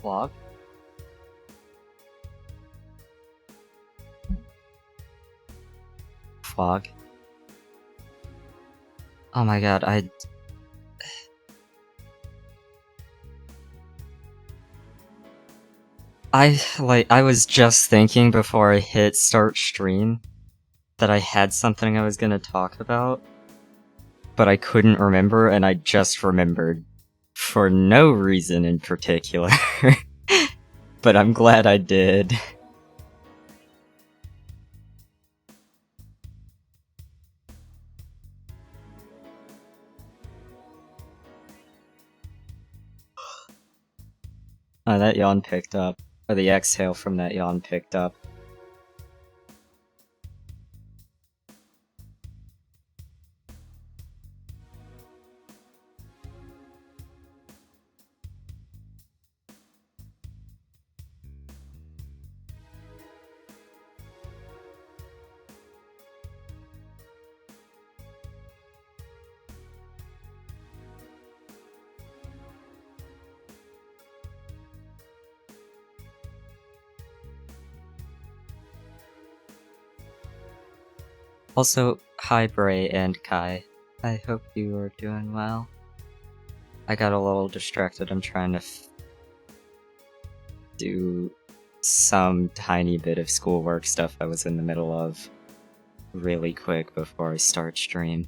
Vlog? Vlog? Oh my god, I was just thinking before I hit start stream that I had something I was gonna talk about, but I couldn't remember, and I just remembered. For no reason in particular. But I'm glad I did. Oh, that yawn picked up. Or the exhale from that yawn picked up. Also, hi Bray and Kai. I hope you are doing well. I got a little distracted. I'm trying to do some tiny bit of schoolwork stuff I was in the middle of really quick before I start stream.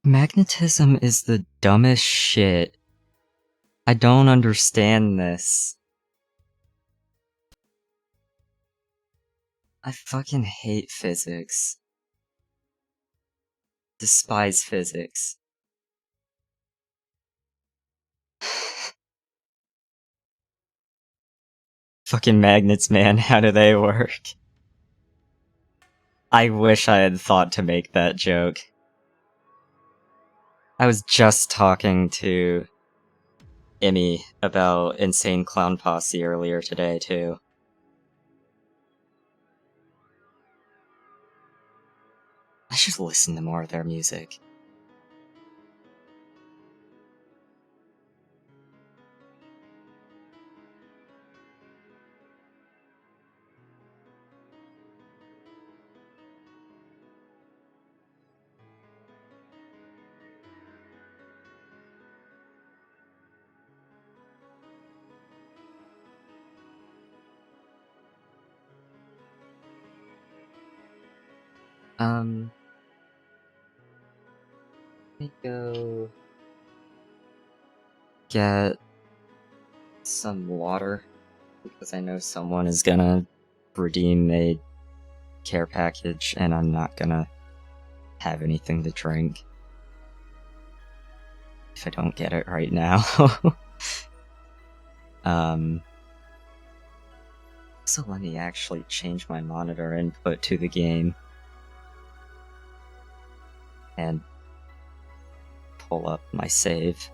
Magnetism is the dumbest shit. I don't understand this. I fucking hate physics. Despise physics. Fucking magnets, man, how do they work? I wish I had thought to make that joke. I was just talking to Emmy about Insane Clown Posse earlier today, too. I should listen to more of their music. Let me go get some water, because I know someone is gonna redeem a care package, and I'm not gonna have anything to drink if I don't get it right now. So let me actually change my monitor input to the game and pull up my save.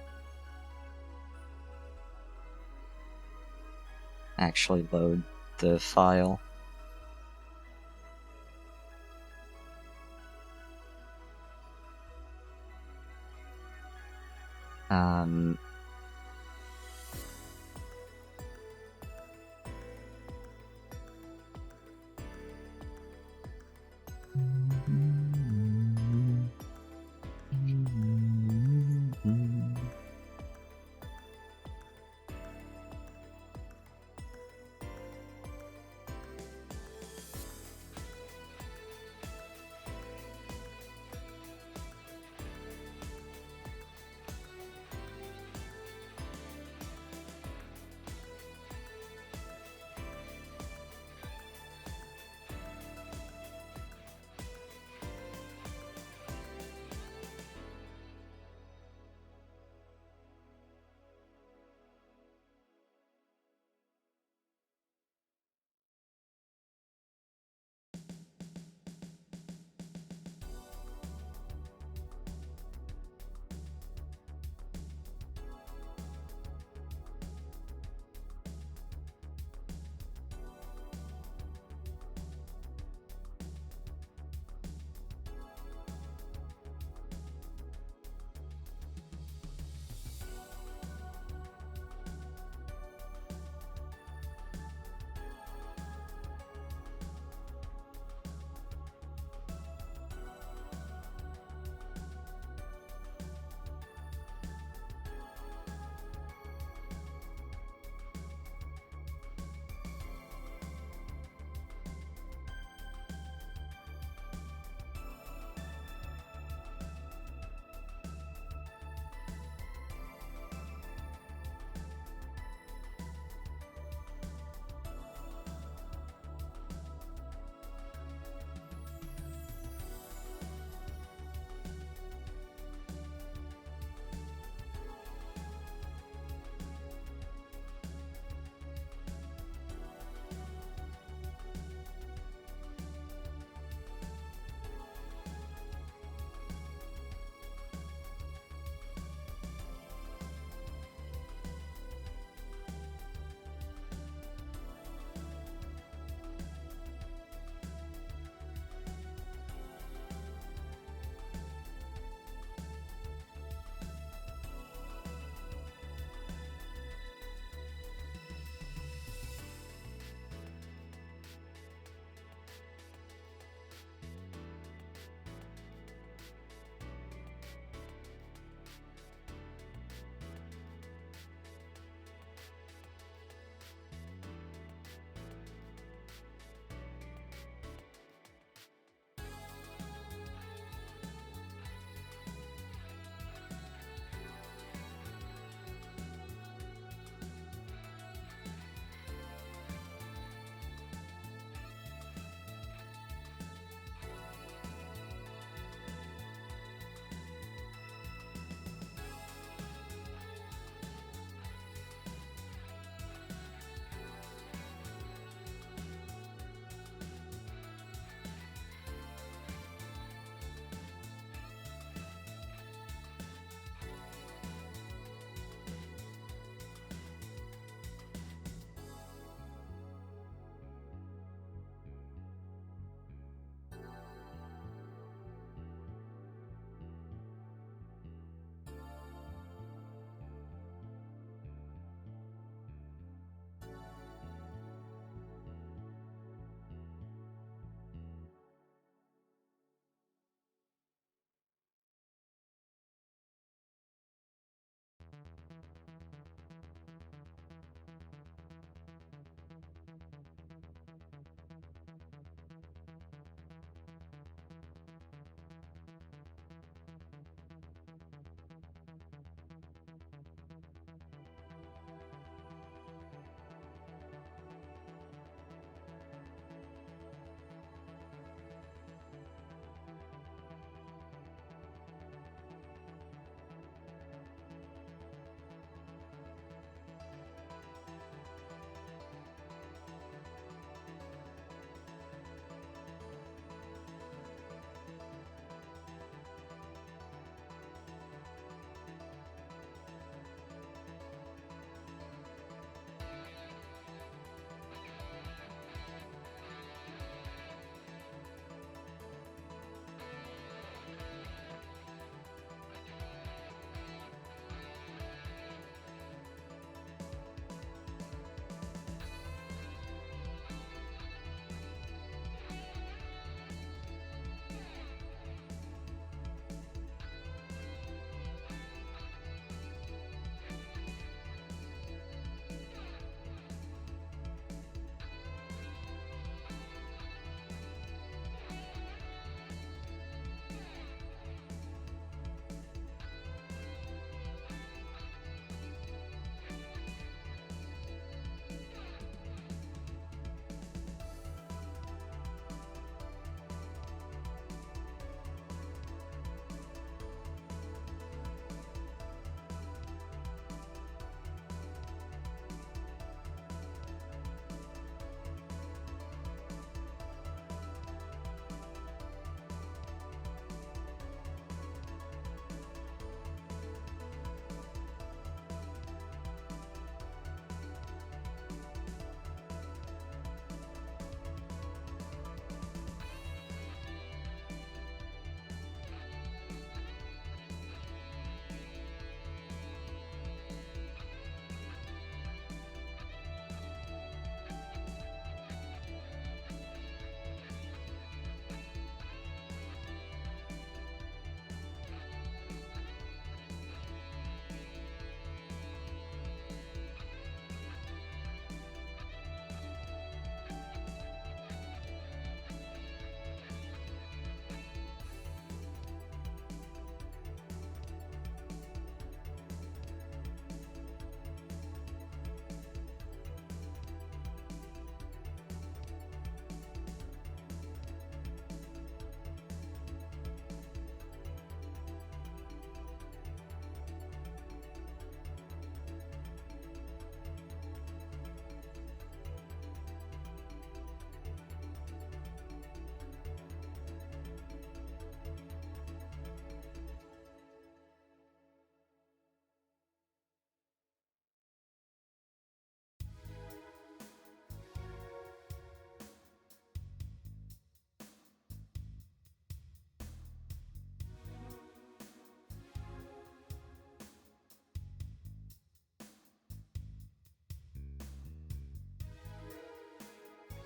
Actually load the file.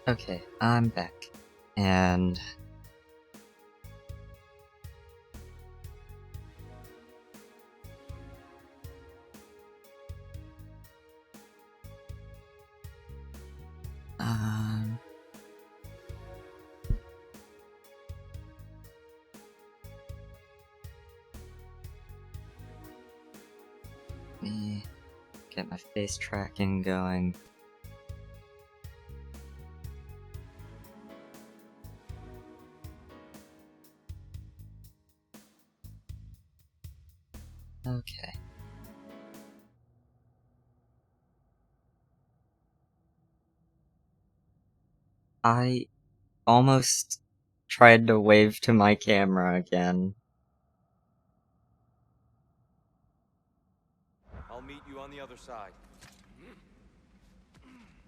Okay, I'm back. And... Let me get my face tracking going. Okay. I almost tried to wave to my camera again. I'll meet you on the other side.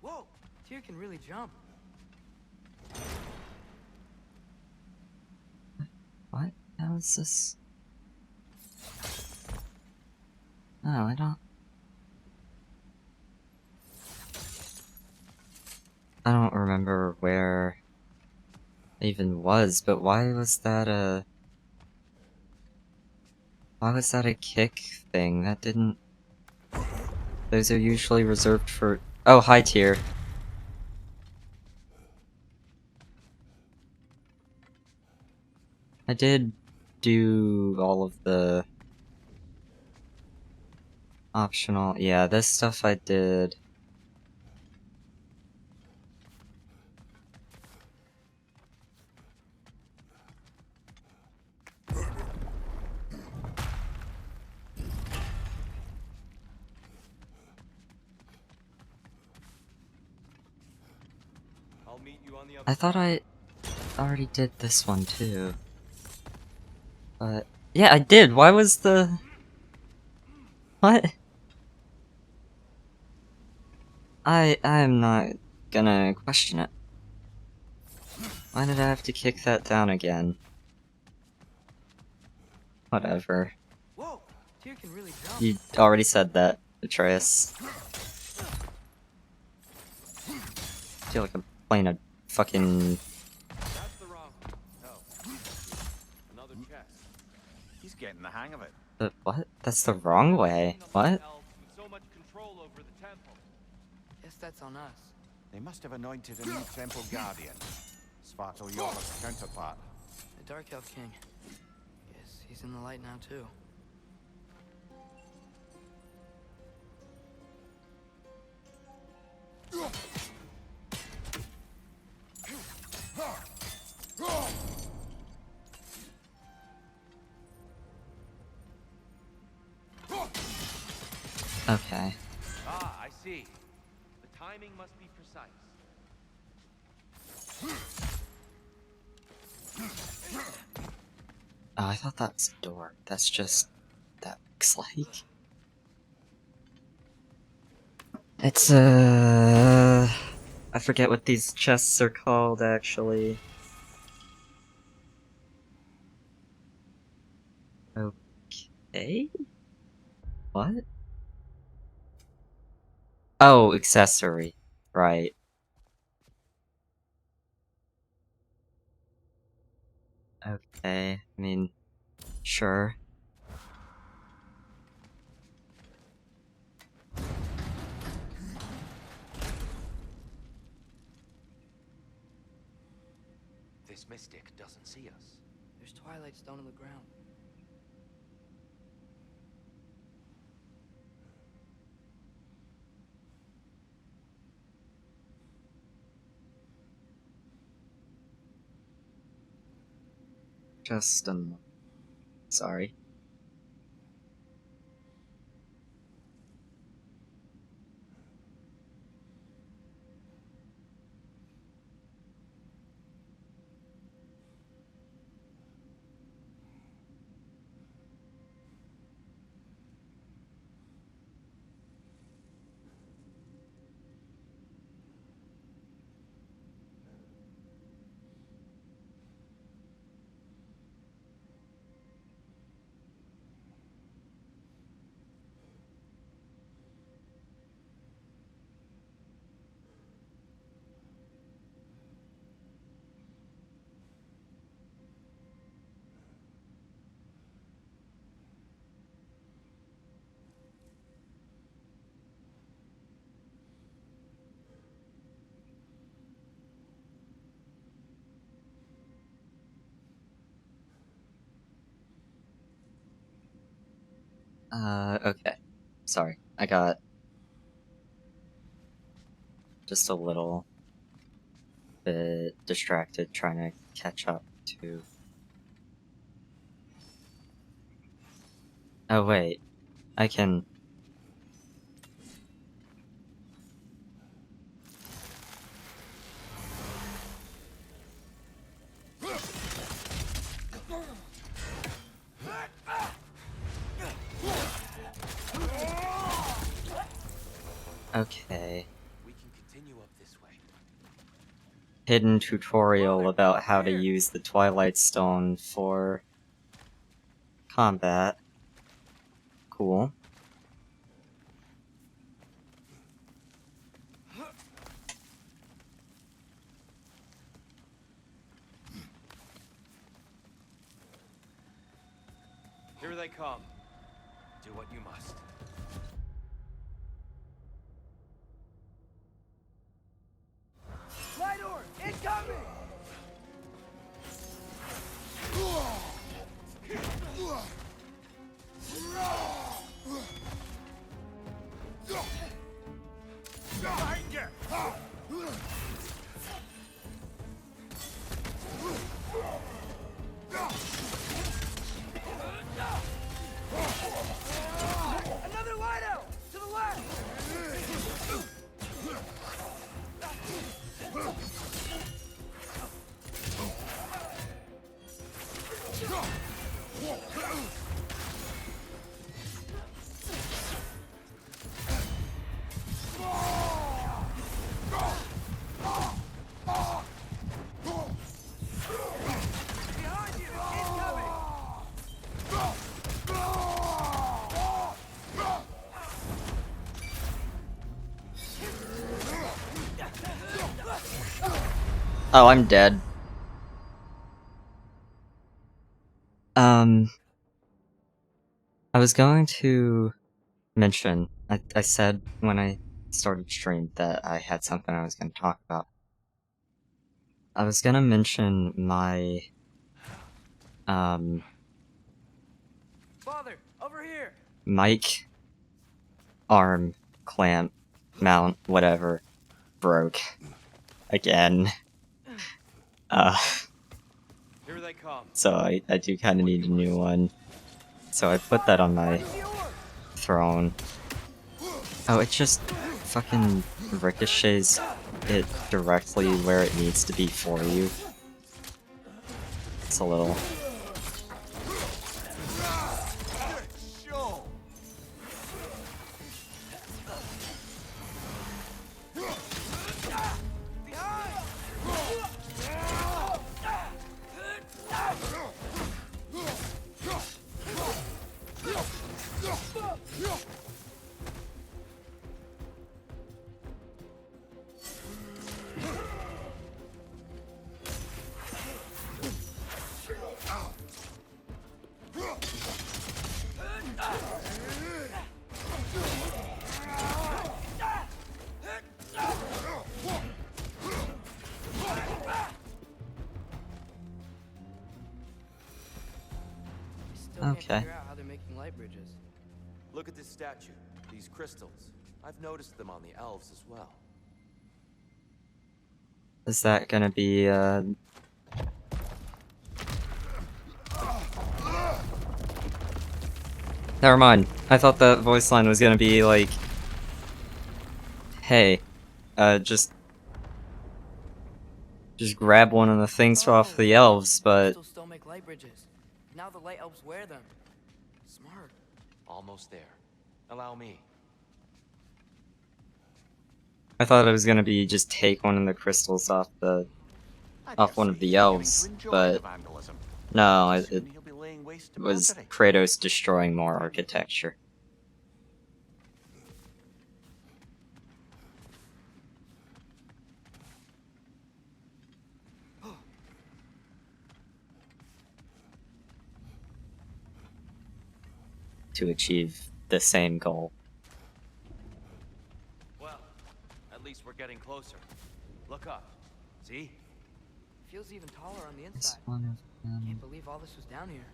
Whoa! Tyr can really jump. What? How is this? Oh, I don't remember where it even was, but why was that a kick thing? That didn't... Those are usually reserved for... Oh, hi, Tyr. I did do all of the optional... Yeah, this stuff I did. I'll meet you on the other I thought I already did this one too. But... Yeah, I did! Why was the... What? I'm not gonna question it. Why did I have to kick that down again? Whatever. Whoa! Tyr can really jump. You already said that, Atreus. I feel like I'm playing a fucking... That's the wrong. Oh. Another chest. He's getting the hang of it. What? That's the wrong way. What? Elves with so much control over the temple. Guess that's on us. They must have anointed a new temple guardian. Svartal Yorla's counterpart. The Dark Elf King. Guess he's in the light now too. Okay. Ah, I see. The timing must be precise. Oh, I thought that was a door. That's just... that looks like... It's, I forget what these chests are called, actually. Okay? What? Oh, accessory. Right. Okay, I mean, sure. This mystic doesn't see us. There's Twilight Stone on the ground. Just, sorry. Okay. Sorry, I got just a little bit distracted trying to catch up to... Oh wait, I can... Okay. We can continue up this way. Hidden tutorial about how to use the Twilight Stone for combat. Cool. Here they come. Do what you must. Light orb, incoming! Another light out! To the left! Behind you! Incoming! Oh, I'm dead. I was going to mention, I said when I started stream that I had something I was going to talk about. I was going to mention my, Father, over here! mic arm clamp mount, whatever, broke. Again. Here they come. So I do kind of need a new one. So I put that on my Where's the orb? throne. Oh, it just fucking ricochets it directly where it needs to be for you. It's a little... Show. Still can't Okay. figure out how they're making light bridges. Look at this statue. These crystals. I've noticed them on the elves as well. Is that gonna be, Never mind. I thought that voice line was gonna be like... Hey, just grab one of the things off the elves, but... Crystals still make light bridges. Now the light elves wear them. Smart. Almost there. Allow me. I thought it was gonna be just take one of the crystals off the... off one of the elves, but... No, it was Kratos destroying more architecture. To achieve the same goal. Well, at least we're getting closer. Look up. See? Feels even taller on the This inside. one of them... Can't believe all this was down here.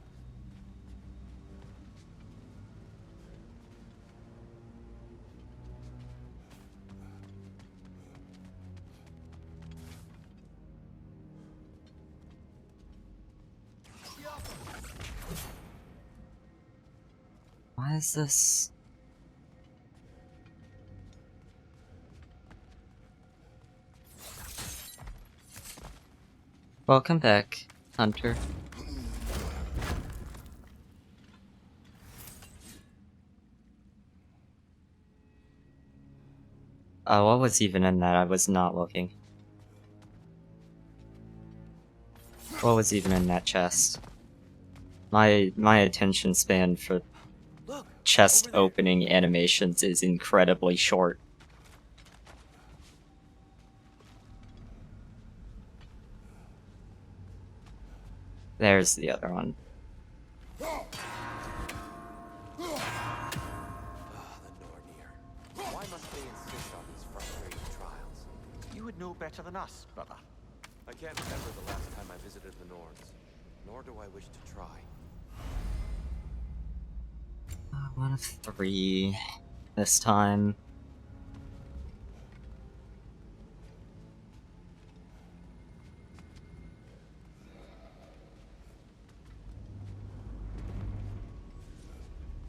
Why is this? Welcome back, Hunter. What was even in that? I was not looking. What was even in that chest? My attention span for Look, chest over there. opening animations is incredibly short. There's the other one. Ah, the Nornir. Why must they insist on these frustrating trials? You would know better than us, brother. I can't remember the last time I visited the Norns, nor do I wish to try. One of 3 this time.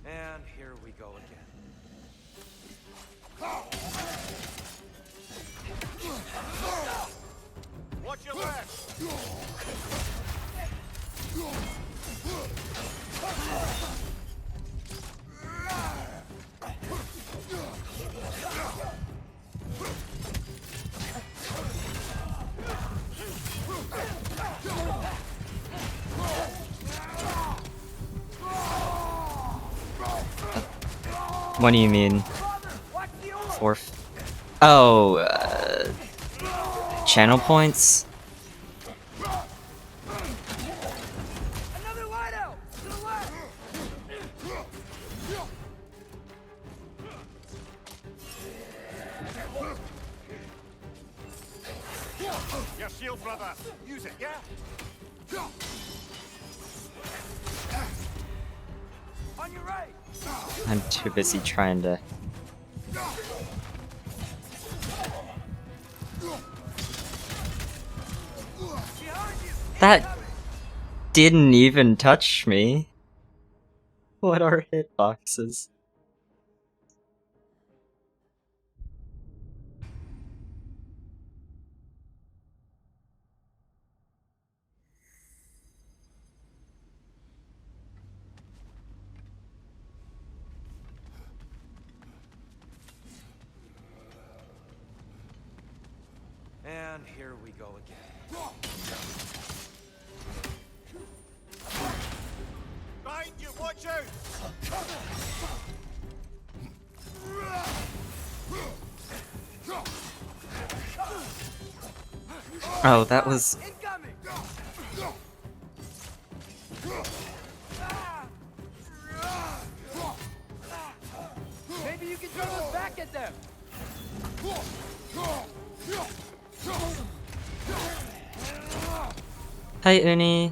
And here we go again. Watch your left! What do you mean? 4th? Oh, channel points? Another light out! To the left! Your shield, brother! Use it, yeah? On your right! I'm too busy trying to... Behind you! That didn't even touch me. What are hitboxes? And here we go again. Behind you, watch out! Oh, that was... Incoming! Maybe you can throw us back at them! Hi, Uni.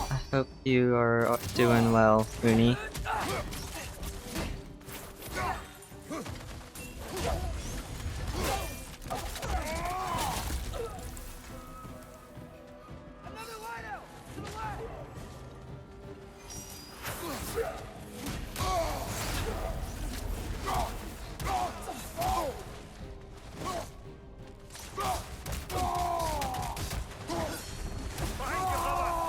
I hope you are doing well, Uni. Another light out! To the left! Behind you, brother!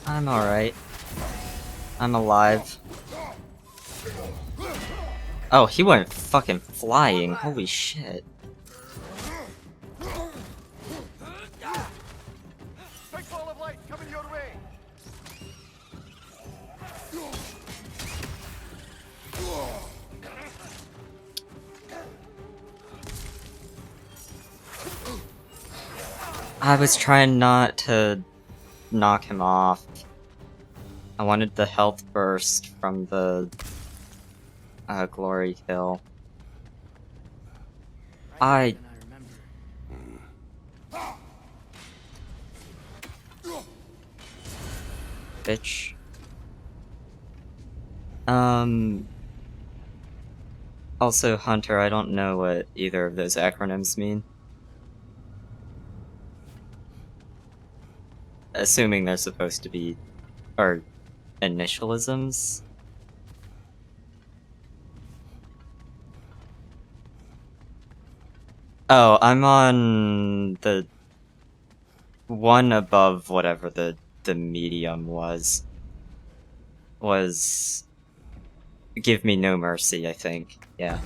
I'm alright. I'm alive. Oh, he went fucking flying. Holy shit. I was trying not to knock him off. I wanted the health burst from the glory kill. Right I- than I remember. Bitch. Also, Hunter, I don't know what either of those acronyms mean. Assuming they're supposed to be, or initialisms. Oh, I'm on the one above whatever the medium was. Was Give Me No Mercy, I think. Yeah.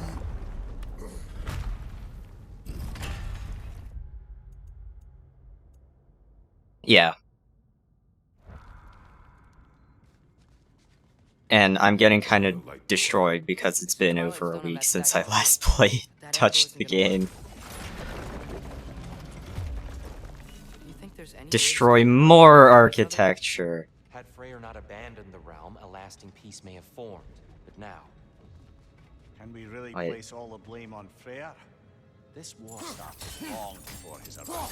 Yeah. And I'm getting kind of destroyed because it's been Twilight over a Stone on week that since stack I of last books. played, That touched influencing the the book? game. Do you think there's any way to Destroy stop more each other? architecture. Had Freyr not abandoned the realm, a lasting peace may have formed. But now, Can we really Wait. place all the blame on Freyr? This war started long before his arrival.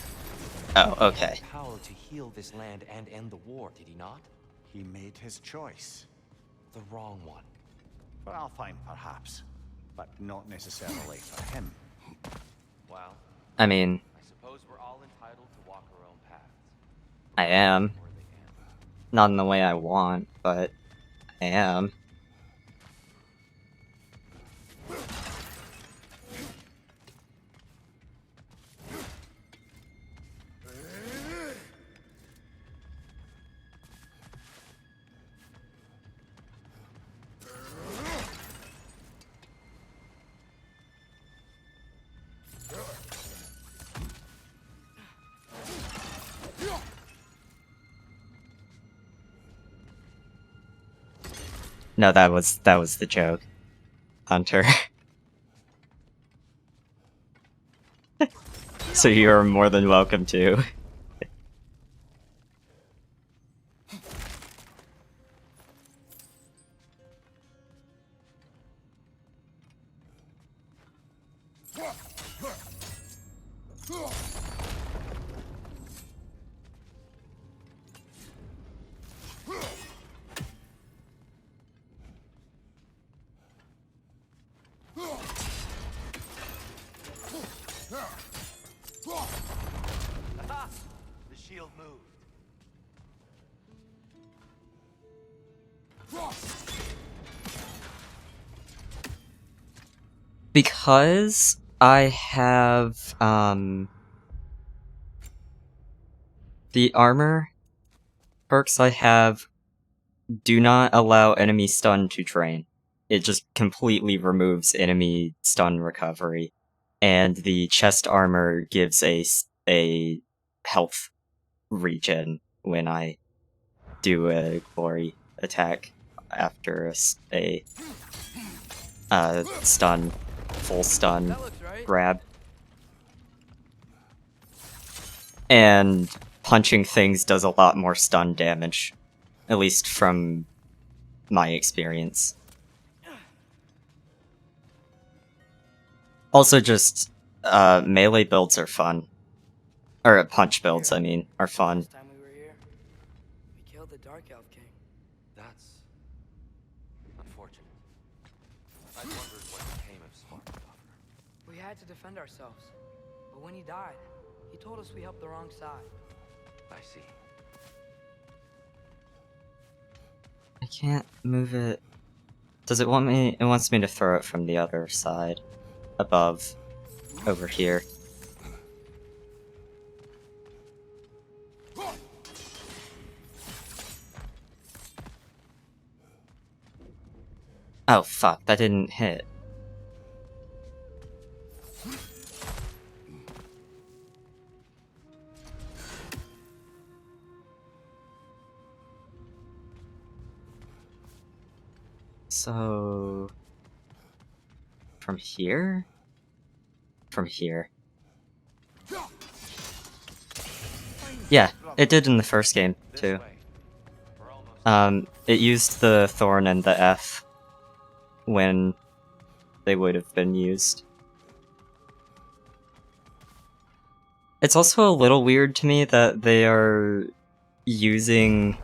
Oh, okay. he had power to heal this land and end the war, did he not? He made his choice. The wrong one. For Alfheim, perhaps, but not necessarily for him. Well, I mean, I suppose we're all entitled to walk our own paths. I am. Where they end. Not in the way I want, but I am. No, that was the joke, Hunter. So you are more than welcome to. Aha! The shield moved. Because I have, the armor perks I have do not allow enemy stun to drain. It just completely removes enemy stun recovery. And the chest armor gives a health regen when I do a glory attack after a stun, full stun That looks right. grab. And punching things does a lot more stun damage, at least from my experience. Also, just melee builds are fun. Or punch builds, I mean, are fun. Last time we were here, we killed the Dark Elf King. That's unfortunate. I wondered what became of Svartalfheim. We had to defend ourselves. But when he died, he told us we helped the wrong side. I see. I can't move it. Does it want me? It wants me to throw it from the other side. Above. Over here. Oh fuck, that didn't hit. So... From here? From here. Yeah, it did in the first game, too. It used the Thorn and the F when they would have been used. It's also a little weird to me that they are using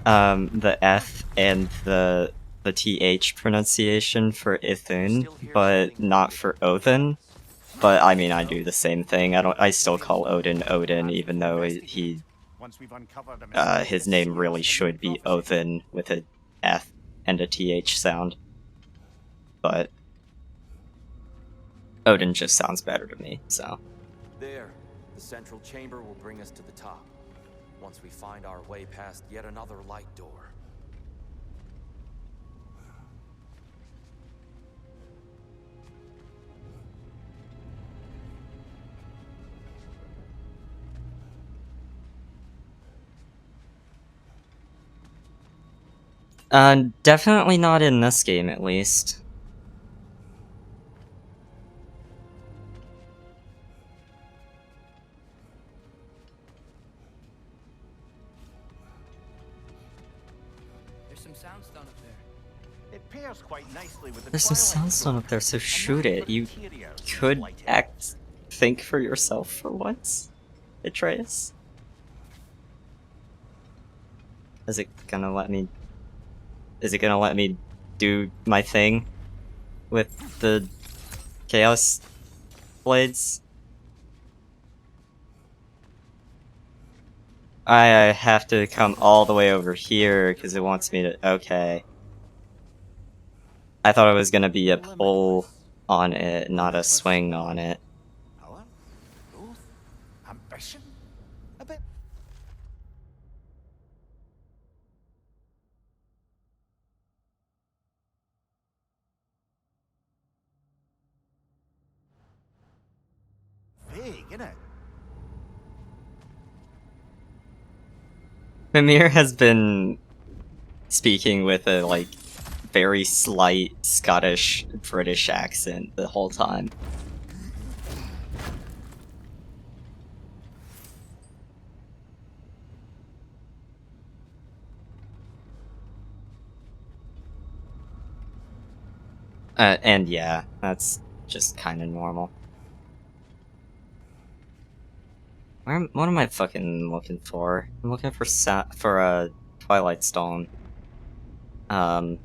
the F and the TH pronunciation for Ithun, but not for Odin. But I mean, I do the same thing. I still call Odin Odin, even though his name really should be Othin with a F and a TH sound. But Odin just sounds better to me, so. There, the central chamber will bring us to the top. Once we find our way past yet another light door. Definitely not in this game, at least. There's some soundstone up there. It pairs quite nicely with the There's a Twilight soundstone up there, so and shoot nothing it. but You materials could light it. think for yourself for once, Atreus. Is it gonna let me do my thing with the Chaos Blades? I have to come all the way over here because it wants me to. Okay. I thought it was gonna be a pull on it, not a swing on it. Power, growth, ambition, a bit. Vague, innit? Mimir has been speaking with a, like, very slight Scottish British accent the whole time. And yeah, that's just kind of normal. What am I fucking looking for? I'm looking for a Twilight Stone. I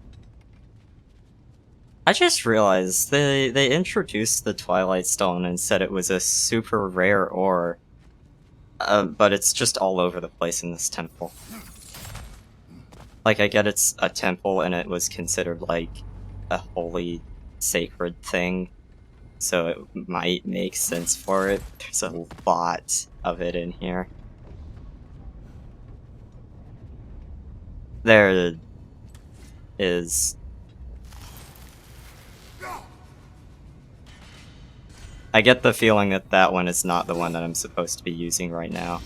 just realized they introduced the Twilight Stone and said it was a super rare ore. But it's just all over the place in this temple. Like, I get it's a temple and it was considered like a holy, sacred thing, so it might make sense for it. There's a lot of it in here. There is. I get the feeling that that one is not the one that I'm supposed to be using right now.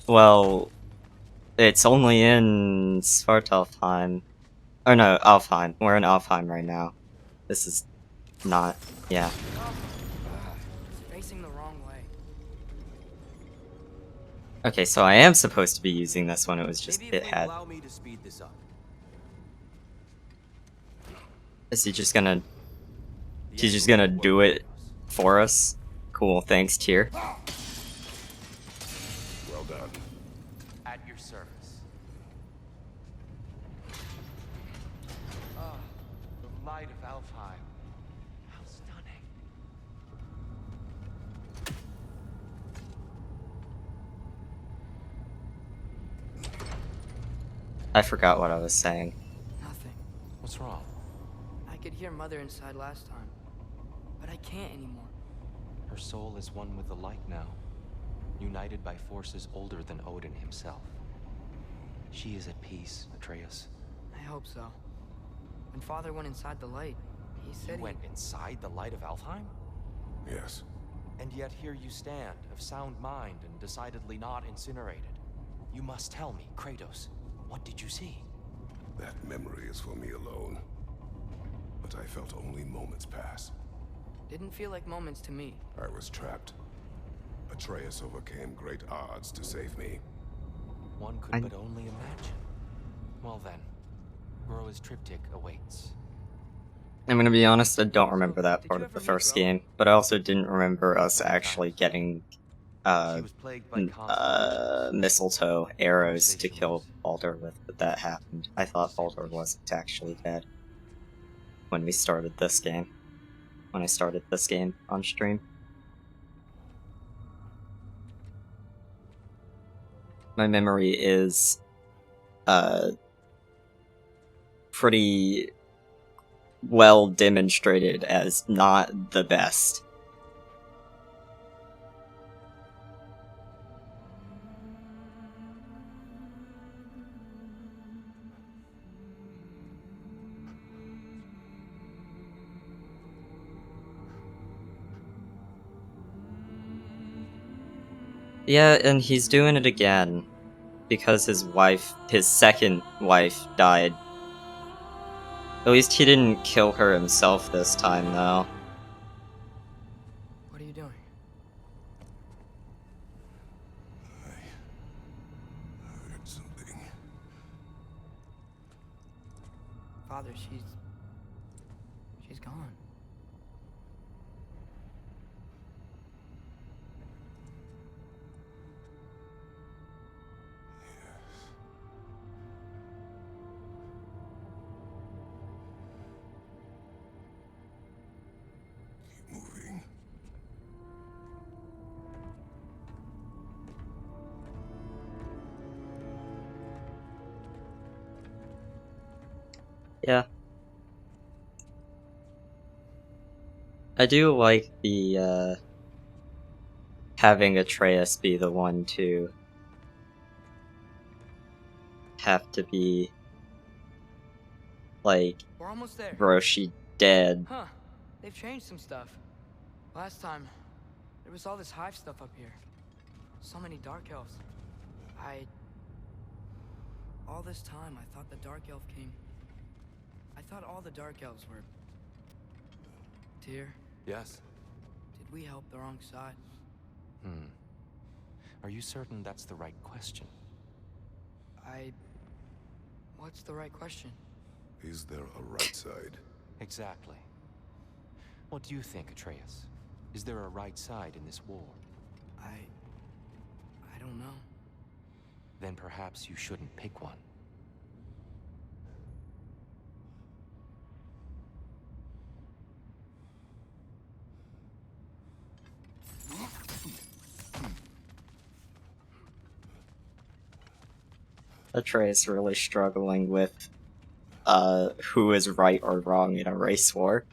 Well, it's only in Svartalfheim. Oh no, Alfheim. We're in Alfheim right now. This is not. Yeah. It's facing the wrong way. Okay, so I am supposed to be using this one. It was just Maybe if it you had. allow me to speed this up. Is he just gonna? The He's just Emperor gonna will do work it with us. for us. Cool. Thanks, Tyr. Well done. At your service. Ah, the light of Alfheim. How stunning. I forgot what I was saying. Nothing. What's wrong? I could hear Mother inside last time, but I can't anymore. Her soul is one with the light now, united by forces older than Odin himself. She is at peace, Atreus. I hope so. When Father went inside the light, he said You went inside the light of Alfheim? Yes. And yet here you stand, of sound mind and decidedly not incinerated. You must tell me, Kratos, what did you see? That memory is for me alone. But I felt only moments pass. Didn't feel like moments to me. I was trapped. Atreus overcame great odds to save me. One could but only imagine. Well then, Groa's triptych awaits. I'm gonna be honest, I don't remember that Did part you of the ever meet first Groa? game, but I also didn't remember us Many actually times. getting She was plagued by constant visions. mistletoe arrows to Conversation kill was Baldur with, but that happened. I thought to say the Baldur least. wasn't actually dead when we started this game. When I started this game on stream. My memory is pretty well demonstrated as not the best. Yeah, and he's doing it again because his second wife died. At least he didn't kill her himself this time, though. What are you doing? I heard something. Father, she's gone. Keep moving. Yeah. I do like the, having Atreus be the one to have to be, like, We're almost there. Roshi dead. Huh. They've changed some stuff. Last time, there was all this hive stuff up here. So many dark elves. All this time, I thought the dark elf king... I thought all the dark elves were... Tyr, Yes? did we help the wrong side? Are you certain that's the right question? What's the right question? Is there a right side? Exactly. What do you think, Atreus? Is there a right side in this war? I don't know. Then perhaps you shouldn't pick one. Atreus really struggling with, who is right or wrong in a race war.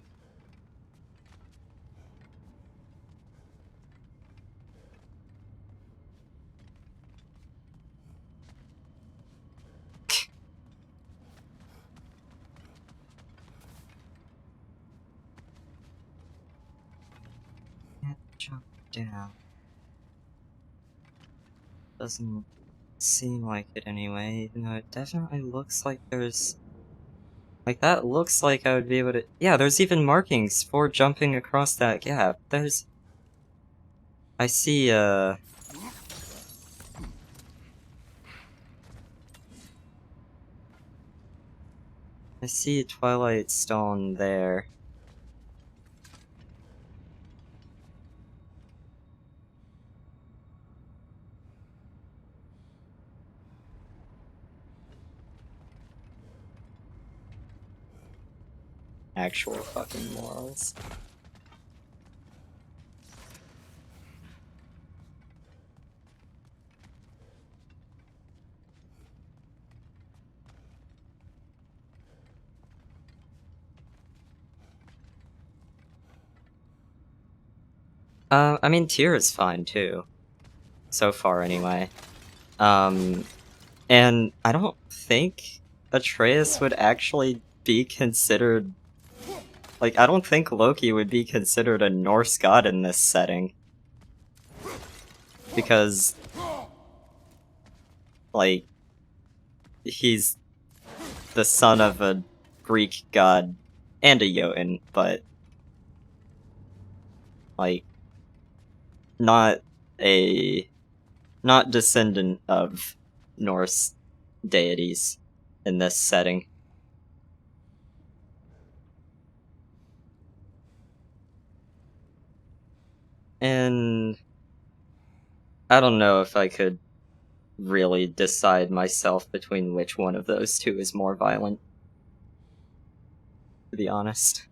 Jump down. Doesn't seem like it anyway, even though it definitely looks like there's... Like, that looks like I would be able to... Yeah, there's even markings for jumping across that gap. There's... I see, I see a Twilight Stone there. Actual fucking morals. I mean, Tyr is fine too. So far, anyway. And I don't think Atreus would actually be considered... Like, I don't think Loki would be considered a Norse god in this setting. Because... Like... He's... the son of a Greek god and a Jotun, but like not not descendant of Norse deities in this setting. And I don't know if I could really decide myself between which one of those two is more violent, to be honest.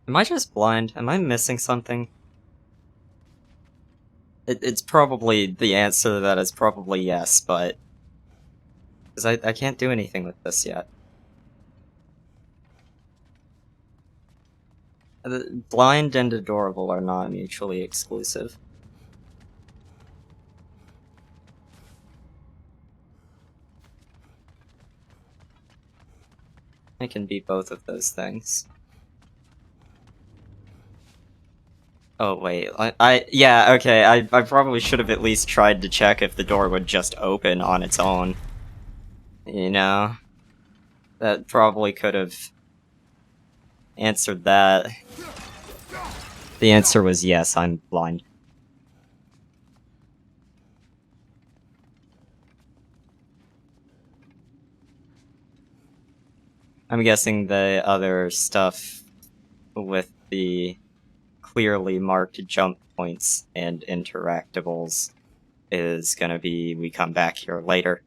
Am I just blind? Am I missing something? It's probably, the answer to that is probably yes, but... Because I can't do anything with this yet. Blind and adorable are not mutually exclusive. I can be both of those things. Oh wait, yeah, okay, I probably should have at least tried to check if the door would just open on its own. You know? That probably could have answered that. The answer was yes, I'm blind. I'm guessing the other stuff with the clearly marked jump points and interactables is gonna be we come back here later.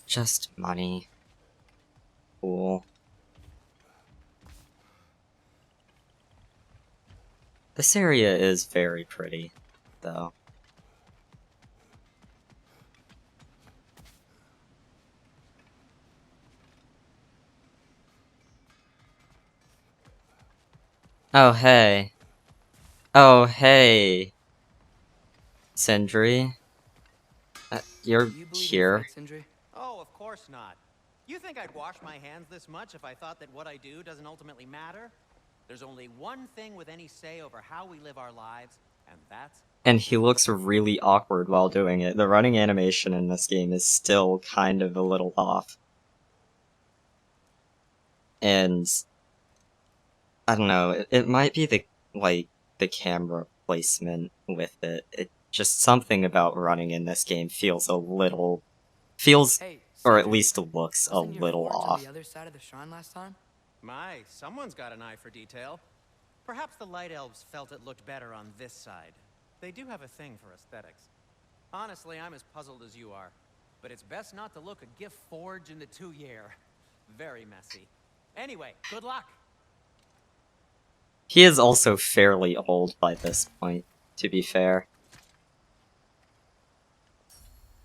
Just money. Cool. This area is very pretty, though. Oh, hey. Oh, hey. Sindri. You're Do you believe in here. fate, Sindri? Oh, of course not. You think I'd wash my hands this much if I thought that what I do doesn't ultimately matter? There's only one thing with any say over how we live our lives, and that's... And he looks really awkward while doing it. The running animation in this game is still kind of a little off. And... I don't know, it might be the camera placement with it. It just something about running in this game feels Hey, or at Sindri, least looks a wasn't your little forge on off. the other side of the shrine last time? My, someone's got an eye for detail. Perhaps the Light Elves felt it looked better on this side. They do have a thing for aesthetics. Honestly, I'm as puzzled as you are. But it's best not to look a gift forge in the 2-year. Very messy. Anyway, good luck! He is also fairly old by this point, to be fair.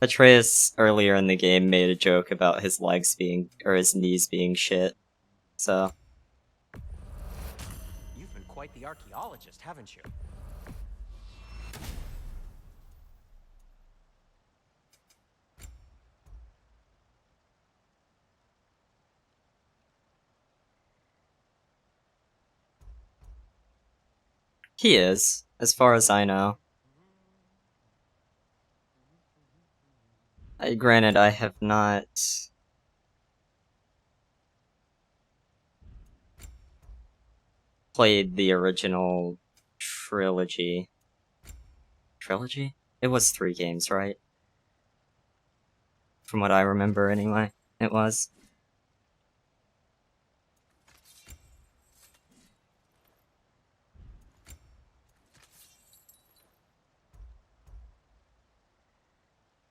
Atreus earlier in the game made a joke about his his knees being shit, so... You've been quite the archaeologist, haven't you? He is, as far as I know. Granted, I have not... played the original trilogy. Trilogy? It was 3 games, right? From what I remember, anyway. It was.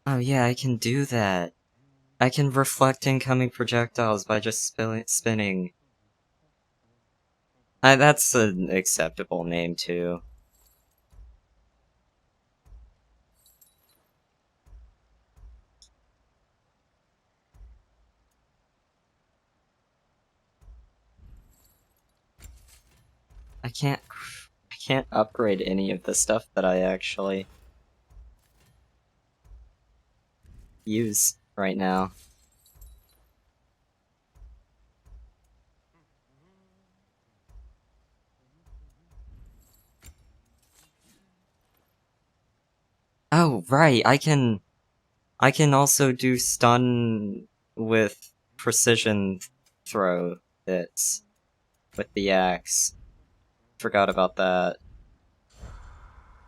Oh yeah, I can do that. I can reflect incoming projectiles by just spinning. That's an acceptable name, too. I can't upgrade any of the stuff that I actually use right now. Oh, right, I can also do stun with precision throw hits with the axe. Forgot about that.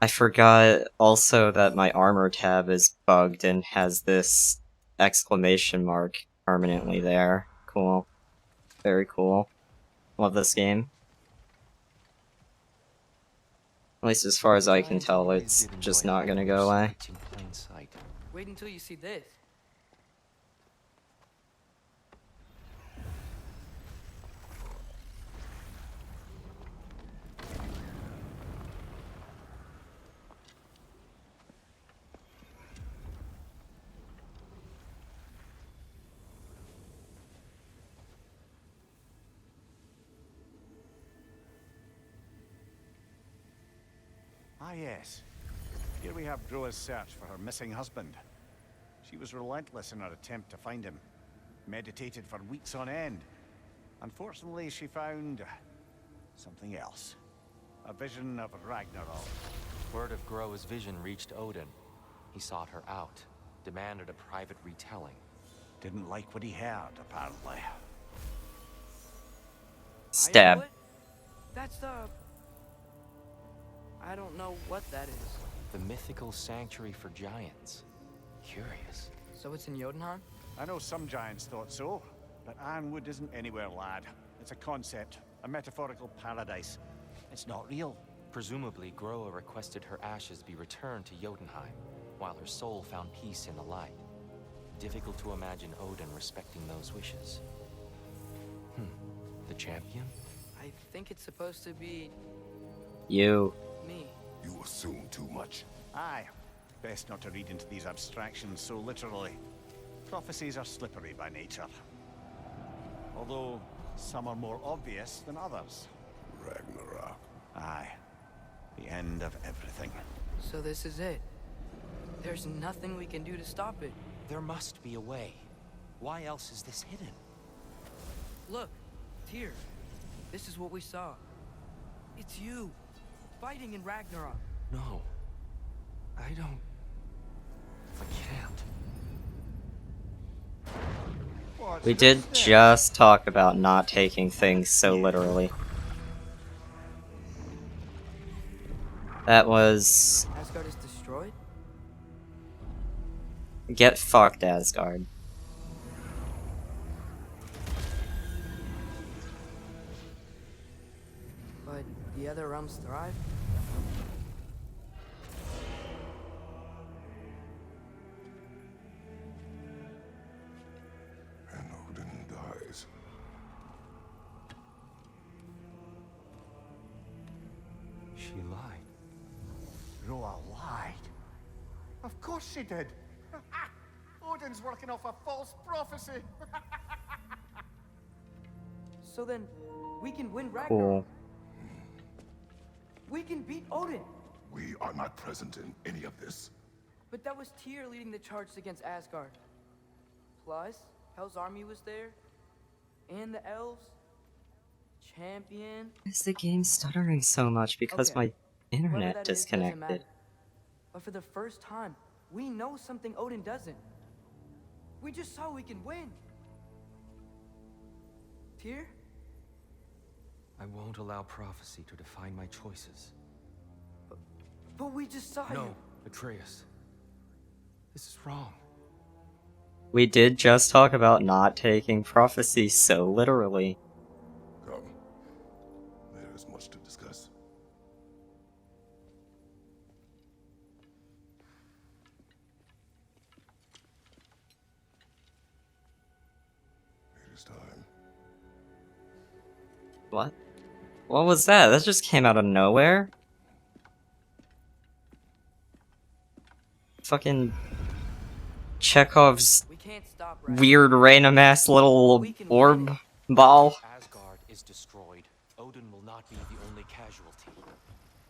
I forgot also that my armor tab is bugged and has this exclamation mark permanently there. Cool. Very cool. Love this game. At least as far as I can Giants tell, always it's did just enjoy not hiding gonna their go away. secrets in plain sight. Wait until you see this. Ah, yes. Here we have Droa's search for her missing husband. She was relentless in her attempt to find him. Meditated for weeks on end. Unfortunately, she found something else. A vision of Ragnarok. Word of Groa's vision reached Odin. He sought her out, demanded a private retelling. Didn't like what he heard, apparently. Stab. Ironwood? That's the... I don't know what that is. The mythical sanctuary for giants. Curious. So it's in Jotunheim? I know some giants thought so, but Ironwood isn't anywhere, lad. It's a concept, a metaphorical paradise. It's not real. Presumably, Groa requested her ashes be returned to Jotunheim, while her soul found peace in the light. Difficult to imagine Odin respecting those wishes. The champion? I think it's supposed to be... You. me. You assume too much. Aye. Best not to read into these abstractions so literally. Prophecies are slippery by nature. Although, some are more obvious than others. Ragnarok. Aye. The end of everything. So this is it. There's nothing we can do to stop it. There must be a way. Why else is this hidden? Look, Tyr. This is what we saw. It's you, fighting in Ragnarok. No. I don't... I can't. We did just talk about not taking things so literally. That was... Asgard is destroyed? Get fucked, Asgard. But the other realms thrive? And Odin dies. She lied. Roa lied. Of course she did. Odin's working off a false prophecy. So then, we can win Ragnarok. Cool. We can beat Odin. We are not present in any of this. But that was Tyr leading the charge against Asgard. Plus, Hell's army was there. And the elves. Champion. Why is the game stuttering so much? Because Okay. my Whoever internet that is doesn't matter. disconnected. But for the first time, we know something Odin doesn't. We just saw we can win. Tyr? I won't allow prophecy to define my choices. But we just saw you. No, Atreus. This is wrong. We did just talk about not taking prophecy so literally. Come. There is much to discuss. It is time. What? What was that? That just came out of nowhere? Fucking Chekhov's We can't stop Ragnarok. weird random ass little orb ball. Asgard is destroyed. Odin will not not be the only casualty.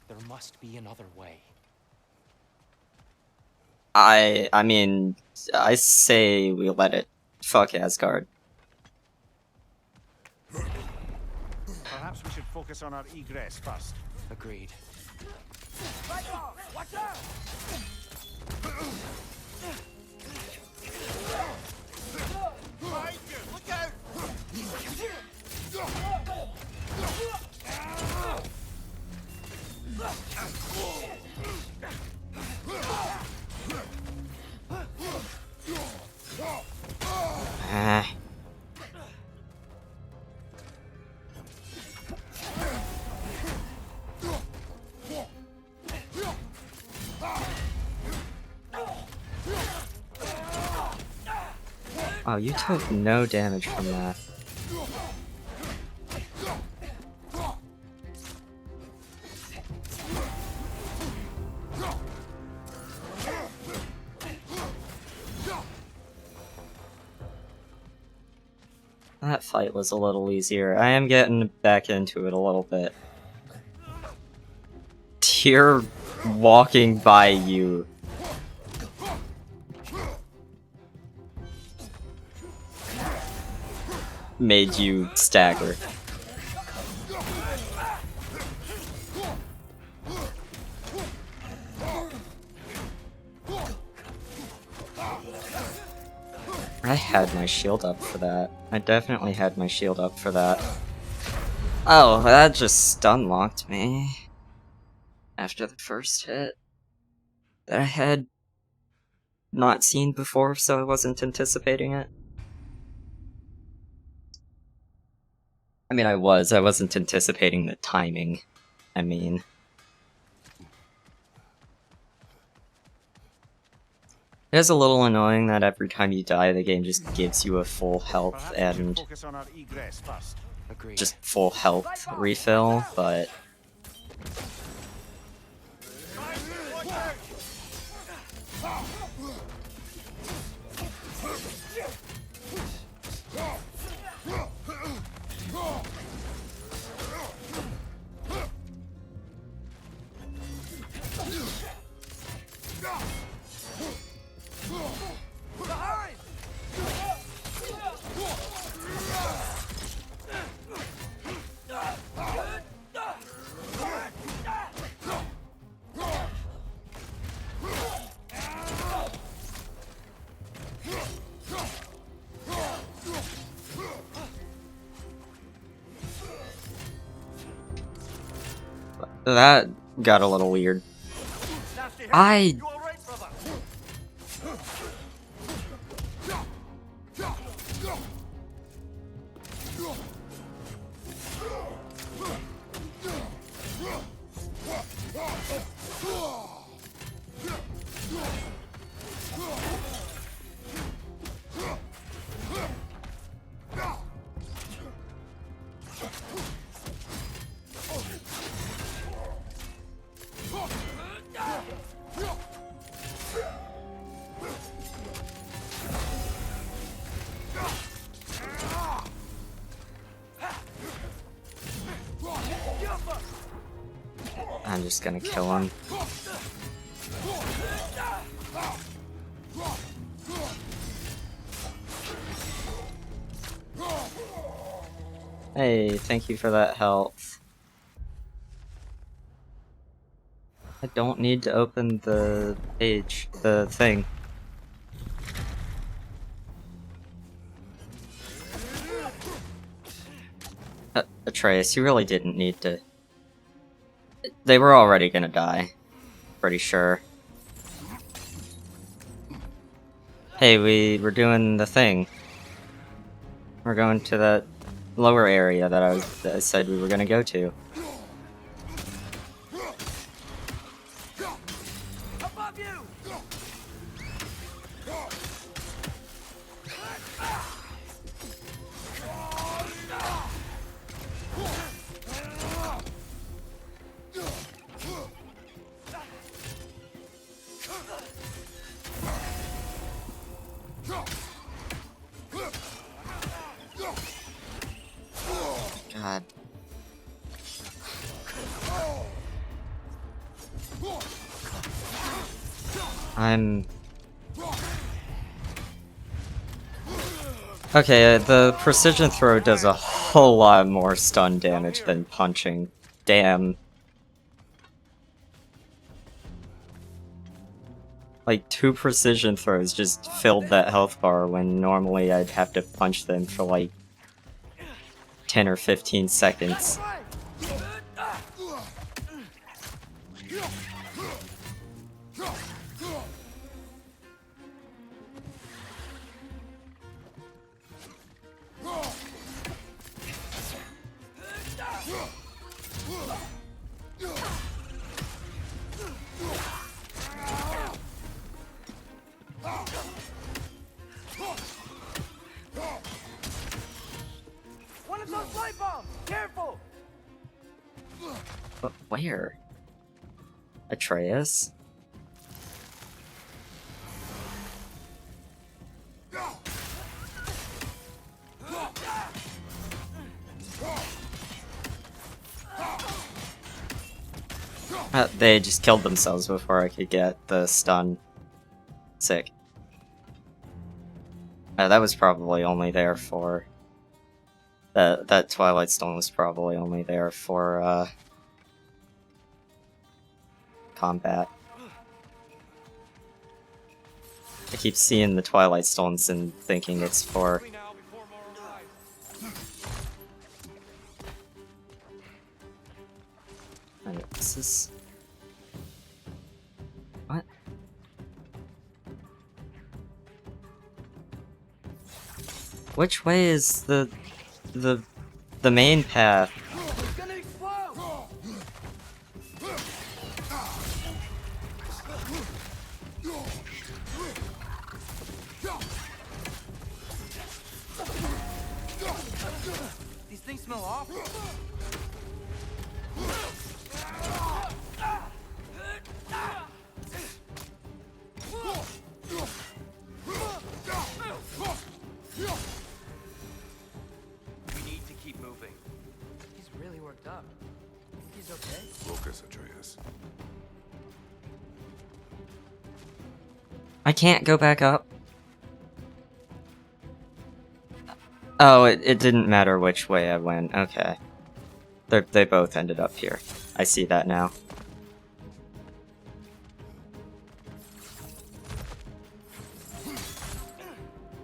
There must be another way. I mean, I say we let it fuck Asgard. Perhaps we should focus on our egress first. Agreed. Watch out! Look out! Ah. Oh, you took no damage from that. That fight was a little easier. I am getting back into it a little bit. Tyr walking by you. Made you stagger. I had my shield up for that. I definitely had my shield up for that. Oh, that just stun locked me. After the first hit. That I had not seen before, so I wasn't anticipating it. I mean, I wasn't anticipating the timing. I mean... It is a little annoying that every time you die, the game just gives you a full health Perhaps we should and focus on our egress first. Agreed. just full health refill, but... That got a little weird. I... You all right, brother? I'm just gonna kill him. Hey, thank you for that health. I don't need to open the page, the thing. Atreus, you really didn't need to... They were already gonna die. Pretty sure. Hey, we're doing the thing. We're going to that lower area that I said we were gonna go to. Above you! God. I'm... Okay, the precision throw does a whole lot more stun damage than punching. Damn. Like, 2 precision throws just filled that health bar when normally I'd have to punch them for like 10 or 15 seconds. One of those light bombs! Careful! But where? Atreus? They just killed themselves before I could get the stun. Sick. That was probably only there for... That Twilight Stone was probably only there for, combat. I keep seeing the Twilight Stones and thinking it's for... Alright, this is... What? Which way is the main path? It's gonna explode! These things smell awful. We need to keep moving. He's really worked up. He's okay. Focus, Atreus. I can't go back up. Oh, it didn't matter which way I went. Okay. They both ended up here. I see that now.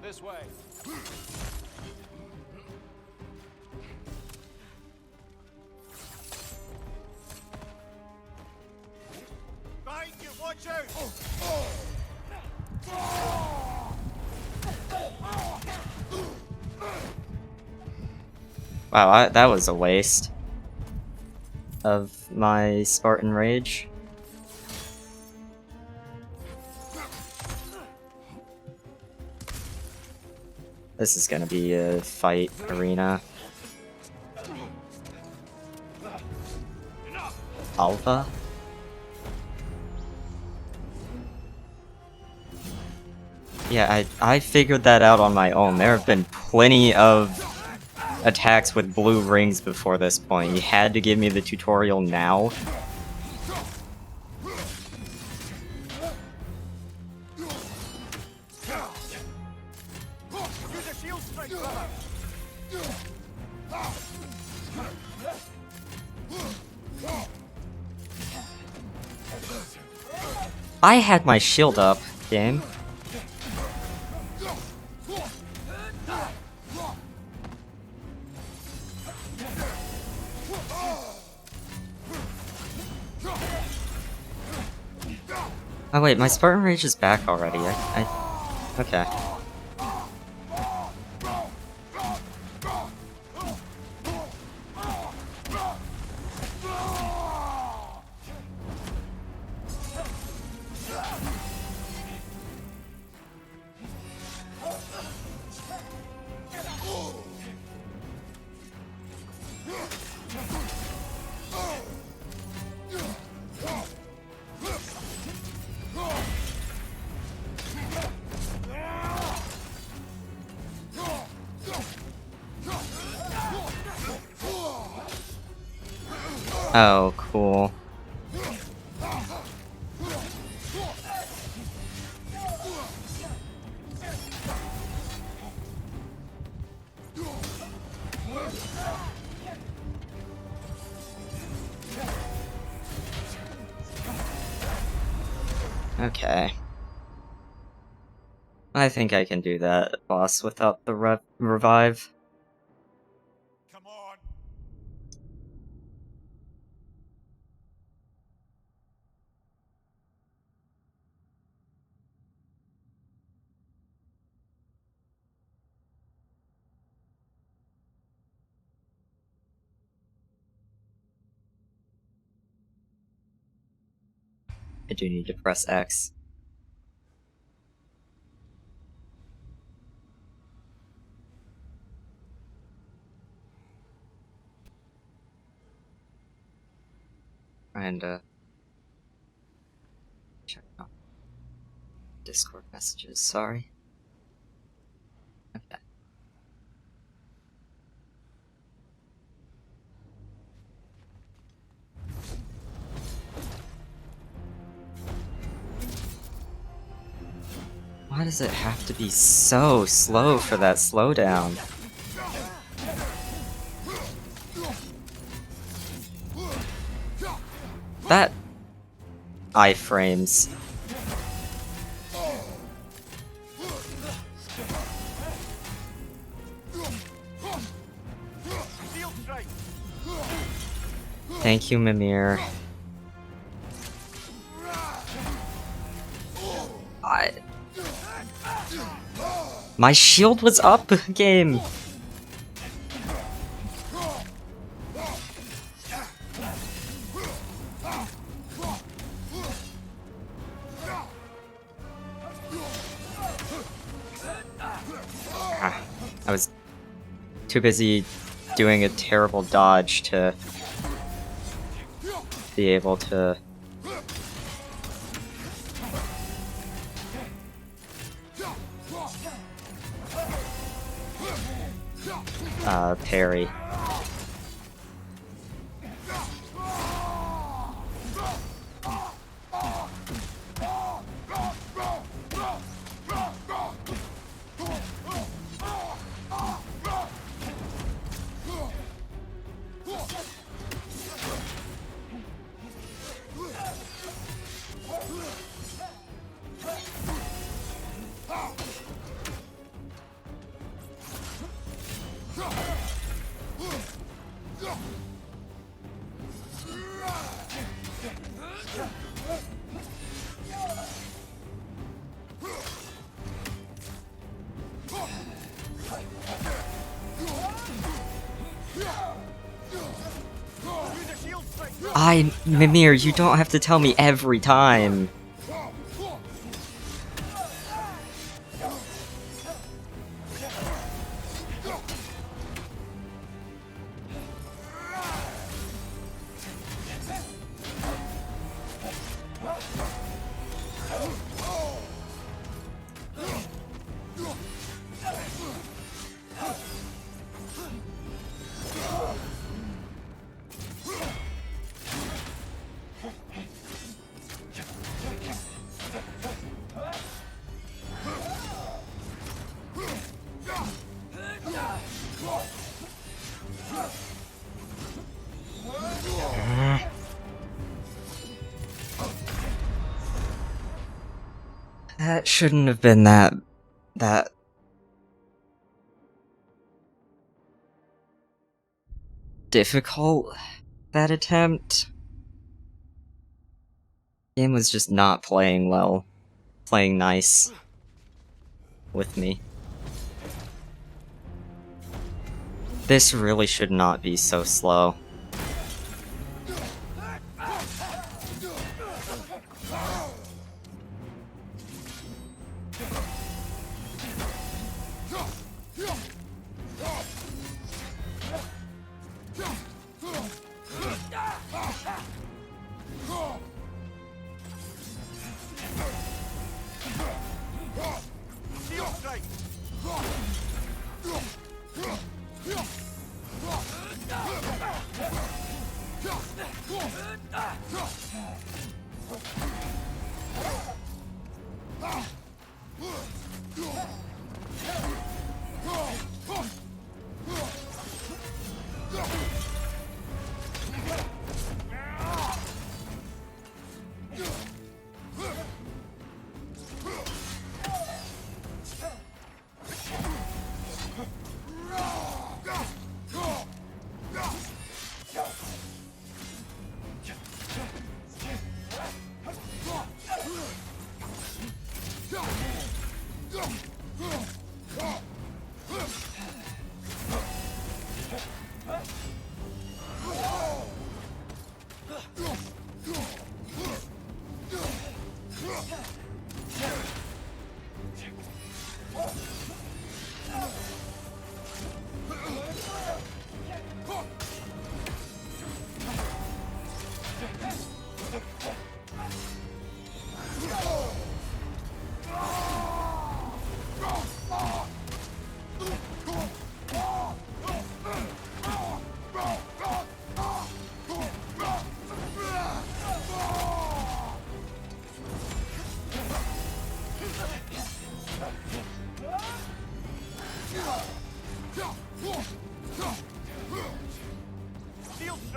This way. Behind you, watch out! Wow, that was a waste of my Spartan Rage. This is gonna be a fight arena. Alpha? Yeah, I figured that out on my own. There have been plenty of attacks with blue rings before this point. You had to give me the tutorial now. Use a shield strike, brother! I had my shield up, game. Oh wait, my Spartan Rage is back already. Okay. Oh, cool. Okay. I think I can do that, boss, without the revive. Come on! I do need to press X. And, check out Discord messages, sorry. Okay. Why does it have to be so slow for that slowdown? That iframes. Shield strike! Thank you, Mimir. My shield was up, game! I was too busy doing a terrible dodge to be able to parry. Mimir, you don't have to tell me every time. That shouldn't have been that difficult, that attempt. Game was just not playing well, playing nice with me. This really should not be so slow. Shield strike!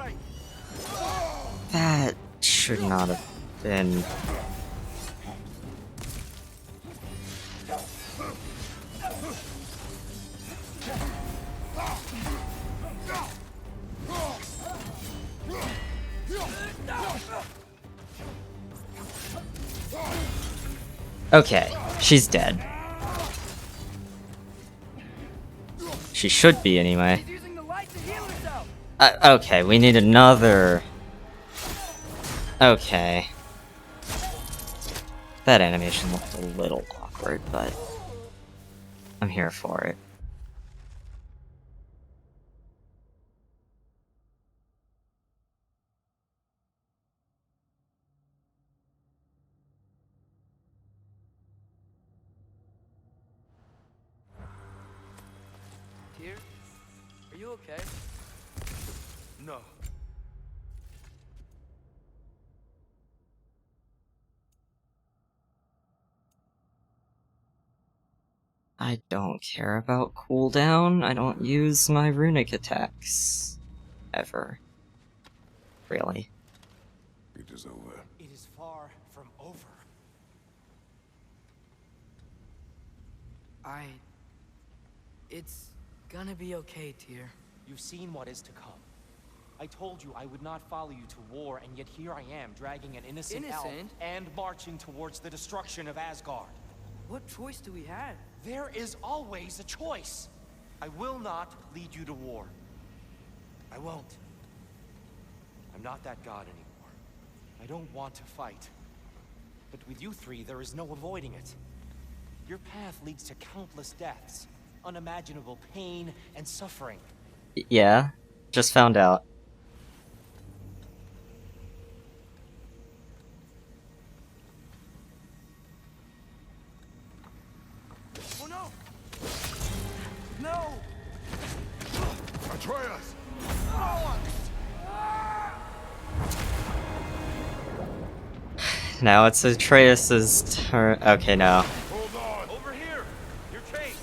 sight. That should not have been. Okay, she's dead. She should be anyway. She's using the light to heal herself. Okay, we need another. Okay. That animation looked a little awkward, but I'm here for it. Tyr, are you okay? No. I don't care about cooldown. I don't use my runic attacks. Ever. Really. It is over. It is far from over. It's gonna be okay, Tyr. You've seen what is to come. I told you I would not follow you to war, and yet here I am, dragging an innocent elf Innocent? and marching towards the destruction of Asgard. What choice do we have? There is always a choice. I will not lead you to war. I won't. I'm not that god anymore. I don't want to fight. But with you three, there is no avoiding it. Your path leads to countless deaths, unimaginable pain and suffering. Yeah, just found out. Oh no! No! Atreus! Now it's Atreus's turn. Okay, no. Hold on! Over here! Your chase!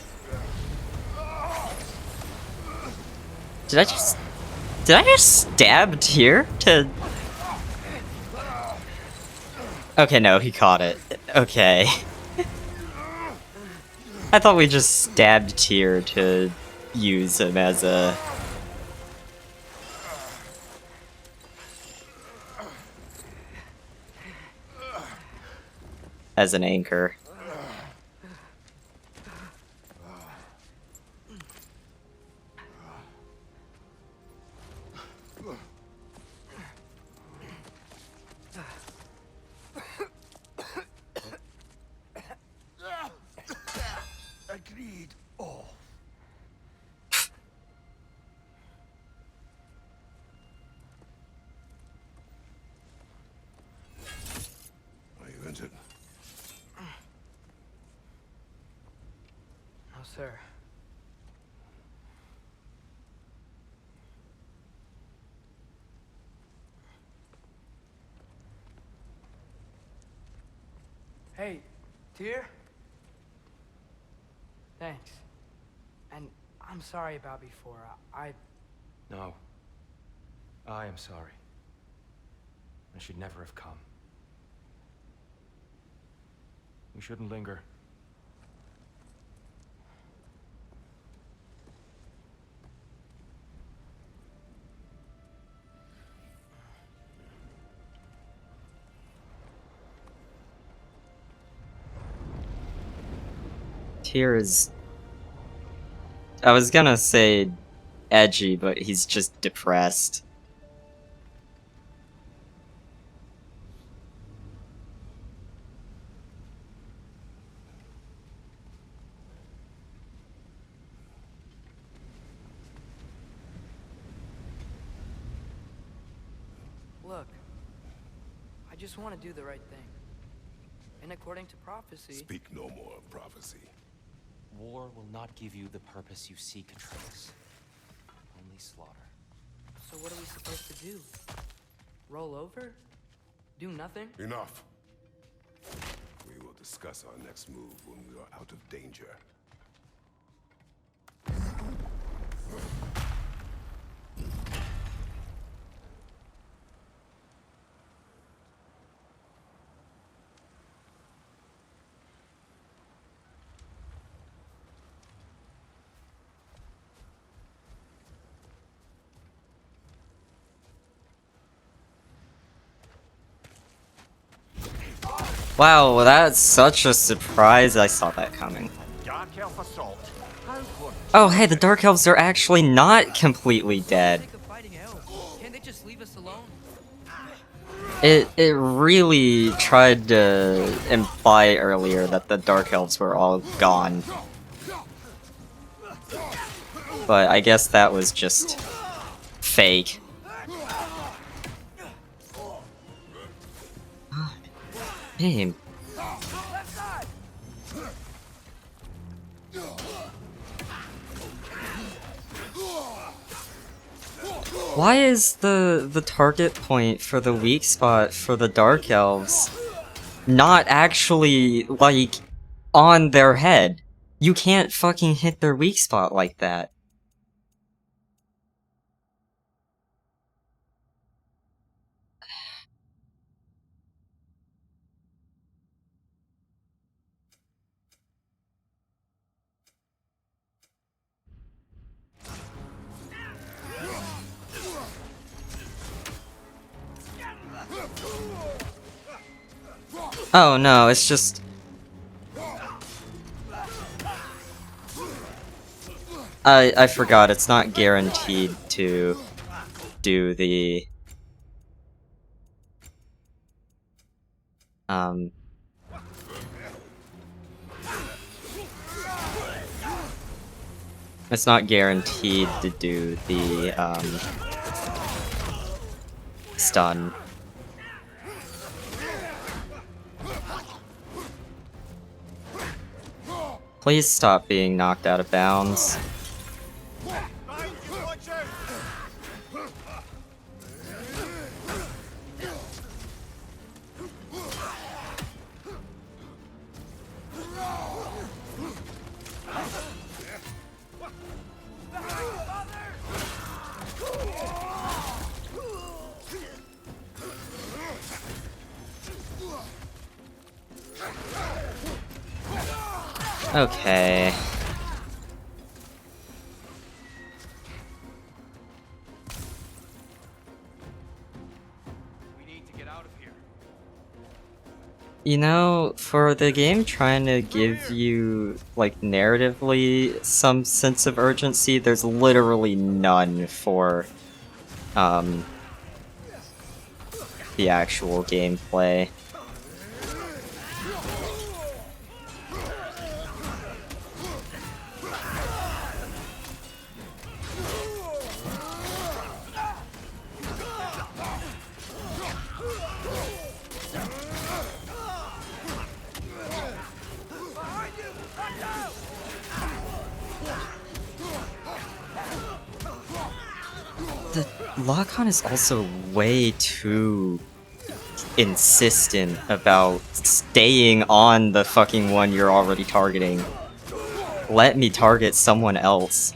Did I just stab Tyr to... Okay, no, he caught it. Okay. I thought we just stabbed Tyr to use him as a... as an anchor. Agreed. Oh. Are you injured? No, sir. Hey, Tyr? Thanks. And I'm sorry about before. No. I am sorry. I should never have come. We shouldn't linger. Tyr is... I was gonna say edgy, but he's just depressed. Look, I just want to do the right thing. And according to prophecy... Speak no more of prophecy. War will not give you the purpose you seek, Atreus. Only slaughter. So what are we supposed to do? Roll over? Do nothing? Enough. We will discuss our next move when we are out of danger. Wow, well, that's such a surprise. I saw that coming. Dark Elf assault. How could Oh, hey, the Dark Elves are actually not completely dead. Sick of fighting elves. Can't they just leave us alone? It really tried to imply earlier that the Dark Elves were all gone. But I guess that was just fake. Damn. Why is the target point for the weak spot for the Dark Elves not actually, like, on their head? You can't fucking hit their weak spot like that. Oh no, it's just... I forgot, it's not guaranteed to do the... It's not guaranteed to do the, stun. Please stop being knocked out of bounds. Okay. We need to get out of here. You know, for the game trying to give you, like, narratively some sense of urgency, there's literally none for, the actual gameplay. The lock-on is also way too insistent about staying on the fucking one you're already targeting. Let me target someone else.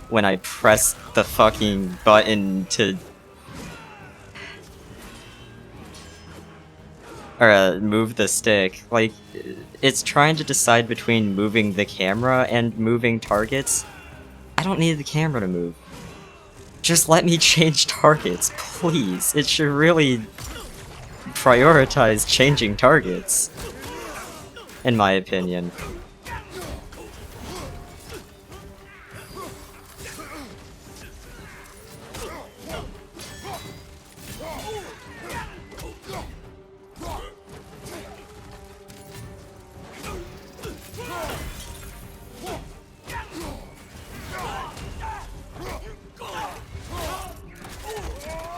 When I press the fucking button to... or move the stick. Like, it's trying to decide between moving the camera and moving targets. I don't need the camera to move. Just let me change targets, please. It should really prioritize changing targets, in my opinion.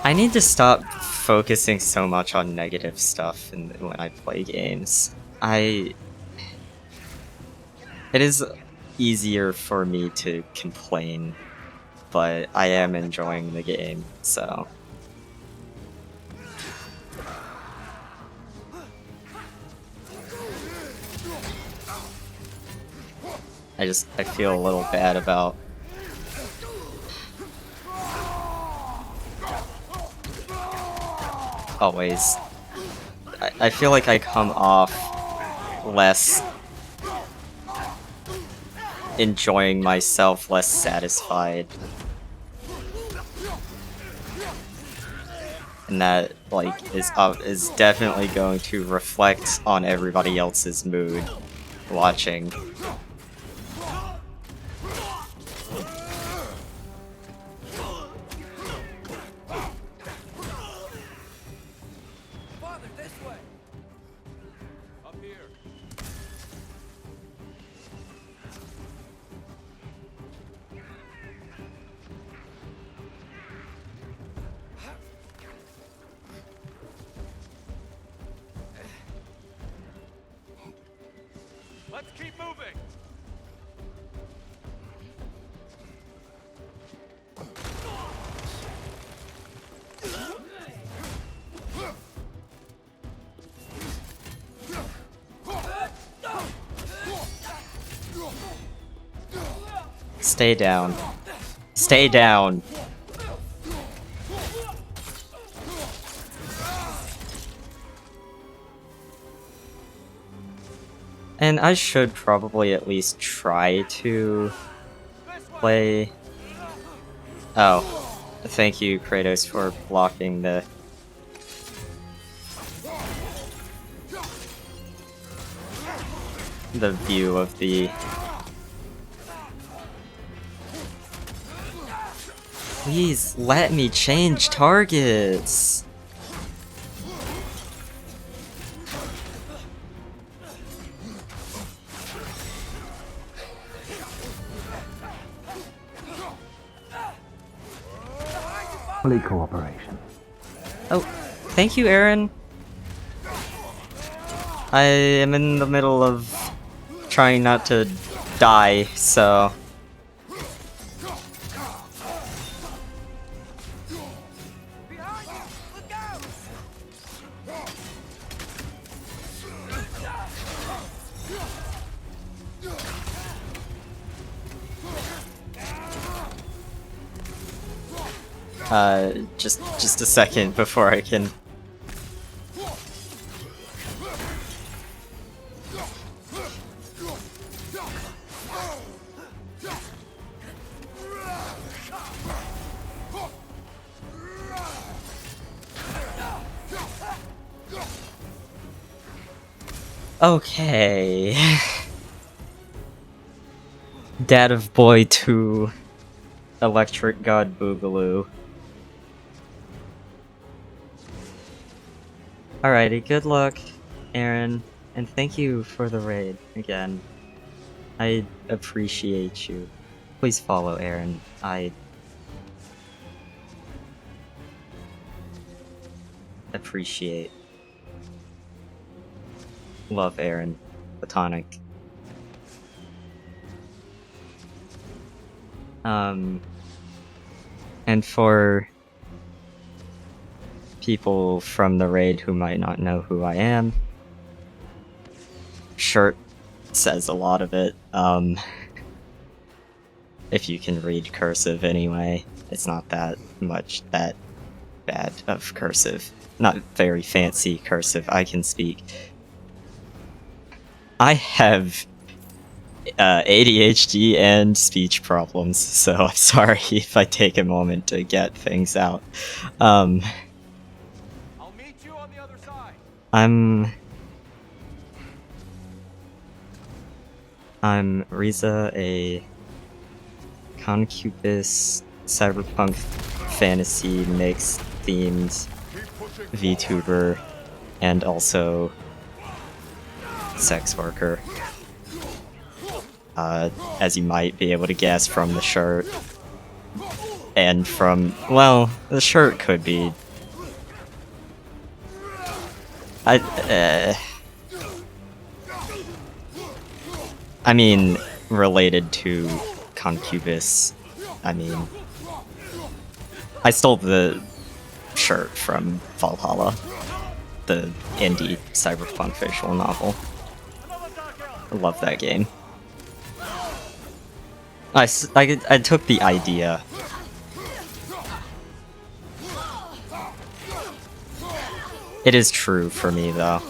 I need to stop focusing so much on negative stuff when I play games. It is easier for me to complain, but I am enjoying the game, so... I feel a little bad about... always. I feel like I come off less enjoying myself, less satisfied. and that like is definitely going to reflect on everybody else's mood watching. Father, this way. Up here. Let's keep moving. Stay down. Stay down. And I should probably at least try to play... Oh, thank you, Kratos, for blocking the... view of the... Please let me change targets! Cooperation. Oh, thank you, Aaron. I am in the middle of trying not to die, so... Behind you! Look out! Just a second before I can... Okay. Dad of Boy 2. Electric God Boogaloo. Alrighty, good luck, Aaron, and thank you for the raid again. I appreciate you. Please follow Aaron. I appreciate. Love Aaron. Platonic. And for people from the raid who might not know who I am, shirt says a lot of it. If you can read cursive anyway, it's not that much that bad of cursive. Not very fancy cursive, I can speak. I have ADHD and speech problems, so I'm sorry if I take a moment to get things out. I'll meet you on the other side. I'm Riza, a concubus cyberpunk fantasy mix themed VTuber and also sex worker. As you might be able to guess from the shirt. And from, well, the shirt could be... I mean, related to concubus. I mean, I stole the shirt from Valhalla, the indie cyberpunk visual novel. I love that game. I took the idea. It is true for me, though.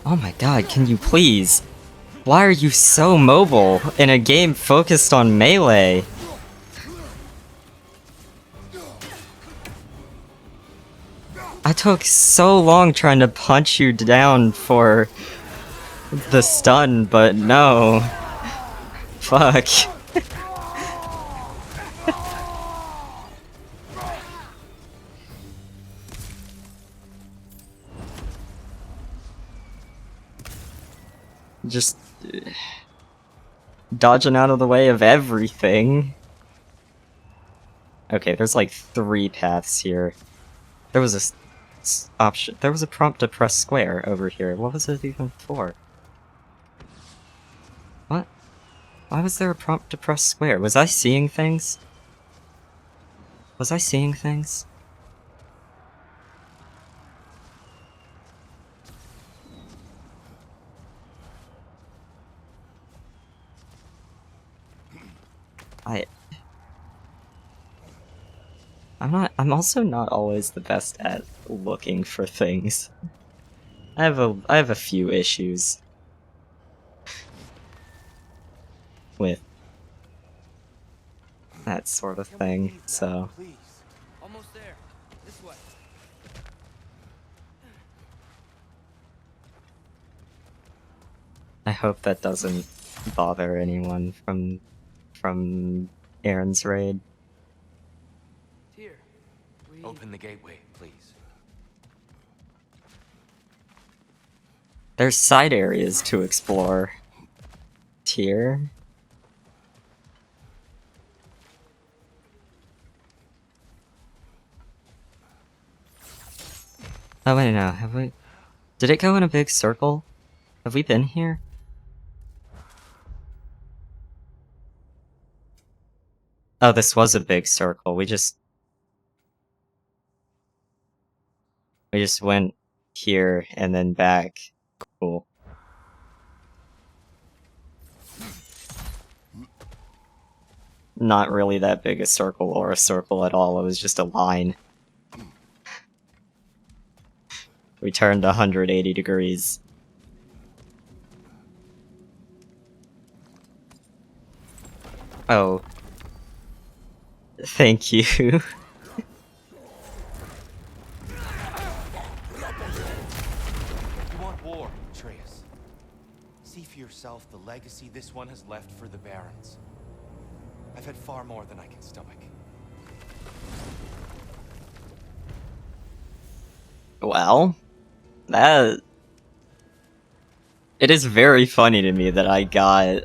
Oh my god, can you please? Why are you so mobile in a game focused on melee? I took so long trying to punch you down for the stun, but no. Fuck. Just dodging out of the way of everything. Okay, there's like 3 paths here. There was a option. There was a prompt to press square over here. What was it even for? What? Why was there a prompt to press square? Was I seeing things? Was I seeing things? I'm also not always the best at looking for things. I have a few issues with that sort of thing, so Please. Almost there. This way. I hope that doesn't bother anyone from Aaron's raid. Here. We... Open the gateway, please. There's side areas to explore. Here. Oh wait, no, have we... Did it go in a big circle? Have we been here? Oh, this was a big circle. We just went here and then back. Cool. Not really that big a circle or a circle at all. It was just a line. We turned 180 degrees. Oh. Thank you. You want war, Atreus. See for yourself the legacy this one has left for the Barons. I've had far more than I can stomach. Well, that... It is very funny to me that I got,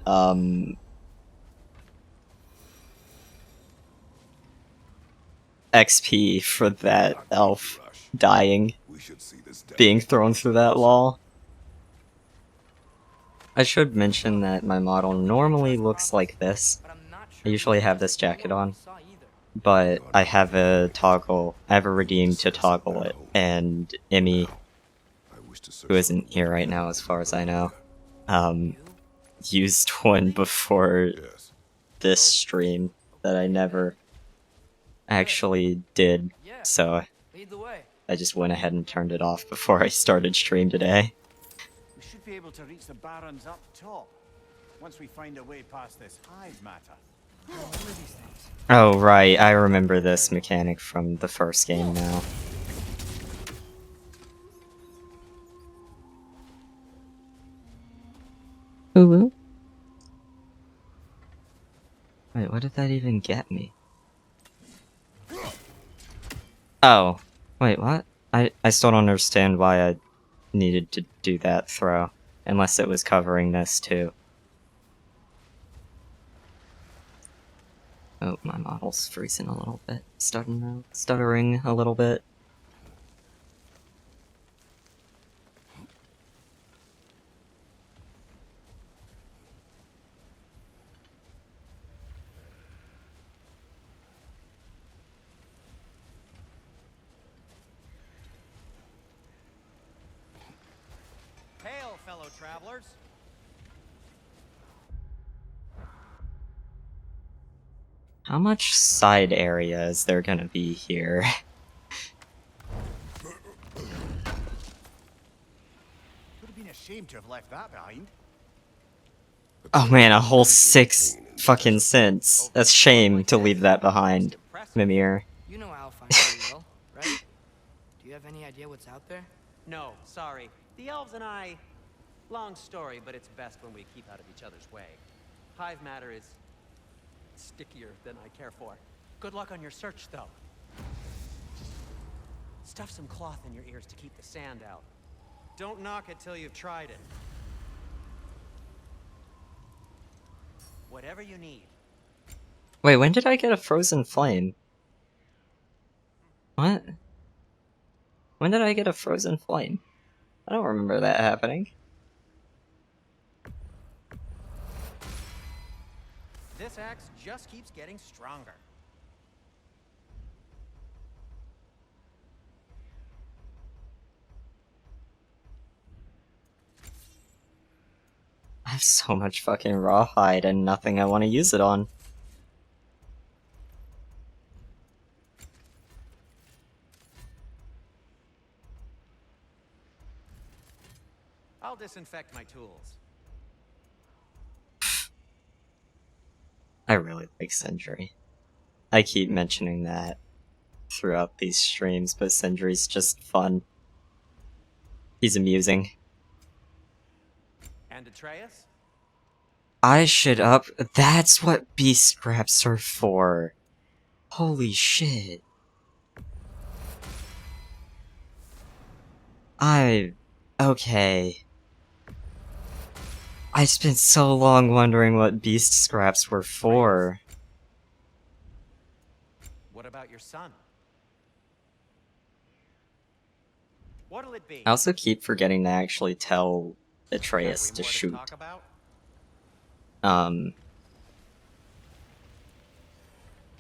XP for that elf dying, being thrown through that wall. I should mention that my model normally looks like this. But I'm not sure I usually have this jacket on, saw either. but I have a toggle, I have a redeem to toggle it, and Emmy, who isn't here right now as far as I know, used one before this stream that I never actually did, Yeah. so Lead the way. I just went ahead and turned it off before I started stream today. We should be able to reach the Barons up top, once we find a way past this hive matter. Oh right, I remember this mechanic from the first game now. Ooh. Wait, what did that even get me? Oh, wait, what? I still don't understand why I needed to do that throw, unless it was covering this too. Oh, my model's freezing a little bit, stuttering a little bit. Hail, fellow travelers. How much side area is there gonna be here? Would have been a shame to have left that behind. But Oh the man, a elves whole are frequently 6 pain in the fucking ass. cents. That's Over shame like to this, leave that most behind, impressive. Mimir. You know Alfheim pretty well, right? Do you have any idea what's out there? No, sorry. The elves and I... Long story, but it's best when we keep out of each other's way. Hive matter is... stickier than I care for. Good luck on your search, though. Stuff some cloth in your ears to keep the sand out. Don't knock it till you've tried it. Whatever you need. Wait, when did I get a frozen flame? What? When did I get a frozen flame? I don't remember that happening. This axe just keeps getting stronger. I have so much fucking rawhide and nothing I want to use it on. I'll disinfect my tools. I really like Sindri. I keep mentioning that throughout these streams, but Sindri's just fun. He's amusing. And Atreus? I should up. That's what beast scraps are for. Holy shit. Okay. I spent so long wondering what beast scraps were for. What about your son? What'll it be? I also keep forgetting to actually tell Have Atreus we to more shoot. talk about?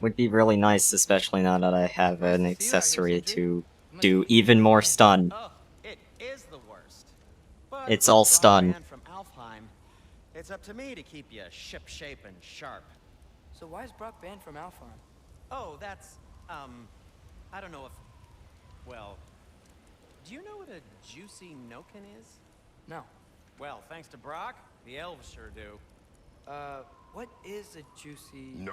Would be really nice, especially now that I have an Nice to see you out here, accessory Sindri. to Must do be even more fun. stun. Oh, it is the worst. But It's with all Brock stun. banned from Alfheim, it's up to me to keep you ship-shape and sharp. So why is Brock banned from Alfheim? Oh, that's, I don't know if... Well, do you know what a juicy Noken is? No. Well, thanks to Brock, the elves sure do. What is a juicy... No.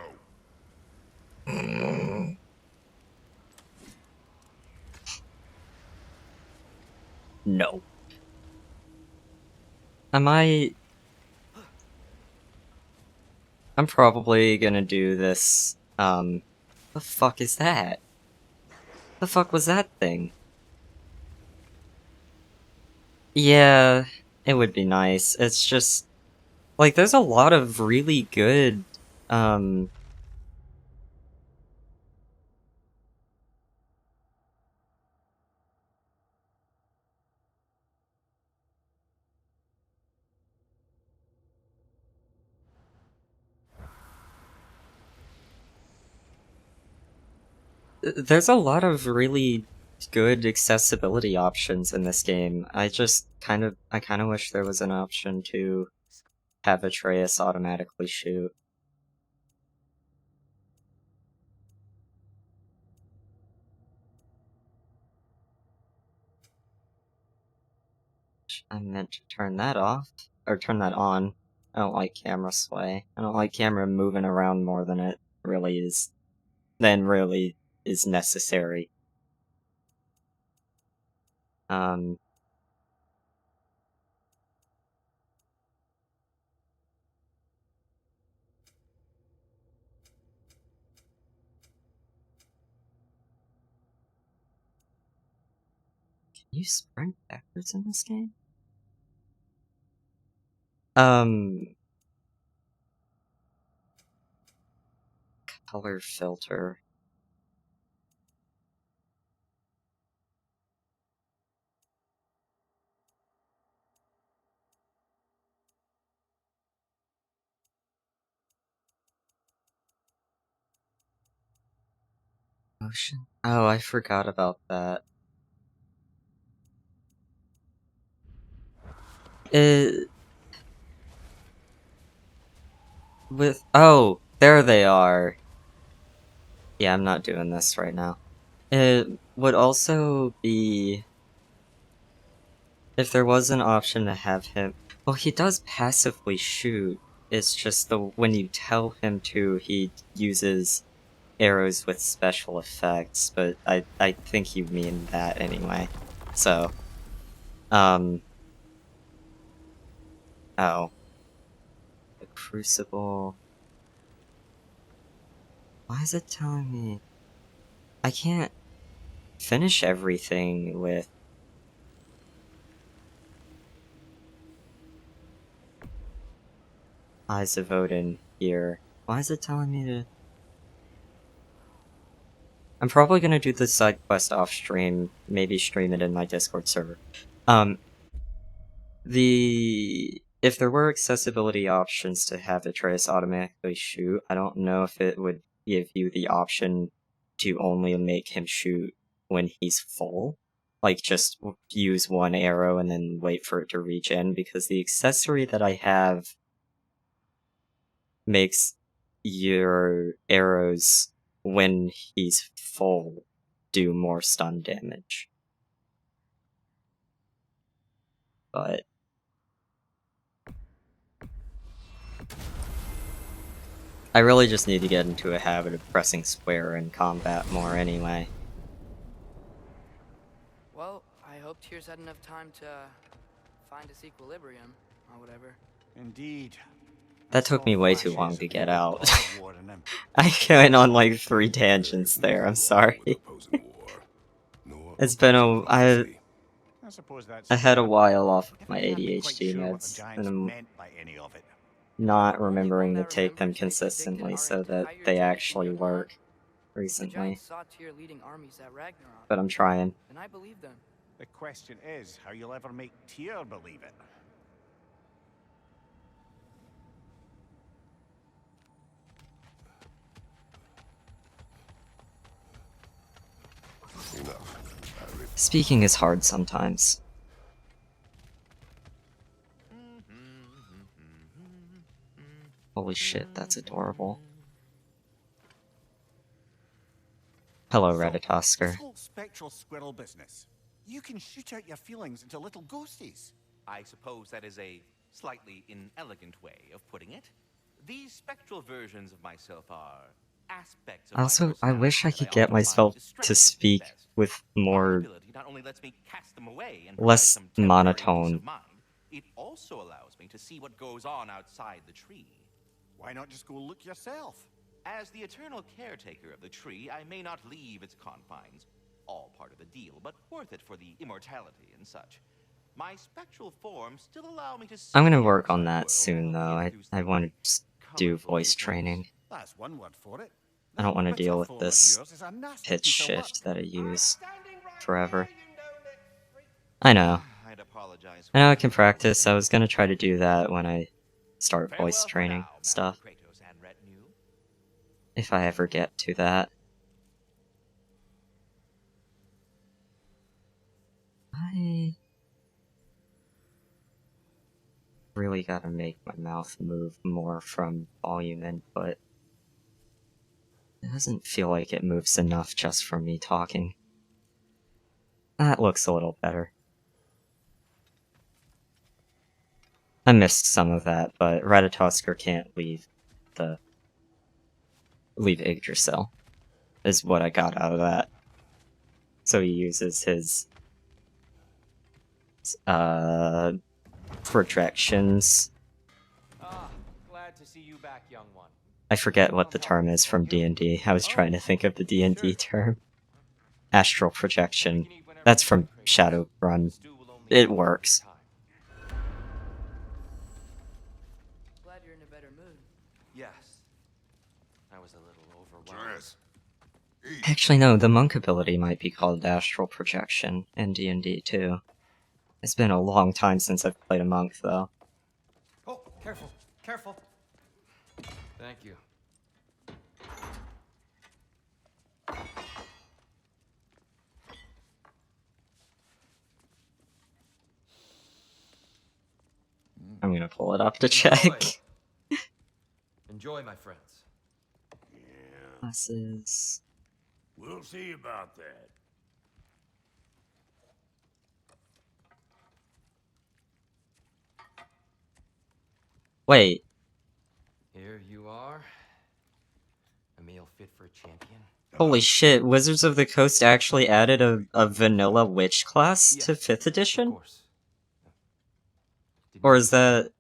No. I'm probably gonna do this, the fuck is that? The fuck was that thing? Yeah, it would be nice. It's just, like, there's a lot of really good, there's a lot of really good accessibility options in this game. I kind of wish there was an option to have Atreus automatically shoot. I meant to turn that off, or turn that on. I don't like camera sway. I don't like camera moving around more than it really really is necessary. Um, can you sprint backwards in this game? Color filter. Motion? Oh, I forgot about that. It... Oh, there they are. Yeah, I'm not doing this right now. It would also be... if there was an option to have him... Well, he does passively shoot. It's just when you tell him to, he uses arrows with special effects, but I think you mean that anyway. So, oh. The Crucible. Why is it telling me? I can't finish everything with... Eyes of Odin here. Why is it telling me to... I'm probably gonna do the side quest off stream, maybe stream it in my Discord server. If there were accessibility options to have Atreus automatically shoot, I don't know if it would give you the option to only make him shoot when he's full. Like, just use one arrow and then wait for it to regen, because the accessory that I have makes your arrows, when he's full, do more stun damage. But I really just need to get into a habit of pressing square in combat more anyway. Well, I hope Tyr's had enough time to find his equilibrium, or whatever. Indeed. That took me way too long to get out. I went on like 3 tangents there, I'm sorry. It's been I had a while off of my ADHD meds, and I'm not remembering to take them consistently so that they actually work recently. Saw Tyr leading armies at Ragnarok, But I'm trying. and I believe them. The question is how you'll ever make Tyr believe it. Speaking is hard sometimes. Holy shit, that's adorable. Hello, Reditosker. This whole spectral squirrel business. You can shoot out your feelings into little ghosties. I suppose that is a slightly inelegant way of putting it. These spectral versions of myself are aspects of Also, my I wish I personality could that get often find myself to distracting at speak best. with My more ability not only lets me cast them away and provide less some temporary monotone. peace of mind, it also allows me to see what goes on outside the tree. Why not just go look yourself? As the eternal caretaker of the tree, I may not leave its confines. All part of the deal, but worth it for the immortality and such. My spectral forms still allow me to see I'm gonna the work on outside that world soon, without though. the I want to enthusiastic, do colorful voice viewpoints. training. That's one word for it. I don't want to That deal picture with phone of this yours is a nasty pitch piece of work. shift that I use Standing right forever. here, you know-it freak. I know. I'd apologize I know I for can that. practice. I was gonna try to do that when I start Farewell voice for training now, Master stuff. Kratos and retinue. If I ever get to that. I really gotta make my mouth move more from volume input. It doesn't feel like it moves enough just from me talking. That looks a little better. I missed some of that, but Ratatosker can't leave Yggdrasil, is what I got out of that. So he uses his projections. Ah, glad to see you back, young one. I forget what the term is from D&D. I was trying to think of the D&D term. Astral projection. That's from Shadowrun. It works. Glad you're in a better mood. Yes. I was a little overwhelmed. Actually, no, the monk ability might be called astral projection in D&D too. It's been a long time since I've played a monk, though. Oh, careful, careful. Thank you. I'm gonna pull it up to check. Enjoy, my friends. Yeah, This is... we'll see about that. Wait. fit for a champion? Holy shit, Wizards of the Coast actually added a vanilla witch class to 5th Of edition? course. Didn't Or you is that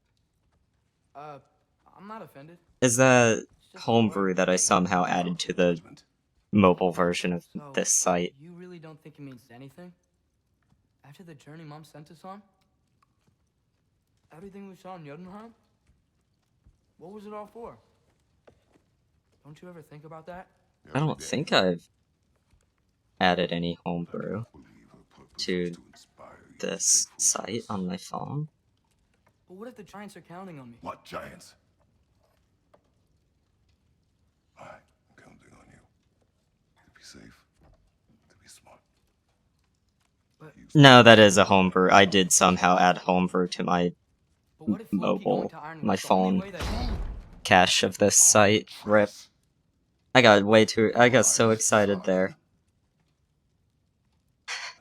I'm not offended. is that It's just a homebrew word. that I somehow added to the Judgment. mobile version of So, this site? you really don't think it means anything? After the journey Mom sent us on? Everything we saw in Jotunheim? What was it all for? Don't you ever think about that? I don't think I've added any homebrew Believe her purpose to was to inspire you to this take site risks. on my phone. But what if the Giants are counting on me? What giants? I'm counting on you. To be safe, to be smart. But, No, that is a homebrew. I did somehow add homebrew to my but what if Loki going mobile, to Ironwood my is the only phone way that... cache of this site. RIP. I got so excited there.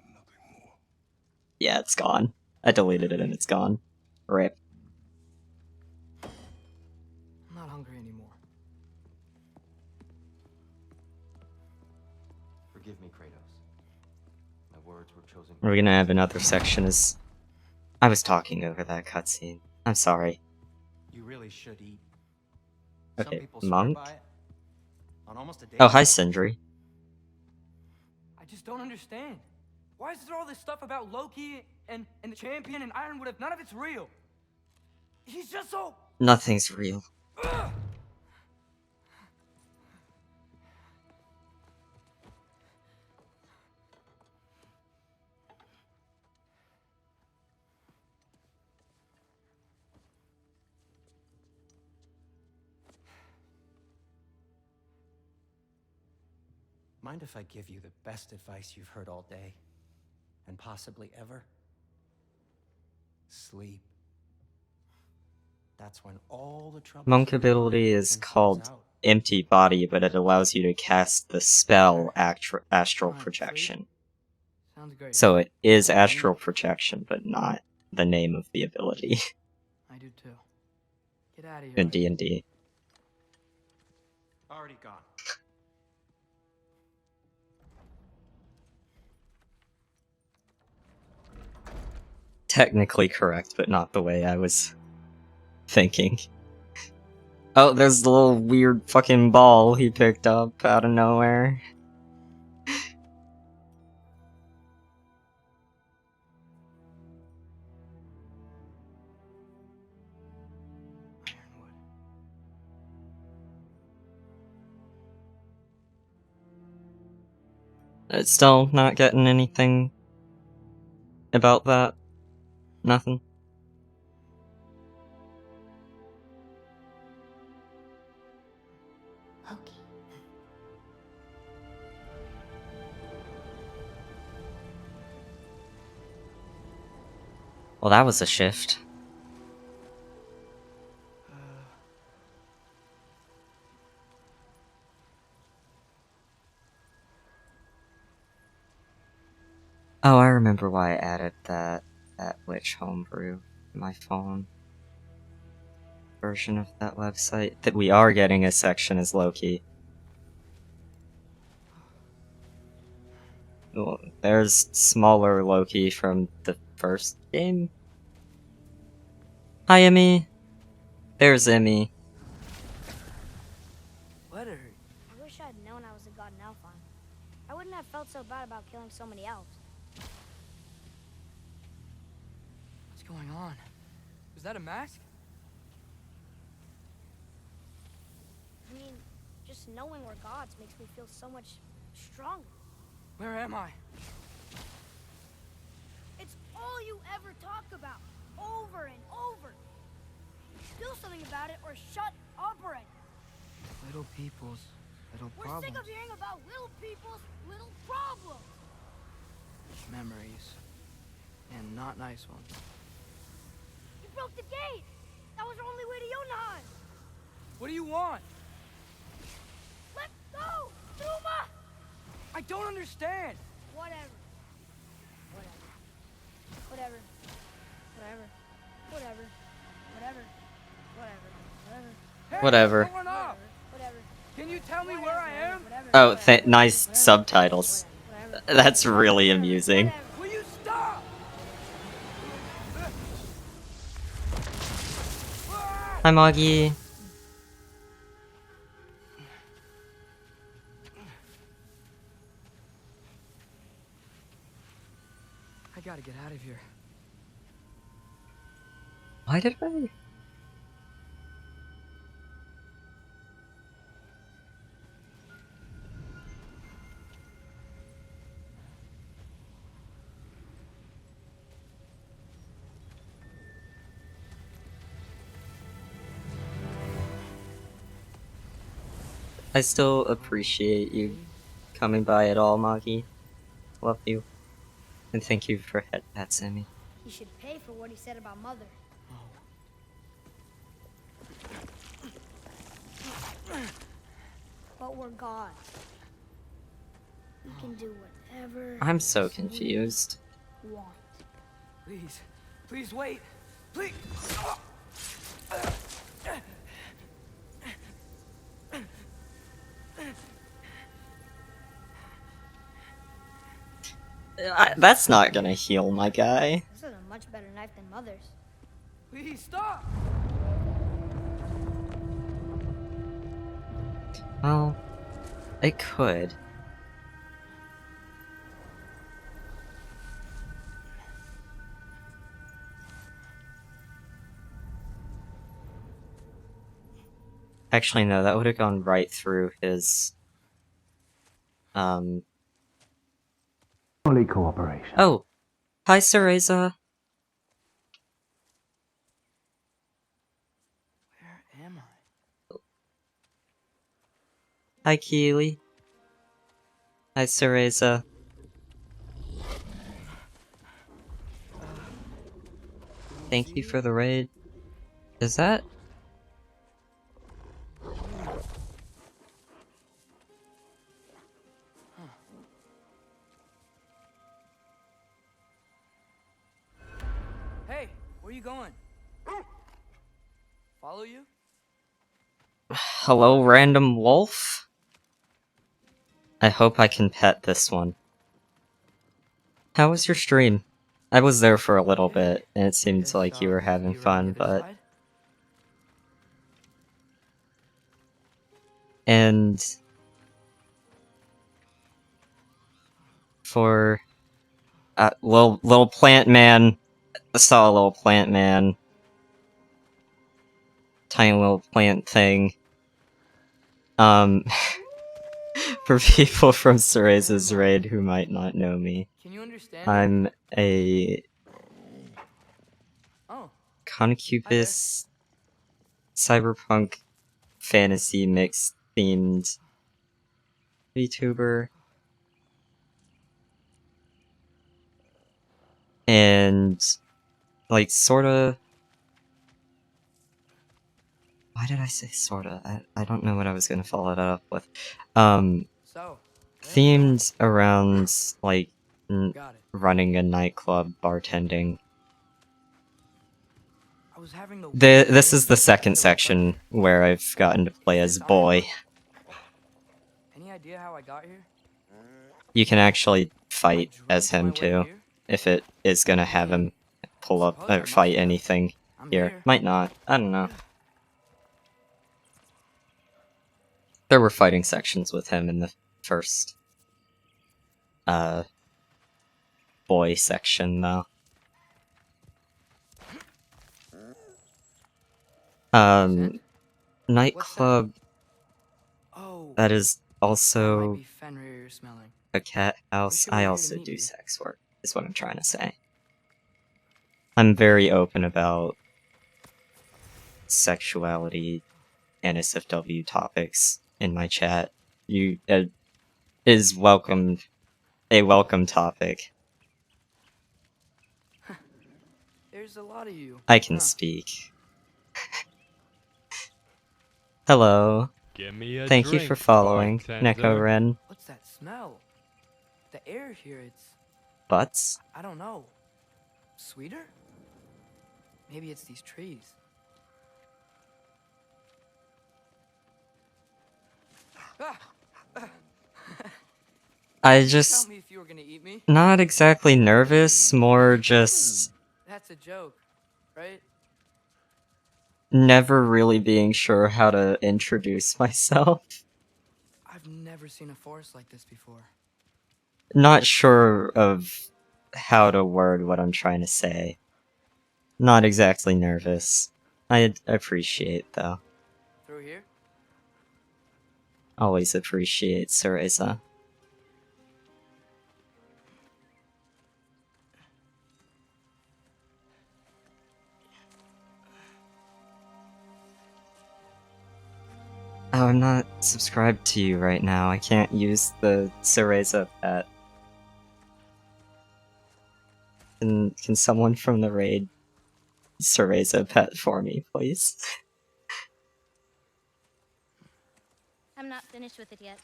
Nothing more. Yeah, it's gone. I deleted it and it's gone. RIP. I'm not hungry anymore. Forgive me, Kratos. My words were chosen. We're gonna have another section as... I was talking over that cutscene. I'm sorry. You really should eat. Okay, Some people swear monk? by it. On almost a daily Oh, hi, basis. Sindri. I just don't understand. Why is there all this stuff about Loki and the champion and Ironwood if none of it's real? He's just so... Nothing's real. Mind if I give you the best advice you've heard all day? And possibly ever? Sleep. That's when all the trouble... Monk ability is called Empty Body, but it allows you to cast the spell Astral Projection. Sounds great. So it is Astral Projection, but not the name of the ability I do too. Get out of here. in D&D. Already gone. Technically correct, but not the way I was thinking. Oh, there's the little weird fucking ball he picked up out of nowhere. Ironwood. It's still not getting anything about that. Nothing. Loki. Well, that was a shift. Oh, I remember why I added that witch homebrew to my phone version of that website. That we are getting a section as Loki. Well, there's smaller Loki from the first game. Hi, Emmy. There's Emmy. Let her. I wish I'd known I was a god in Alphon. I wouldn't have felt so bad about killing so many elves. What's going on? Was that a mask? I mean, just knowing we're gods makes me feel so much stronger. Where am I? It's all you ever talk about, over and over. Do something about it or shut up already. Little people's little We're problems. sick of hearing about little people's little problems. Memories. And not nice ones. You broke the gate. That was our only way to Jotunheim. What do you want? Let go, Duma! I don't understand. Whatever. Whatever. Whatever. Whatever. Whatever. Whatever. Whatever. Hey, Whatever. what's going on? Whatever. Can you tell me where I am? Oh, nice subtitles. That's really amusing. Will you stop? Hi, Moggy. I gotta get out of here. Why did I? I still appreciate you coming by at all, Moggy. Love you. And thank you for headpats, me. He should pay for what he said about Mother. But we're gods. We can do whatever I'm so confused. we want. Please. Please wait. Please. That's not gonna heal my guy. This is a much better knife than Mother's. Please stop. Well, it could. Actually, no, that would have gone right through his... Only cooperation. Oh! Hi, Cereza. Where am I? Hi, Keely. Hi, Cereza. Thank you for the raid. Is that... Hey, where you going? Follow you? Hello, random wolf? I hope I can pet this one. How was your stream? I was there for a little bit, and it seemed like you were having fun, but... And... For... little plant man... I saw a little plant man. Tiny little plant thing. For people from Cereza's raid who might not know me, Can you understand? I'm a Oh, concubus cyberpunk fantasy mixed themed VTuber. And like sorta... Why did I say sorta? I don't know what I was gonna follow that up with. so Themed around like got it. running a nightclub, bartending. I was having the This is the second section where I've gotten to play as boy. Any idea how I got here? You can actually fight as him too, if it is gonna have him pull up or fight anything here. Might not. I don't know. There were fighting sections with him in the first boy section though. Nightclub Oh, that is might also be Fenrir you're smelling. a cat house. should be I here to also meet do you. sex work, is what I'm trying to say. I'm very open about sexuality and SFW topics in my chat. You is welcome, a welcome topic. There's a lot of you. I can Huh. speak. Hello. Give me a Thank you drink, for following, bartender. Neko Ren. What's that smell? The air here, it's... Butts? I don't know. Sweeter? Maybe it's these trees. Ah! I Tell just... me if you were gonna eat me. Not exactly nervous, more just... That's a joke, right? never really being sure how to introduce myself. I've never seen a forest like this before. Not sure of how to word what I'm trying to say. Not exactly nervous. I appreciate, though. Through here? Always appreciate Cereza. Oh, I'm not subscribed to you right now. I can't use the Cereza pet. Can someone from the raid Cereza pet for me, please? I'm not finished with it yet.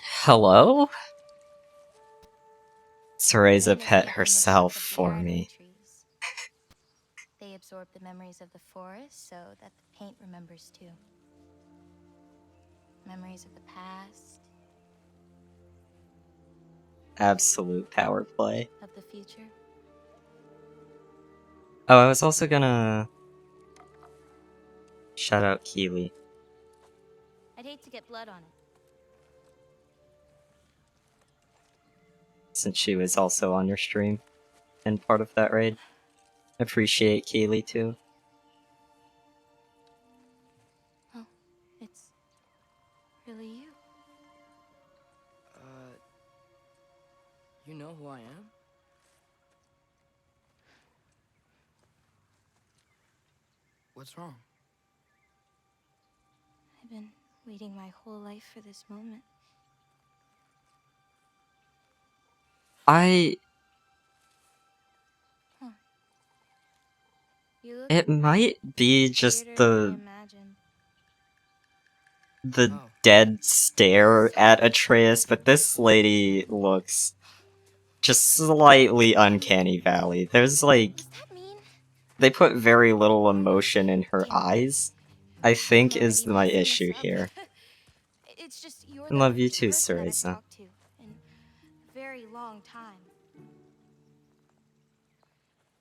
Hello? Cereza Paint is pet made from the bark herself of the for hardwood me. trees. They absorb the memories of the forest so that the paint remembers too. Memories of the past, Absolute power play. of the future. Oh, I was also gonna shout out Keely, I'd hate to get blood on it. since she was also on your stream and part of that raid. Appreciate Keely too. Oh, it's really you. You know who I am? What's wrong? I've been waiting my whole life for this moment. You look It might be just weirder than I the imagined. Oh. dead stare at Atreus, but this lady looks just slightly uncanny valley. There's like, Does that mean they put very little emotion in her Damn it. eyes, I think I'm is already my messing issue this up. here. It's just you're I the love you first too, person that I've Cereza. talked to in a very long time.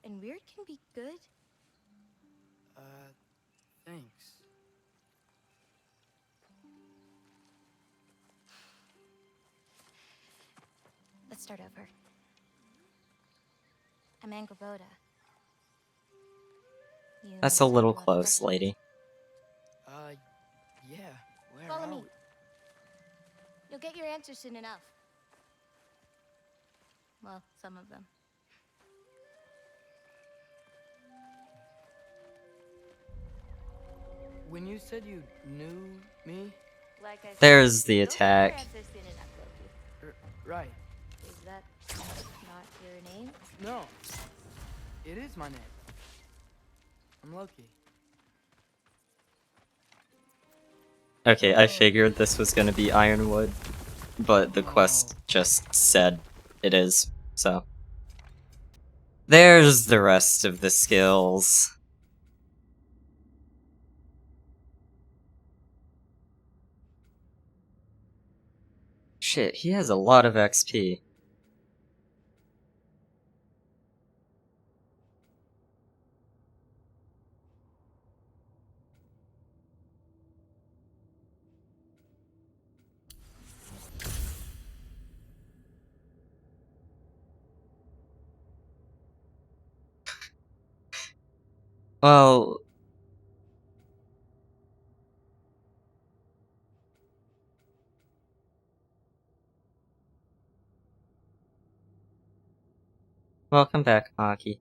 And weird can be good. Thanks. Let's start over. I'm Angrboda. You That's a have little lot of close, questions? lady. Yeah. Where Follow are me. we? You'll get your answers soon enough. Well, some of them. When you said you knew me? Like I said, There's the you'll get your attack. answers soon enough, Loki. Right. Is that not your name? No. It is my name. I'm Loki. Okay, I figured this was gonna be Ironwood, but the quest just said it is, so. There's the rest of the skills. Shit, he has a lot of XP. Well... Welcome back, Maki.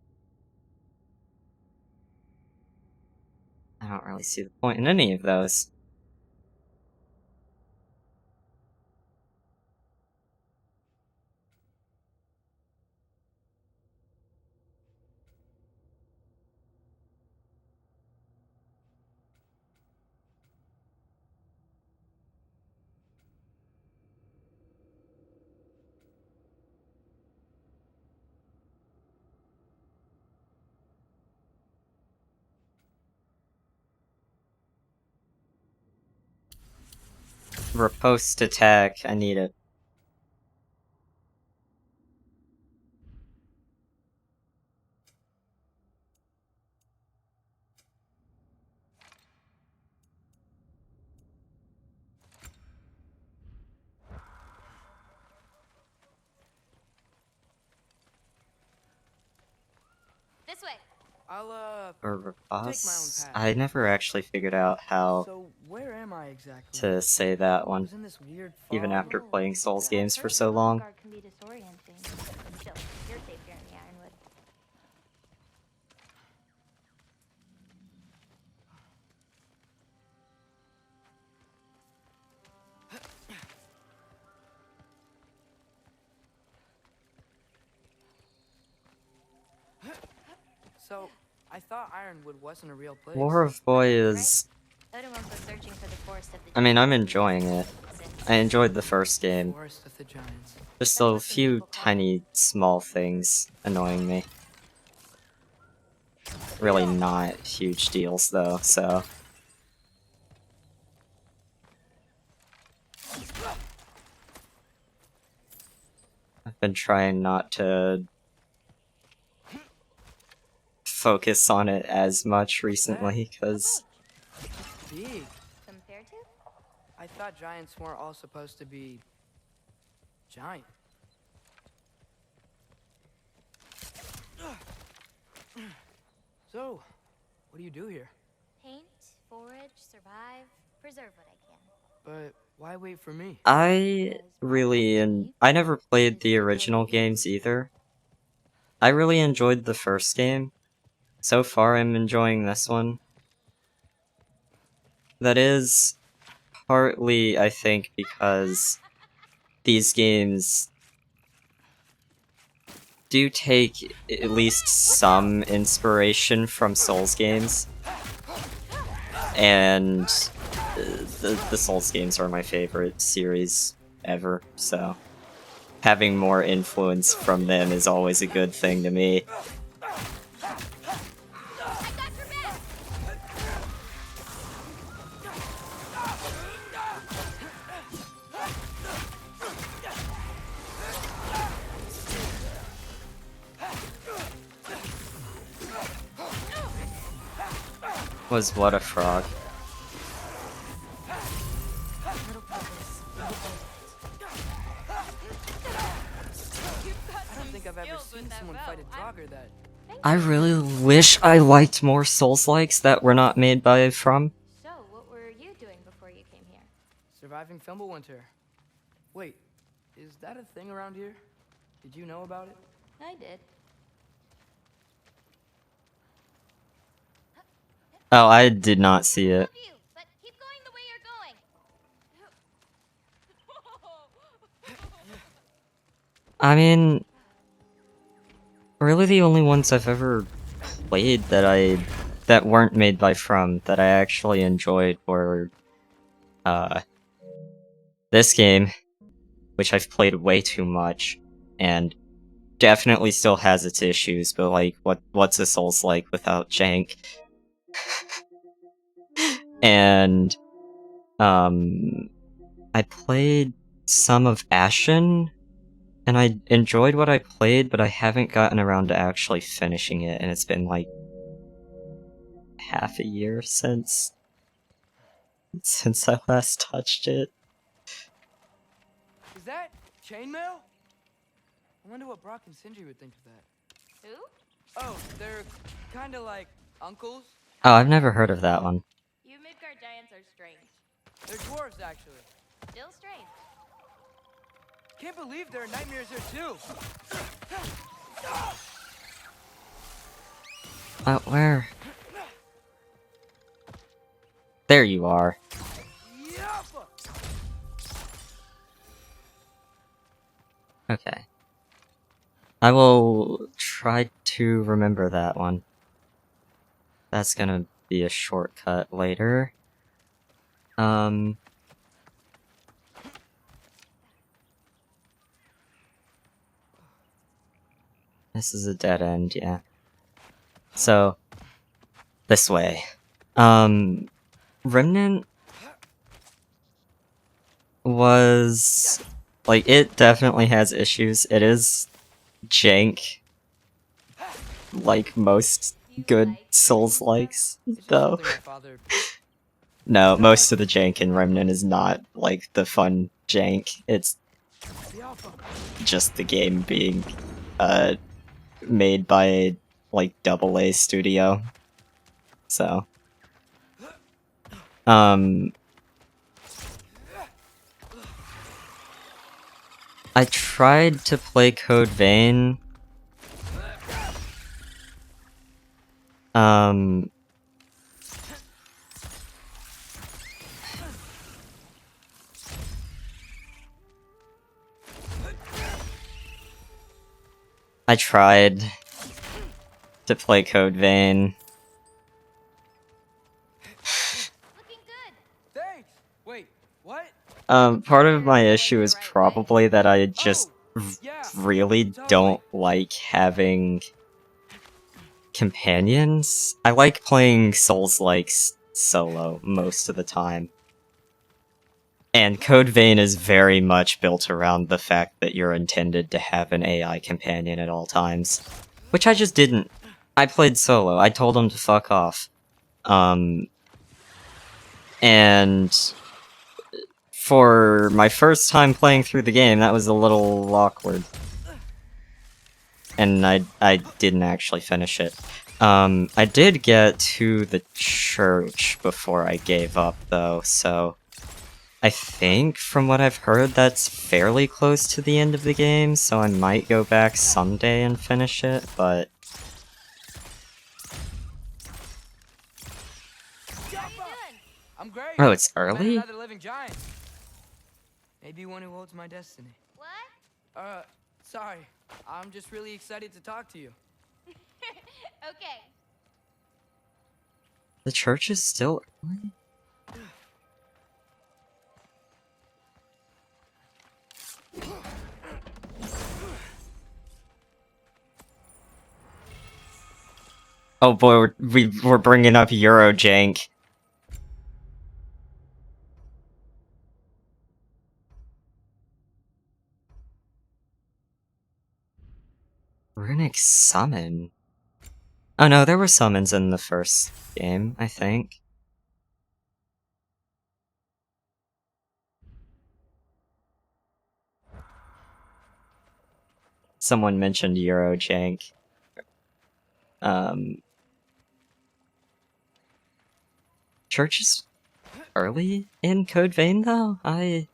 I don't really see the point in any of those. Riposte attack, I need it. This way. I'll Or take my own riposte? path. I never actually figured out how So where am I exactly? to say that I one, was in this weird even fog. after playing Souls I've games for heard so the long. Guard can be disorienting. Still, you're safe here in the Ironwood. So I thought Ironwood wasn't a real place. War of Boy is... Odin once was searching for the forest of the I mean, I'm giants. enjoying it. I enjoyed the first game. Forest of the Giants. Just That's a what some few people call tiny, small things annoying me. Really not huge deals, though, so... I've been trying not to focus on it as much recently, because... Big. Compared to? I thought giants weren't all supposed to be giant. So, what do you do here? Paint, forage, survive, preserve what I can. But why wait for me? I I never played the original games either. I really enjoyed the first game. So far, I'm enjoying this one. That is partly, I think, because these games do take at least some inspiration from Souls games. And the Souls games are my favorite series ever, so having more influence from them is always a good thing to me. Was what a frog. I don't think I've ever seen someone fight a Draugr that. I really wish I liked more Souls-likes that were not made by From. So, what were you doing before you came here? Surviving Fimbulwinter. Wait, is that a thing around here? Did you know about it? I did. Oh, I did not see it. You, but keep going the way you're going. I mean, really the only ones I've ever played that weren't made by From that I actually enjoyed were this game, which I've played way too much, and definitely still has its issues, but like what's a Souls like without jank? And I played some of Ashen, and I enjoyed what I played, but I haven't gotten around to actually finishing it, and it's been like half a year since I last touched it. Is that chainmail? I wonder what Brock and Sindri would think of that. Who? Oh, they're kind of like uncles. Oh, I've never heard of that one. You Midgard giants are strange. They're dwarves, actually. Still strange. Can't believe there are nightmares there too. Where? There you are. Yappa! Okay. I will try to remember that one. That's gonna be a shortcut later. This is a dead end, yeah. So, this way. Remnant... was like, it definitely has issues. It is jank, like most good Souls-likes, It's just though. something my father. No, most of the jank in Remnant is not like the fun jank. It's The Alpha. just the game being made by a like AA studio. So I tried to play Code Vein. I tried to play Code Vein. Looking good. Thanks. Wait, what? Part of my issue is probably that I just Yeah. really totally. don't like having companions. I like playing Souls-likes solo most of the time. And Code Vein is very much built around the fact that you're intended to have an AI companion at all times. Which I just didn't. I played solo. I told him to fuck off. And for my first time playing through the game, that was a little awkward. And I didn't actually finish it. I did get to the church before I gave up, though, so I think, from what I've heard, that's fairly close to the end of the game, so I might go back someday and finish it, but... How you doing? I'm great. Oh, it's I met early? another living giant. Maybe one who holds my destiny. What? Sorry. I'm just really excited to talk to you. Okay. The church is still early? Oh boy, we're bringing up Eurojank. Runic Summon? Oh no, there were summons in the first game, I think. Someone mentioned Eurojank. Church is early in Code Vein, though? I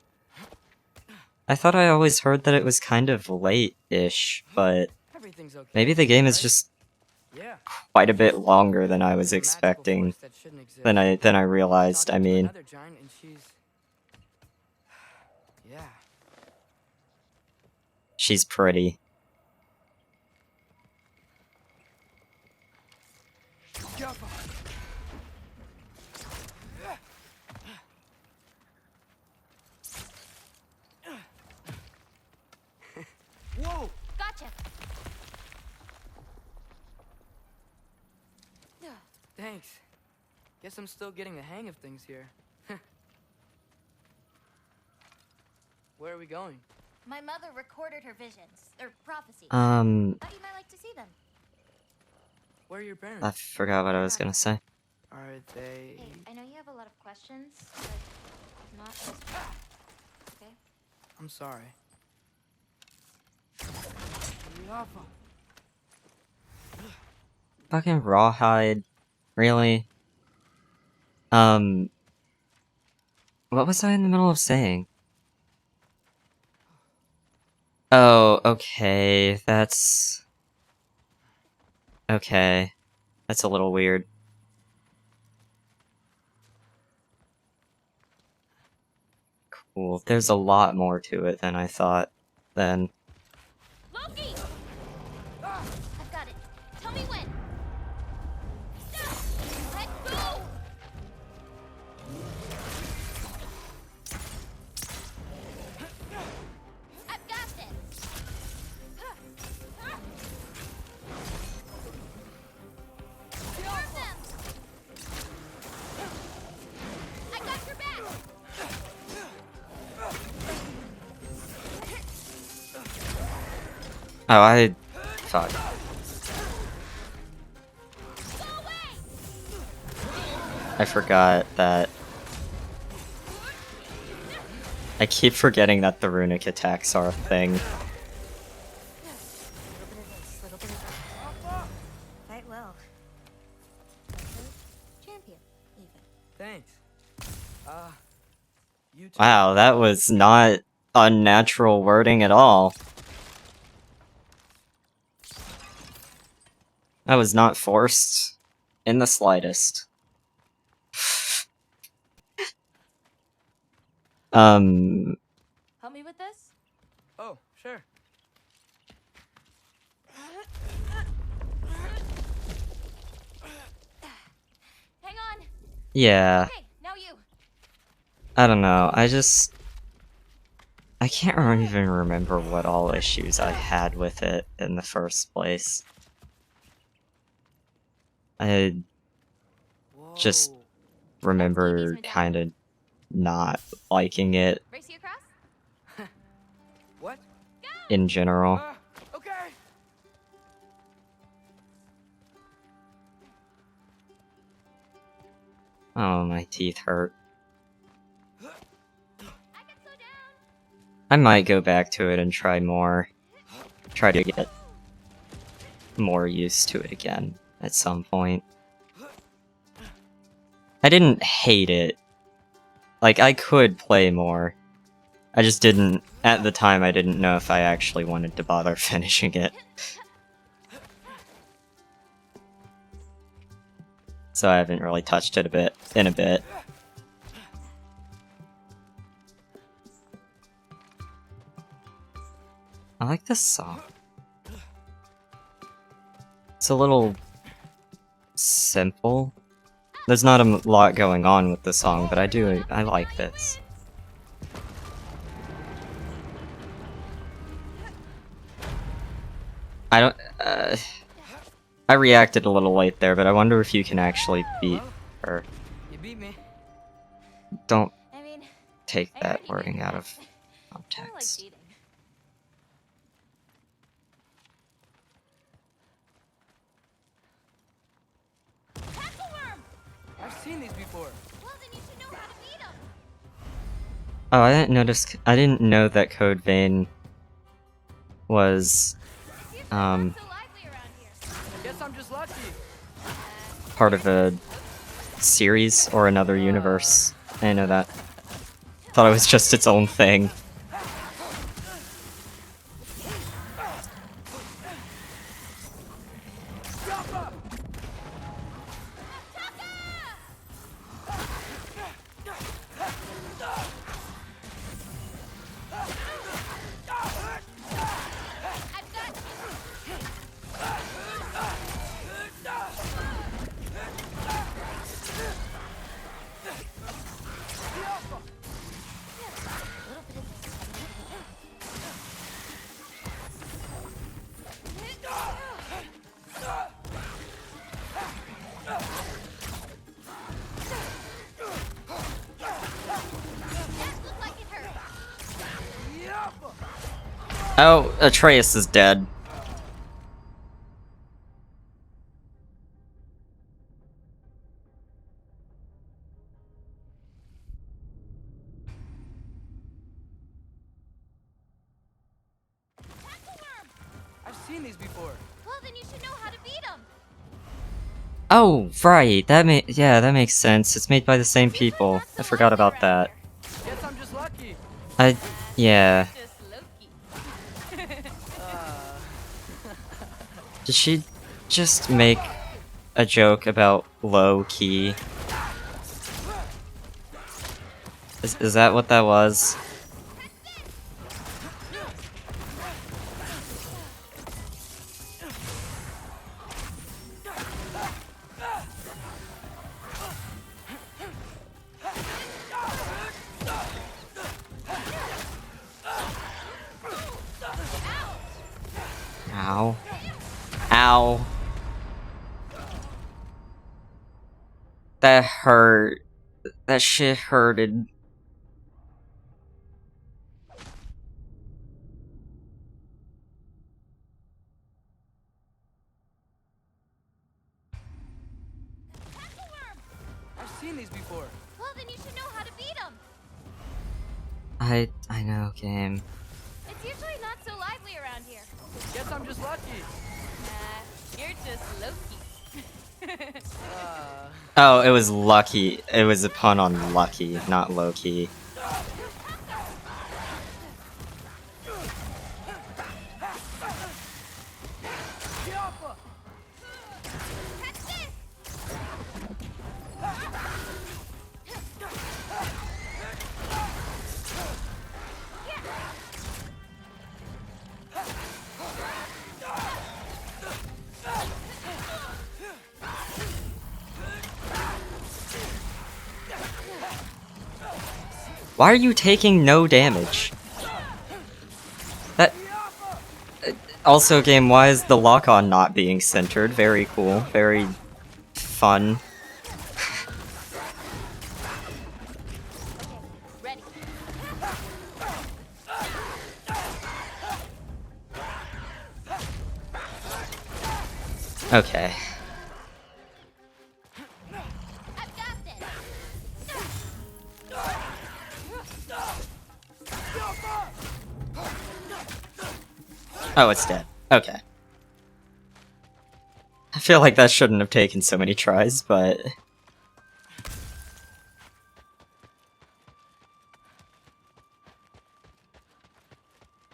thought I always heard that it was kind of late-ish, but Everything's okay. maybe the game is right? just Yeah. quite a bit longer than I was There's a magical expecting. force that shouldn't exist. Than I realized. I Talking to mean, another giant and yeah. she's pretty. Whoa! Gotcha. Thanks. Guess I'm still getting the hang of things here. Where are we going? My mother recorded her visions, or prophecies. I Thought you might like to see them. Where are your parents? forgot what I was gonna say. Are they... Hey, I know you have a lot of questions, but not this one. Okay? I'm sorry. Yafa. Fucking Rawhide. Really? What was I in the middle of saying? Oh, okay, that's... Okay. That's a little weird. Cool. There's a lot more to it than I thought, then. Loki! I've got it. Tell me when. Let go! I've got this. Warn them. I got your back. Oh, fuck. I forgot that. I keep forgetting that the runic attacks are a thing. Quite well. Champion, even. Thanks. You too. Wow, that was not unnatural wording at all. That was not forced in the slightest. Help me with this? Oh, sure. Hang on. Yeah, Okay, now you. I don't know, I can't even remember what all issues I had with it in the first place. I just Whoa. remember kinda not liking it Race you across? What? in general. Okay. Oh, my teeth hurt. I can slow down. I might go back to it and try more. Try to get more used to it again at some point. I didn't hate it. Like, I could play more. I just didn't, at the time, I didn't know if I actually wanted to bother finishing it. So I haven't really touched it in a bit. I like this song. It's a little simple. There's not a lot going on with the song, but I like this. I don't, I reacted a little late there, but I wonder if you can actually beat her. You beat me. Don't I mean, take I that already wording knew out that. of More like context. cheating. I've seen these before. Well, then you should know how to beat him. Oh, I didn't know that Code Vein was, So lively around here. Guess I'm just lucky. part of a series or another universe. I know that. Thought it was just its own thing. Oh, Atreus is dead. I've seen these before. Well, then you should know how to beat him. Oh, right. That makes sense. It's made by the same people. I forgot about that. Guess I'm just lucky. Yeah. Just Loki. Did she just make a joke about low key? Is that what that was? Ow. Ow. That hurt. That shit hurted. seen these before. Well, then you should know how to beat them. I know, game. It's usually not so lively around here. Guess I'm just lucky. You're just Loki. Oh, it was lucky. It was a pun on lucky, not low-key. Catch this! Why are you taking no damage? That... Also, game, why is the lock-on not being centered? Very cool. Very fun. Ready. Okay. I've got this. Oh, it's dead. Okay. I feel like that shouldn't have taken so many tries, but...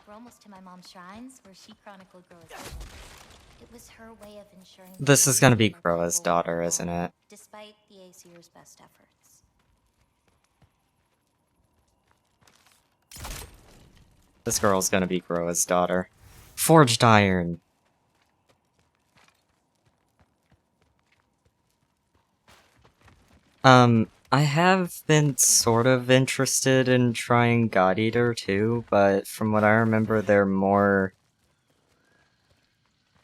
We're almost to my mom's shrines, where she chronicled Groa's vision. It was her way of ensuring that This is the gonna be people were Groa's daughter, alone, isn't it? Despite the Aesir's best efforts. This girl's gonna be Groa's daughter. Forged iron! I have been sort of interested in trying God Eater too, but from what I remember, they're more...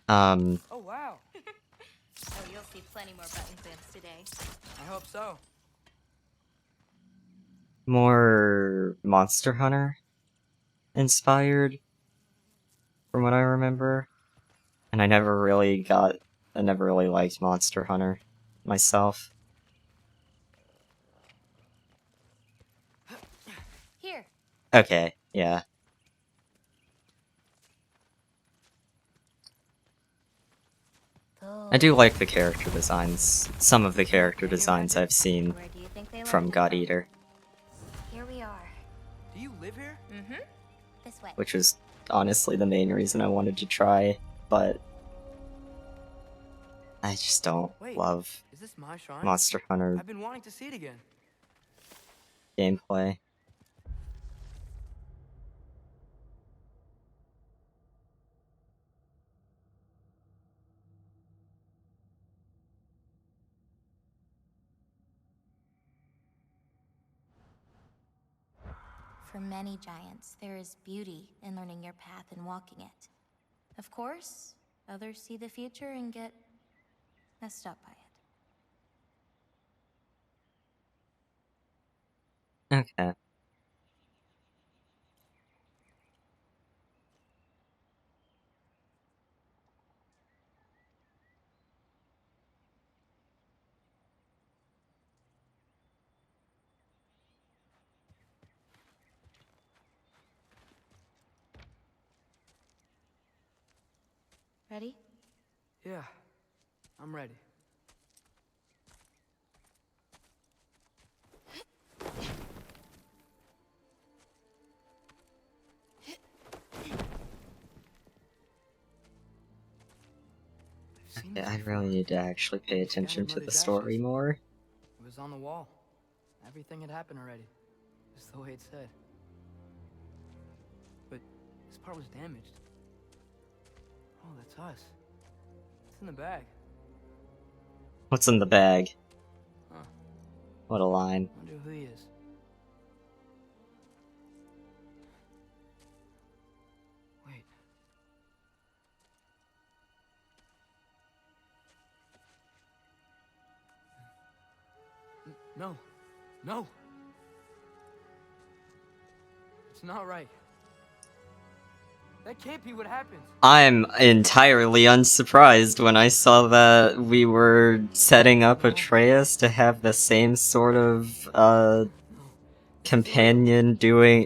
Oh, wow. Oh, you'll see plenty more button clamps today. I hope so. more Monster Hunter inspired, from what I remember. And I never really liked Monster Hunter myself. Here. Okay, yeah. I do like the character designs. Some of the character designs I've seen Where do you think they from learned it God Eater, Here we are. Do you live here? Mm-hmm. This way. which was honestly the main reason I wanted to try, but I just don't Wait, love is this my shrine? Monster Hunter I've been wanting to see it again. gameplay. For many giants, there is beauty in learning your path and walking it. Of course, others see the future and get messed up by it. Okay. Ready? Yeah, I'm ready. Yeah, I really need to actually pay attention to the story more. It was on the wall. Everything had happened already. Just the way it said. But this part was damaged. Oh, that's us. It's in the bag. What's in the bag? Huh. What a line. Wonder who he is. Wait. No. No. It's not right. That can't be what happens. I'm entirely unsurprised when I saw that we were setting up Atreus to have the same sort of companion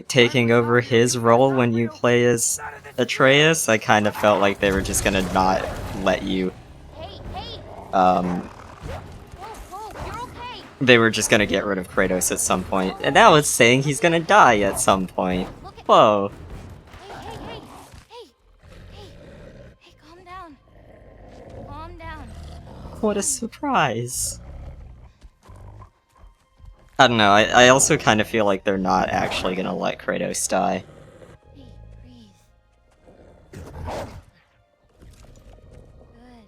taking over his role when you play as Atreus. I kind of felt like they were just gonna not let you Hey, hey! um Whoa, you're okay! they were just gonna get rid of Kratos at some point. And now it's saying he's gonna die at some point. Whoa. Hey, calm down. Calm down. What a surprise. I don't know, I also kind of feel like they're not actually gonna let Kratos die. Hey, breathe. Good.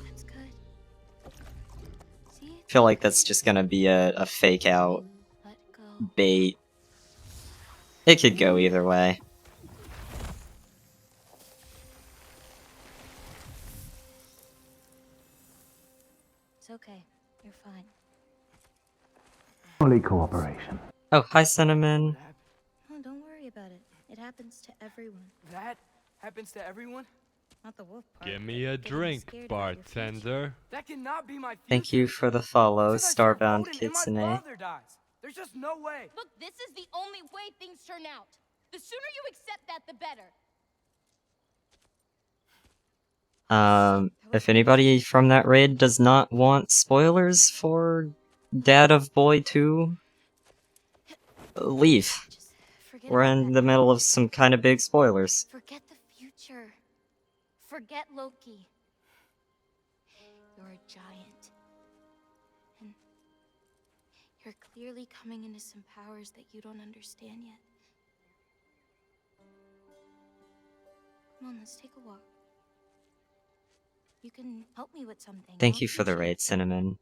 That's good. See? I feel like that's just gonna be a fake out Let go. bait. It could go either way. It's okay. You're fine. Only cooperation. Oh, hi Cinnamon. Oh, don't worry about it. It happens to everyone. That happens to everyone? Not the wolf part. Give me a but getting drink, scared about your future. bartender. That cannot be my future. Thank you for the follow, What if I start Starbound voting and my Kitsune. father dies? There's just no way. Look, this is the only way things turn out. The sooner you accept that, the better. If anybody from that raid does not want spoilers for Dad of Boy 2, leave. Just forget We're about in that the now. middle of some kind of big spoilers. Forget the future. Forget Loki. You're a giant. And you're clearly coming into some powers that you don't understand yet. Come on, let's take a walk. You can help me with something. Thank I'll you for the teach raid, Cinnamon.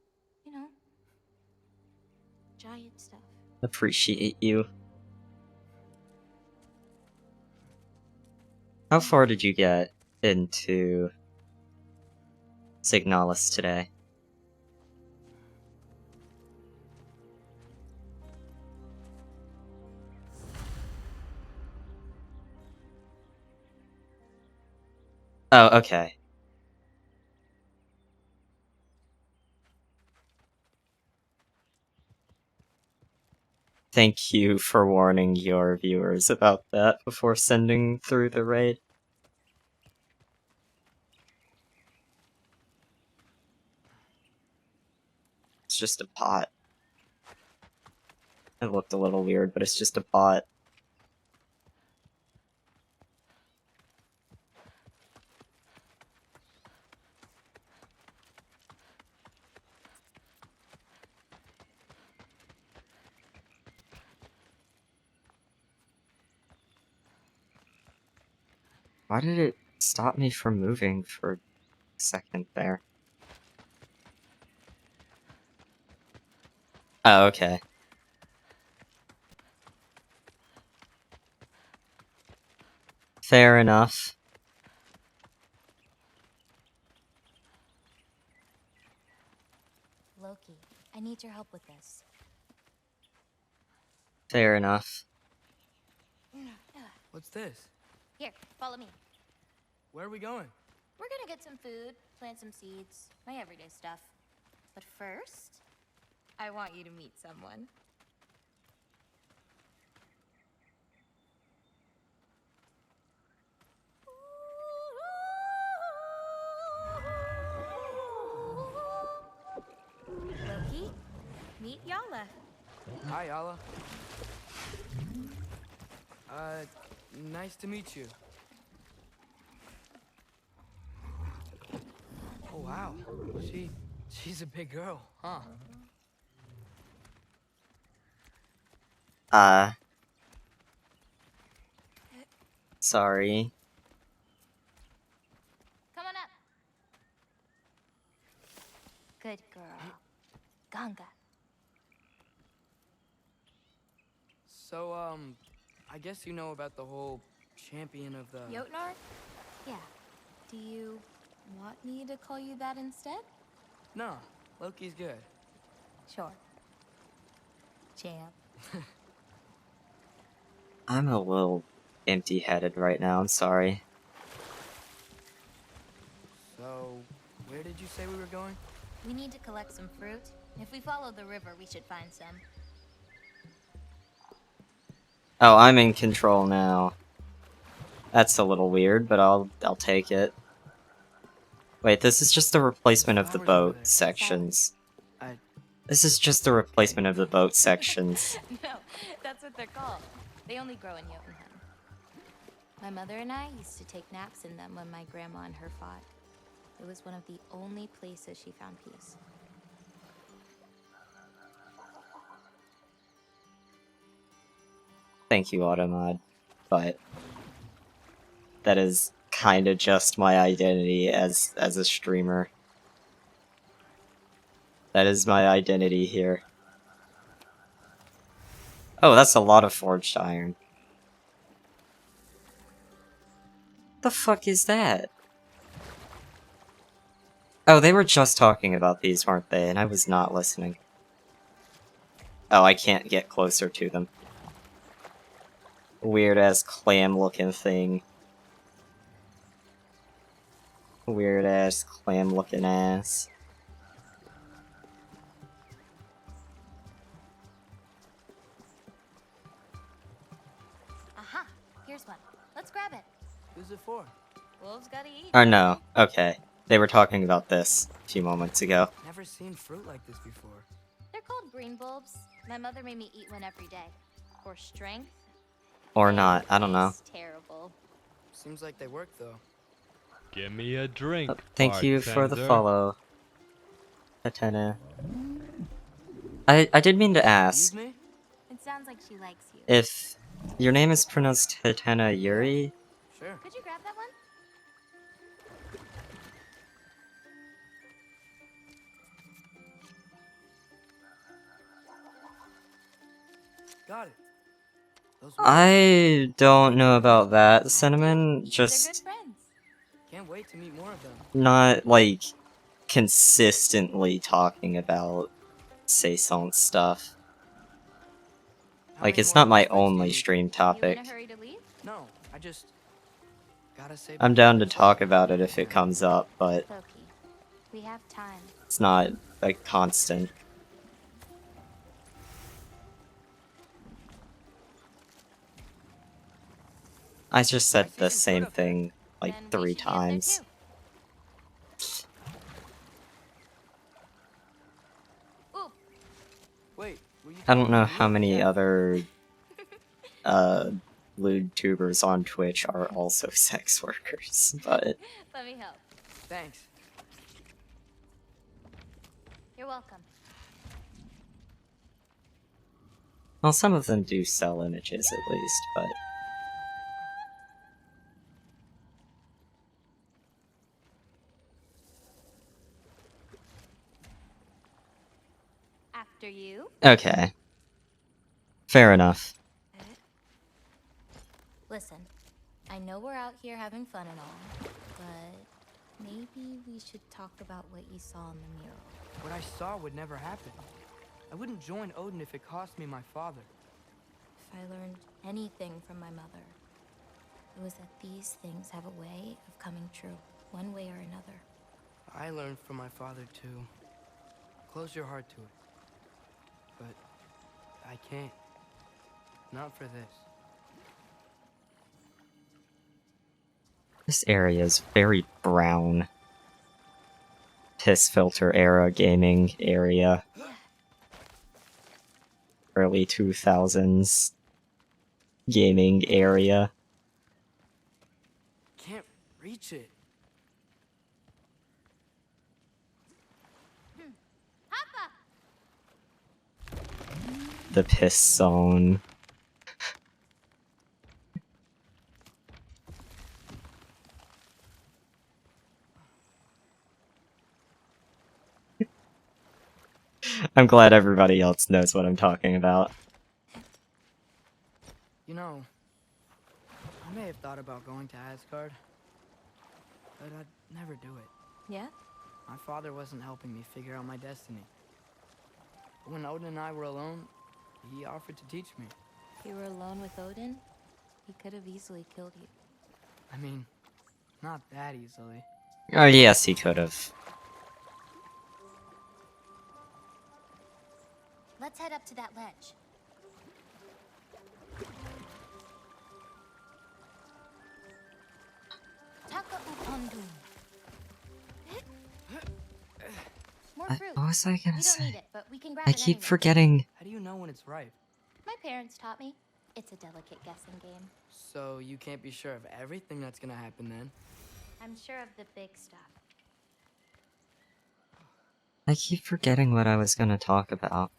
You know, giant stuff. Appreciate you. How far did you get into Signalis today? Oh, okay. Thank you for warning your viewers about that before sending through the raid. It's just a bot. It looked a little weird, but it's just a bot. Why did it stop me from moving for a second there? Oh, okay. Fair enough. Loki, I need your help with this. Fair enough. What's this? Here, follow me. Where are we going? We're gonna get some food, plant some seeds, my everyday stuff. But first, I want you to meet someone. Loki, meet Yala. Hi, Yala. Nice to meet you. Oh, wow. She's a big girl, huh? Sorry. Come on up. Good girl. Ganga. So, I guess you know about the whole champion of the... Jotnar? Yeah. Do you want me to call you that instead? No, Loki's good. Sure. Champ. I'm a little empty-headed right now, I'm sorry. So, where did you say we were going? We need to collect some fruit. If we follow the river, we should find some. Oh, I'm in control now. That's a little weird, but I'll take it. Wait, this is just a replacement of the Flowers over boat there. sections. I... This is just a replacement of the boat sections. No, that's what they're called. They only grow in Jotunheim. My mother and I used to take naps in them when my grandma and her fought. It was one of the only places she found peace. Thank you, Automod. But that is kind of just my identity as a streamer. That is my identity here. Oh, that's a lot of forged iron. The fuck is that? Oh, they were just talking about these, weren't they? And I was not listening. Oh, I can't get closer to them. Weird-ass clam-looking thing. Weird-ass clam-looking ass. Aha! Here's one. Let's grab it. Who's it for? Wolves gotta eat. Or no, okay. They were talking about this a few moments ago. Never seen fruit like this before. They're called green bulbs. My mother made me eat one every day. For strength. Or and not, I don't know. it's terrible. Seems like they work, though. Give me a drink. Thank you for the bartender. follow, Katana. I did mean to ask, Excuse me? It sounds like she likes you. if your name is pronounced Katana Yuri? Sure. Could you grab that one? Got it. Those I don't know about that, Cinnamon. They're good Just friends. Can't wait to meet more of them. not, like, consistently talking about Saison stuff. How Like, many it's more not my prospects do you only need? stream You topic. in a hurry to leave? No, I just gotta say. I'm down to talk about it if it comes up, but Loki, we have time. it's not, like, constant. I just said the same thing, like, Then we 3 should get there times. too. Ooh, Wait, were you I don't know talking to how me? many Yeah. other lewd tubers on Twitch are also sex workers, but let me help. Thanks. You're welcome. well, some of them do sell images at least, but After you. okay. Fair enough. Listen, I know we're out here having fun and all, but maybe we should talk about what you saw in the mural. What I saw would never happen. I wouldn't join Odin if it cost me my father. If I learned anything from my mother, it was that these things have a way of coming true, one way or another. I learned from my father too. Close your heart to it. But I can't. Not for this. This area is very brown. Piss filter era gaming area. Early 2000s gaming area. Can't reach it. Hoppa! The piss zone. I'm glad everybody else knows what I'm talking about. You know, I may have thought about going to Asgard, but I'd never do it. Yeah? My father wasn't helping me figure out my destiny. When Odin and I were alone, he offered to teach me. You were alone with Odin? He could have easily killed you. I mean, not that easily. Oh, yes, he could have. Let's head up to that ledge. Taka upondu. More fruit. What was I gonna We don't need say? it, but we can grab I it keep anyway. forgetting. How do you know when it's ripe? My parents taught me. It's a delicate guessing game. So you can't be sure of everything that's gonna happen then? I'm sure of the big stuff. I keep forgetting what I was gonna talk about.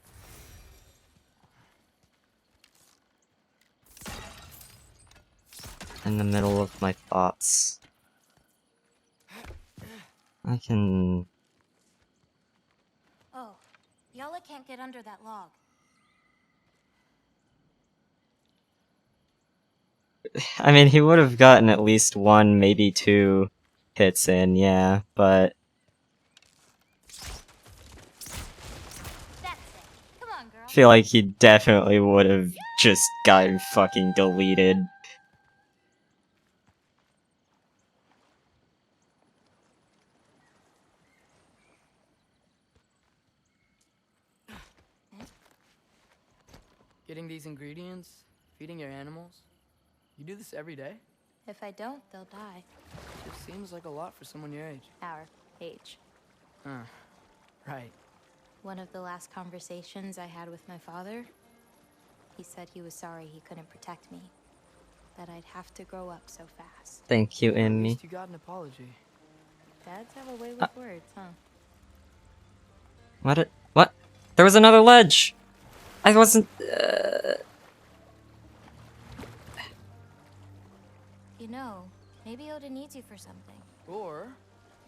In the middle of my thoughts. I can... Oh, Yala can't get under that log. I mean, he would have gotten at least 1, maybe 2 hits in, yeah, but... That's it. Come on, girl. I feel like he definitely would have just gotten fucking deleted. Getting these ingredients, feeding your animals. You do this every day? If I don't, they'll die. It seems like a lot for someone your age. Our age. Huh. Right. One of the last conversations I had with my father, he said he was sorry he couldn't protect me. That I'd have to grow up so fast. Thank you, At Emmy. least you got an apology. Dads have a way with words, huh? What? There was another ledge! I wasn't... You know, maybe Odin needs you for something. Or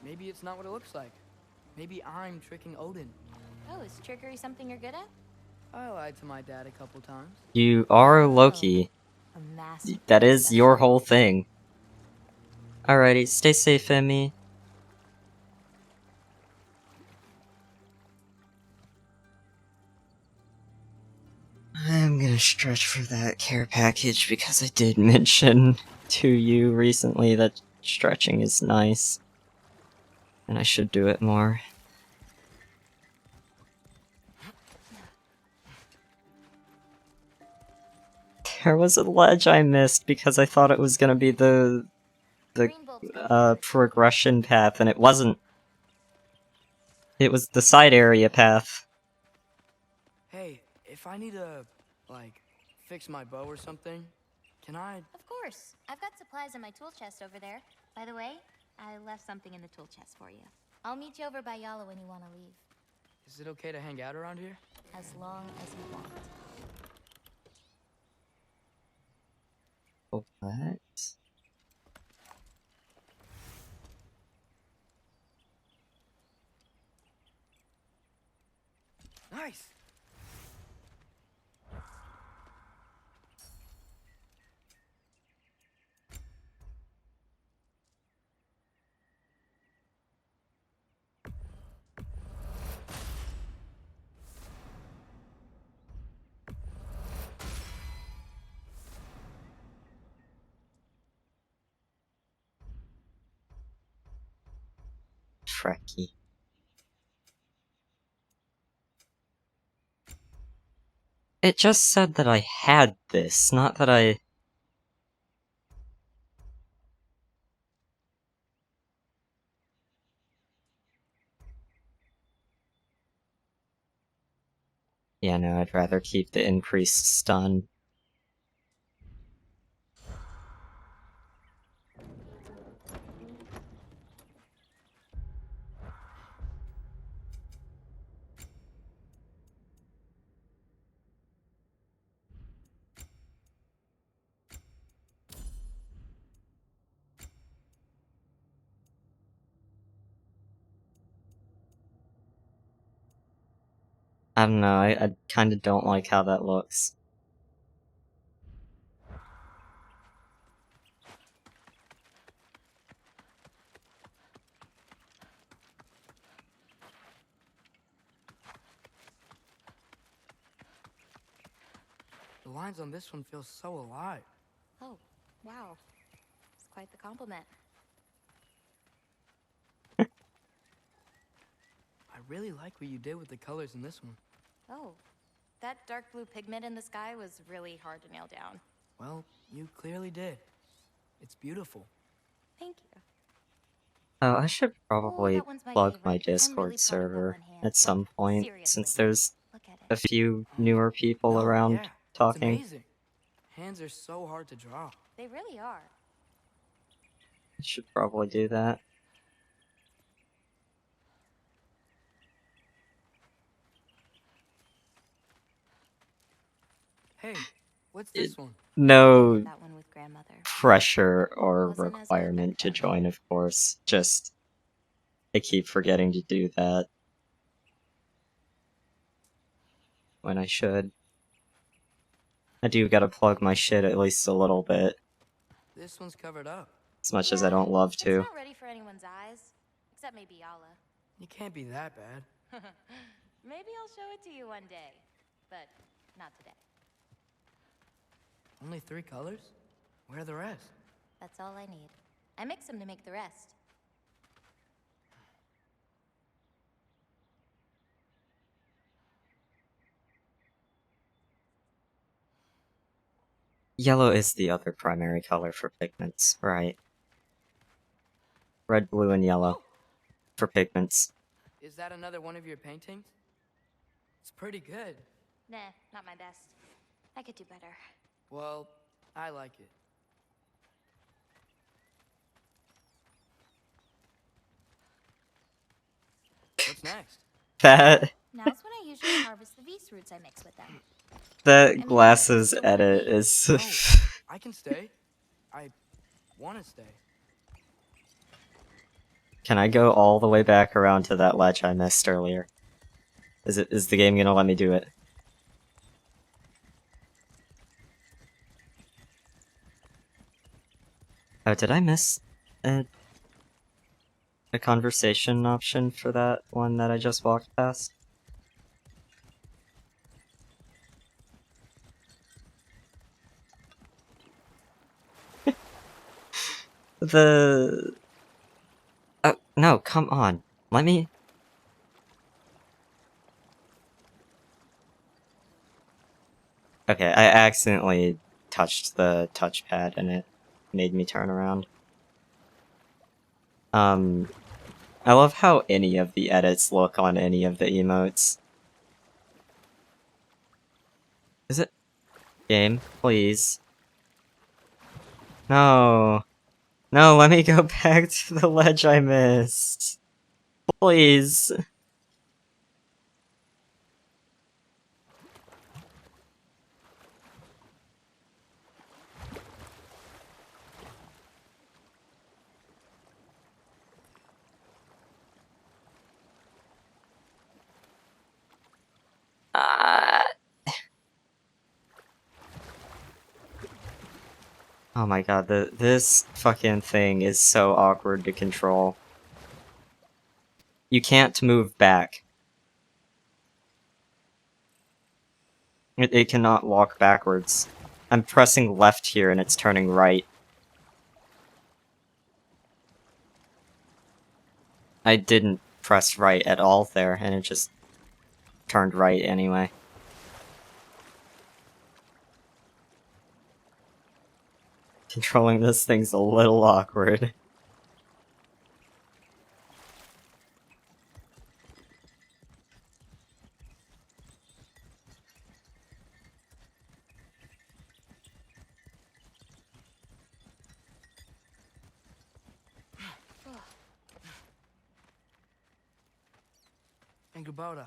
maybe it's not what it looks like. Maybe I'm tricking Odin. Oh, is trickery something you're good at? I lied to my dad a couple times. You are Loki. A massive That is your concession. whole thing. Alrighty, stay safe, Emmy. I'm gonna stretch for that care package because I did mention to you recently that stretching is nice. And I should do it more. There was a ledge I missed because I thought it was gonna be the Green bulbs go first. progression path, and it wasn't. It was the side area path. Hey, if I need to, like, fix my bow or something, can I? Of course. I've got supplies in my tool chest over there. By the way, I left something in the tool chest for you. I'll meet you over by Yala when you want to leave. Is it okay to hang out around here? As long as you want. What? Nice. Frecky. It just said that I had this, not that I... Yeah, no, I'd rather keep the increased stun. I don't know, I kinda don't like how that looks. The lines on this one feel so alive. Oh, Wow. It's quite the compliment. I really like what you did with the colors in this one. Oh, that dark blue pigment in the sky was really hard to nail down. Well, you clearly did. It's beautiful. Thank you. Oh, I should Oh, probably that one's my plug favorite. my I'm Discord really proud of that server one hand. at some Like, point, seriously. since there's Look at a it. few newer people No, around yeah, it's talking. amazing. Hands are so hard to draw. They really are. I should probably do that. Hey, what's this one? No That one with grandmother. pressure or Wasn't as good back requirement to then. join, of course. Just, I keep forgetting to do that. When I should. I do gotta plug my shit at least a little bit, This one's covered up. as much as I don't love It's to. not ready for anyone's eyes. Except maybe Yala. It can't be that bad. Maybe I'll show it to you one day. But not today. Only 3 colors? Where are the rest? That's all I need. I mix them to make the rest. Yellow is the other primary color for pigments, right? Red, blue, and yellow for pigments. Is that another one of your paintings? It's pretty good. Nah, not my best. I could do better. Well, I like it. What's next? That Now's when I usually harvest the Vs roots I mix with them. that mean, glasses so what do edit we- is Oh, I can stay. I want to stay. Can I go all the way back around to that ledge I missed earlier? Is the game gonna let me do it? Oh, did I miss a conversation option for that one that I just walked past? The... Oh, no, come on. Let me... Okay, I accidentally touched the touchpad and it made me turn around. I love how any of the edits look on any of the emotes. Is it? Game, please. No. No, let me go back to the ledge I missed. Please. Oh my god, this fucking thing is so awkward to control. You can't move back. It cannot walk backwards. I'm pressing left here and it's turning right. I didn't press right at all there, and it just turned right anyway. Controlling this thing's a little awkward. And Gabota,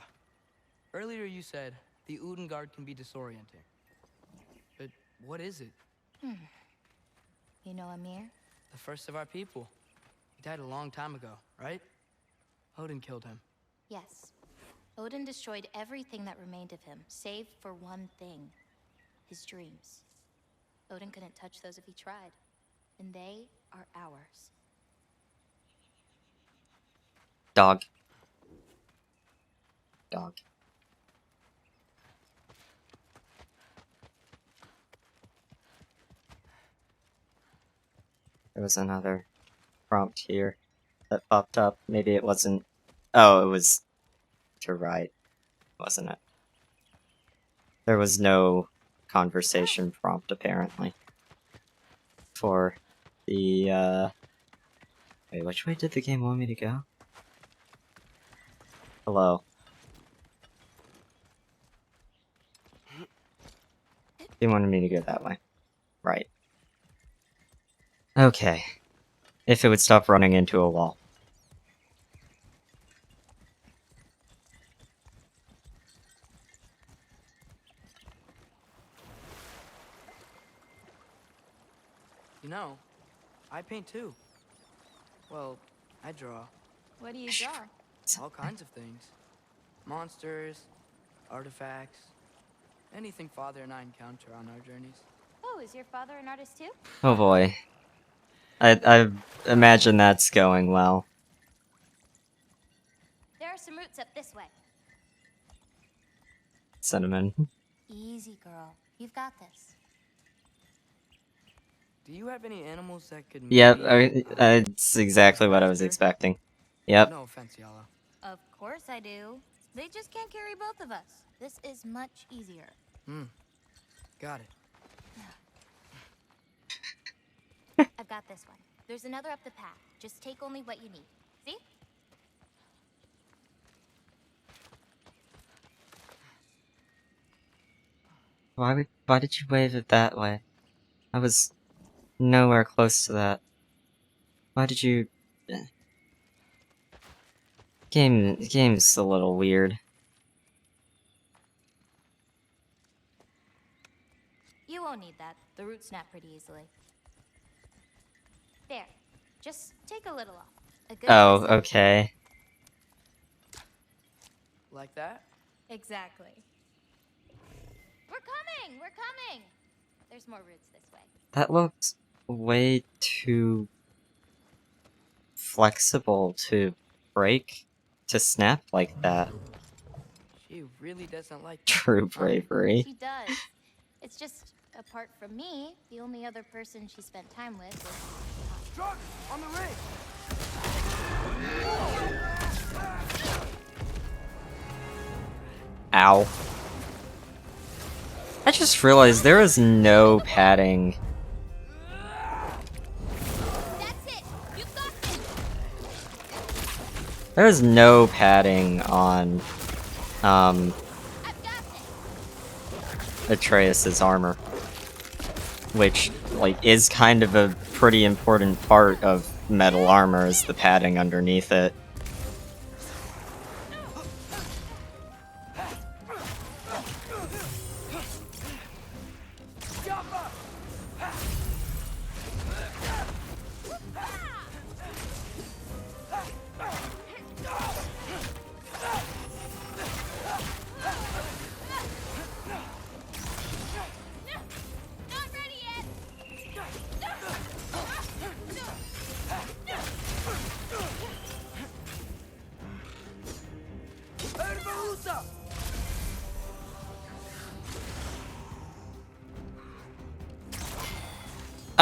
earlier you said the Udengard can be disorienting. But what is it? You know Amir? The first of our people. He died a long time ago, right? Odin killed him. Yes. Odin destroyed everything that remained of him, save for one thing. His dreams. Odin couldn't touch those if he tried. And they are ours. Dog. Dog. There was another prompt here that popped up. Maybe it wasn't... Oh, it was to write, wasn't it? There was no conversation prompt, apparently. For the, Wait, which way did the game want me to go? Hello. They wanted me to go that way. Right. Okay. If it would stop running into a wall. You know, I paint too. Well, I draw. What do you draw? All kinds of things. Monsters, artifacts, anything Father and I encounter on our journeys. Oh, is your father an artist too? Oh boy. I imagine that's going well. There are some roots up this way. Cinnamon. Easy, girl. You've got this. Do you have any animals that could Yep, maybe, it's exactly what I was faster? expecting. Yep. No offense, Yala. Of course I do. They just can't carry both of us. This is much easier. Got it. I've got this one. There's another up the path. Just take only what you need. See? Why did you wave it that way? I was nowhere close to that. Why did you... Game's a little weird. You won't need that. The roots snap pretty easily. There. Just take a little off. A good Oh, medicine. okay. Like that? Exactly. We're coming! We're coming! There's more roots this way. That looks way too flexible to break, to snap like that. She really doesn't like that. True bravery. She does. It's just, apart from me, the only other person she spent time with was... Truck! On the rig! Ow. I just realized there is no padding. That's it. You got this. There is no padding on, I've got this. Atreus's armor. Which, like, is kind of a pretty important part of metal armor, is the padding underneath it. Not ready yet.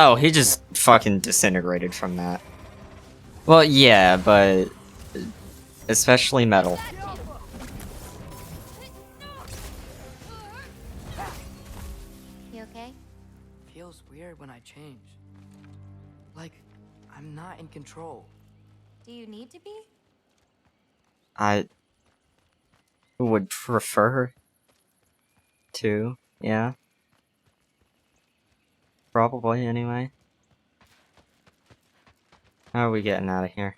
Oh, he just fucking disintegrated from that. Well, yeah, but... especially metal. You okay? Feels weird when I change. Like, I'm not in control. Do you need to be? I would prefer to, yeah. Probably, anyway. How are we getting out of here?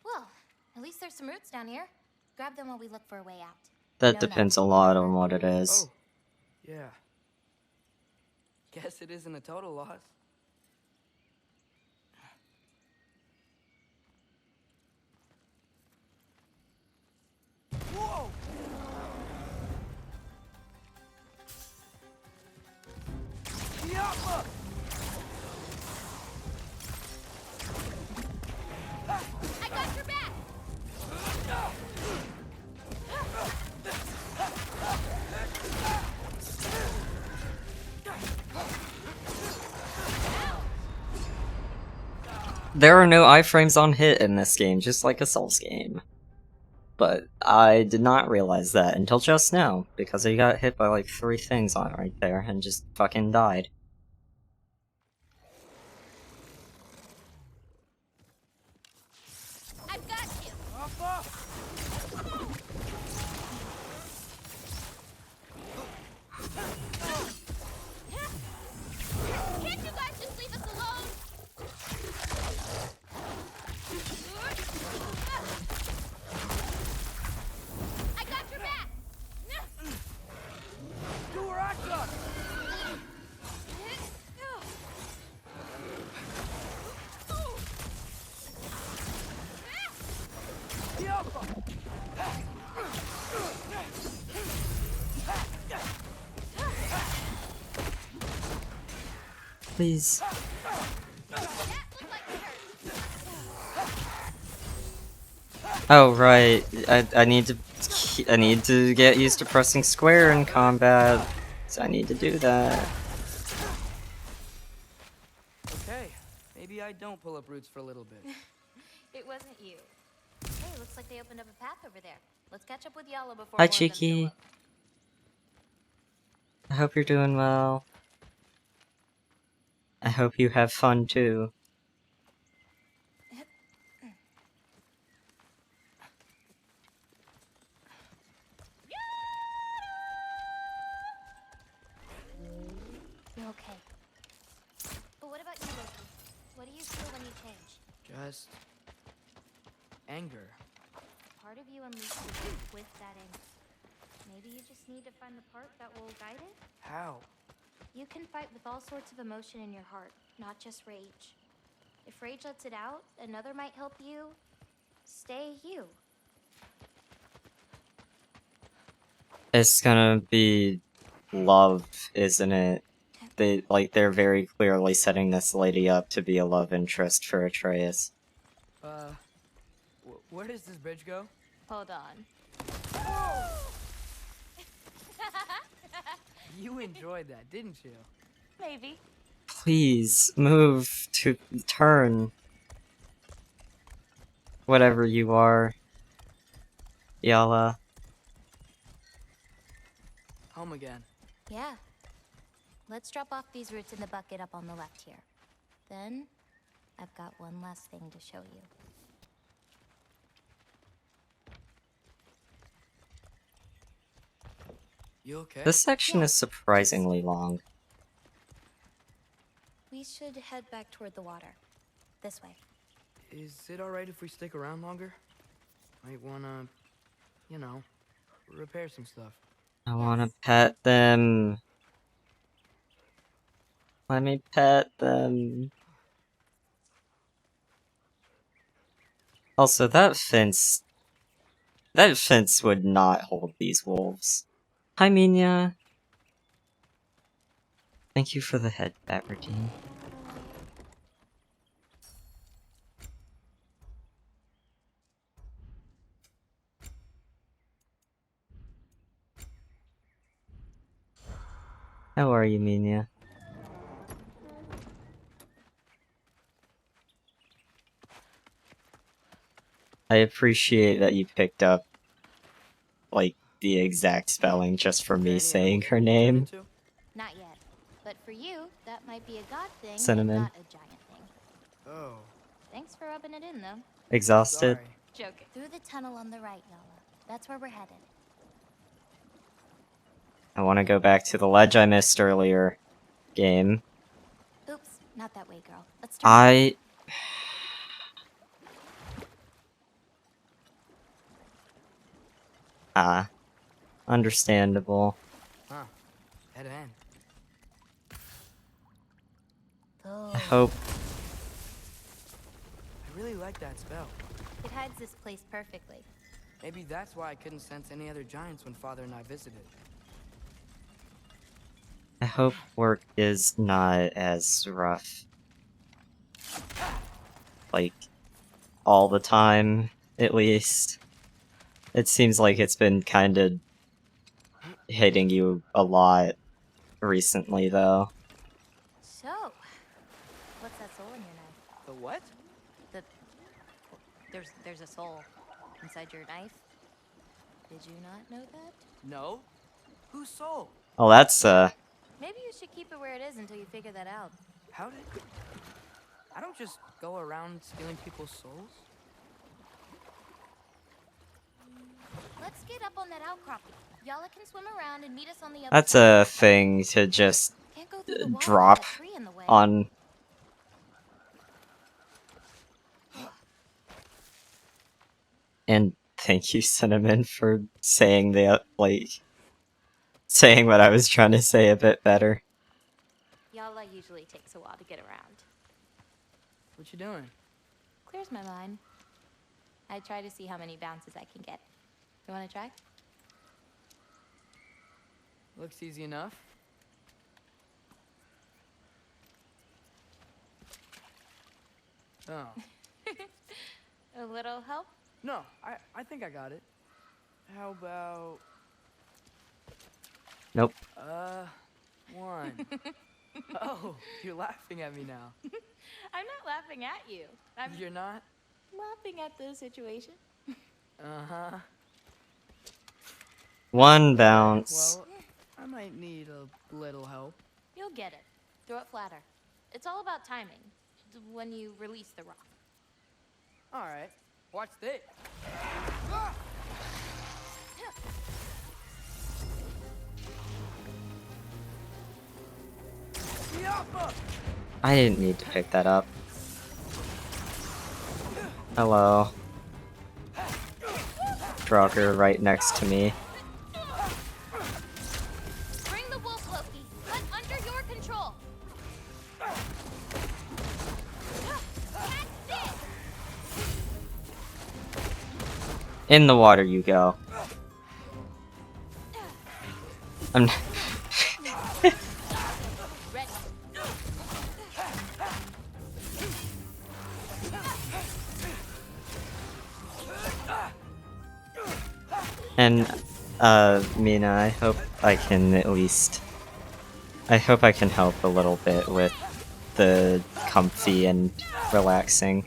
Well, at least there's some roots down here. Grab them while we look for a way out. That No depends a nuts, lot remember? on what it is. Oh, yeah. Guess it isn't a total loss. Whoa! Yappa! I got your back. There are no iframes on hit in this game, just like a Souls game. But I did not realize that until just now, because I got hit by like 3 things on right there and just fucking died. I've got you. Can't you guys just leave us alone? I got your back. Do where I got. Please. Oh right, I need to get used to pressing square in combat. So I need to do that. Okay, maybe I don't pull up roots for a little bit. It wasn't you. Hey, looks like they opened up a path over there. Let's catch up with Yala before Hi more of them show Cheeky. up. I hope you're doing well. I hope you have fun too. You're okay. But what about you, Loki? What do you feel when you change? Just anger. Part of you unleashes with that anger. Maybe you just need to find the part that will guide it? How? You can fight with all sorts of emotion in your heart, not just rage. If rage lets it out, another might help you stay you. It's gonna be love, isn't it? They're very clearly setting this lady up to be a love interest for Atreus. Where does this bridge go? Hold on. You enjoyed that, didn't you? Maybe. Please move to turn. Whatever you are, Yala. Home again. Yeah. Let's drop off these roots in the bucket up on the left here. Then, I've got one last thing to show you. You okay? This section Yeah, is surprisingly long. We should head back toward the water. This way. Is it alright if we stick around longer? Might wanna, you know, repair some stuff. I wanna pet them. Let me pet them. Also, that fence would not hold these wolves. Hi, Minya. Thank you for the head, Batradine. How are you, Minya? I appreciate that you picked up, like, the exact spelling just for me saying her name. Not yet. But for you, that might be a god thing Cinnamon. and not a giant thing. Oh. Thanks for rubbing it in, though. Exhausted? Sorry. Joking. Through the tunnel on the right, Yala. That's where we're headed. I want to go back to the ledge I missed earlier. Game. Oops, not that way, girl. Let's turn. Understandable. Huh. Head end. Oh. I hope. I really like that spell. It hides this place perfectly. Maybe that's why I couldn't sense any other giants when Father and I visited. I hope work is not as rough. Like, all the time, at least. It seems like it's been kinda hitting you a lot recently, though. So, what's that soul in your knife? The what? There's a soul inside your knife. Did you not know that? No? Whose soul? Well, that's Maybe you should keep it where it is until you figure that out. How did... I don't just go around stealing people's souls. Let's get up on that outcropping. Yala can swim around and meet us on the other that's side. a thing to just Can't go through the water drop with that tree in the way. on. And thank you, Cinnamon, for saying saying what I was trying to say a bit better. Yala usually takes a while to get around. What you doing? Clears my mind. I try to see how many bounces I can get. You want to try? Looks easy enough. Oh. A little help? No, I think I got it. How about... Nope. One. Oh, you're laughing at me now. I'm not laughing at you. I'm You're not? laughing at the situation. Uh-huh. One bounce. Well, I might need a little help. You'll get it. Throw it flatter. It's all about timing. When you release the rock. All right. Watch this. I didn't need to pick that up. Hello. Draugr right next to me. Bring the wolf, Loki, but under your control. That's it. In the water you go. I'm Ready. And, Mina, I hope I can at least... I hope I can help a little bit with the comfy and relaxing.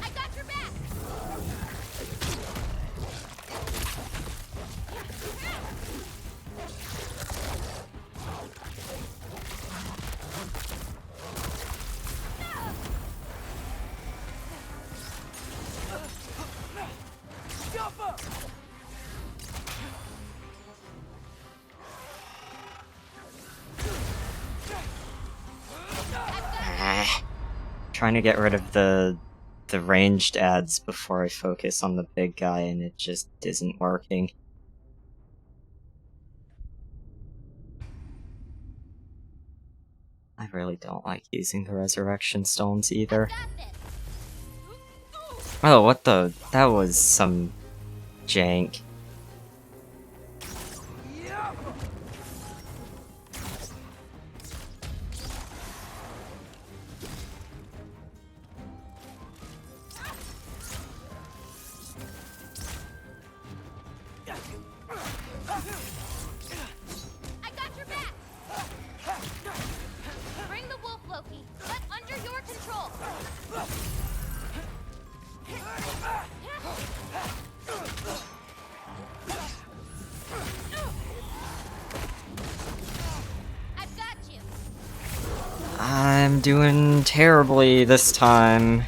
I got your back. Trying to get rid of the ranged ads before I focus on the big guy, and it just isn't working. I really don't like using the resurrection stones either. Got this. Oh, what the? That was some jank. I got your back. Bring the wolf, Loki, but under your control. I've got you. I'm doing terribly this time.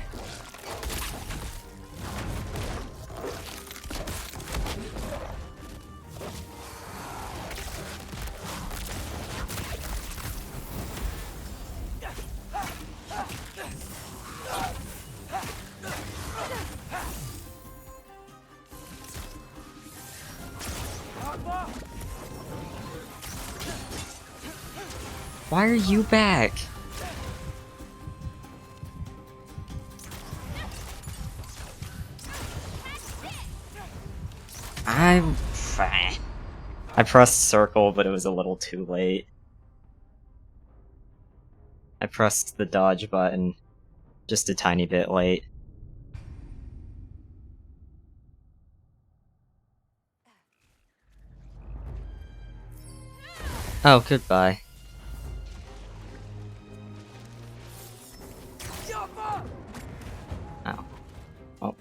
Why are you back? I'm... I pressed circle, but it was a little too late. I pressed the dodge button just a tiny bit late. Oh, goodbye. Ow. Oh.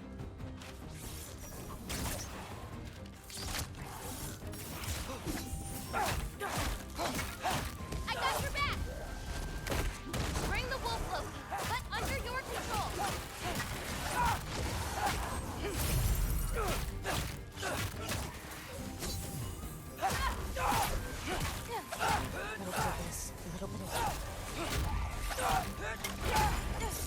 I got your back! Bring the wolf, Loki, but under your control! A little bit of this, a little bit of that. I've got this!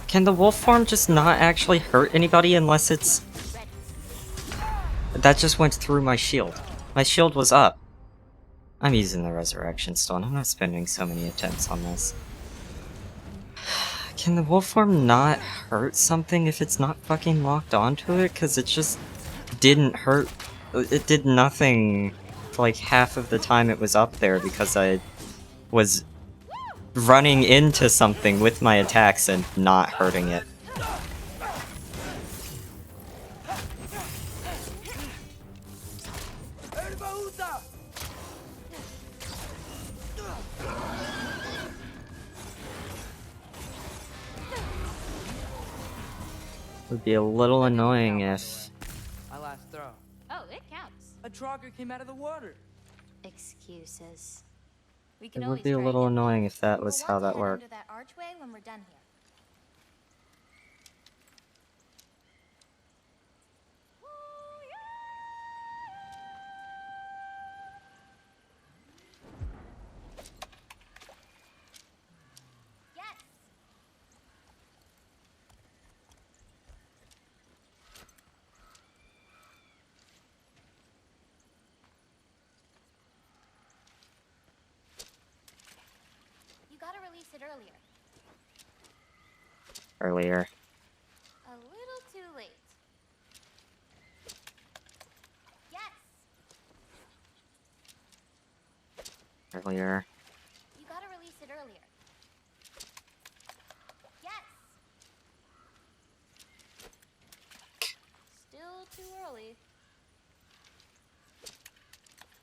Can the wolf form just not actually hurt anybody unless it's... That just went through my shield. My shield was up. I'm using the resurrection stone. I'm not spending so many attempts on this. Can the wolf form not hurt something if it's not fucking locked onto it? Because it just didn't hurt. It did nothing for like half of the time it was up there because I was running into something with my attacks and not hurting it. Would be a little annoying if... My last throw. Oh, it counts. A Trogger came out of the water. Excuses. We It can would always be a try little again. annoying if that We'll was want how to that head worked. under that archway when we're done here. Yes! You gotta release it earlier. Earlier. A little too late. Yes! Earlier. You gotta release it earlier. Yes! Still too early.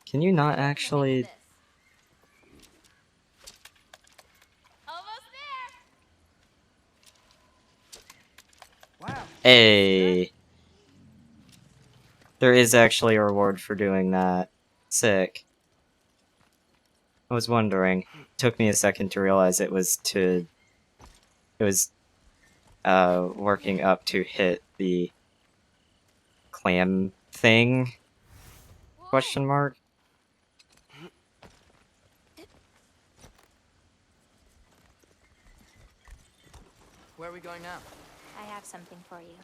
Can you not Look at the hang of actually... this. Almost there! Wow. Hey! There is actually a reward for doing that. Sick. I was wondering. Took me a second to realize it was to... It was working up to hit the clam thing? Question mark? Where are we going now? I have something for you.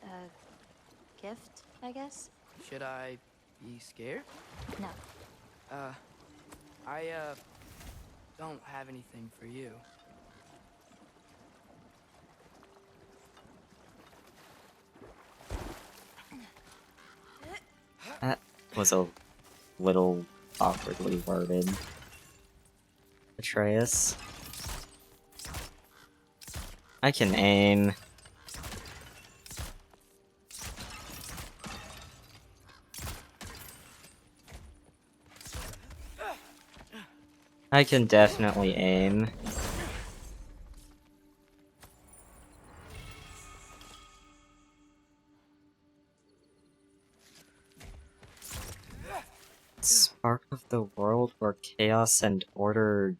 A gift, I guess? Should I be scared? No. I don't have anything for you. That was a little awkwardly worded. Atreus. I can aim. I can definitely aim. Spark of the world where chaos and order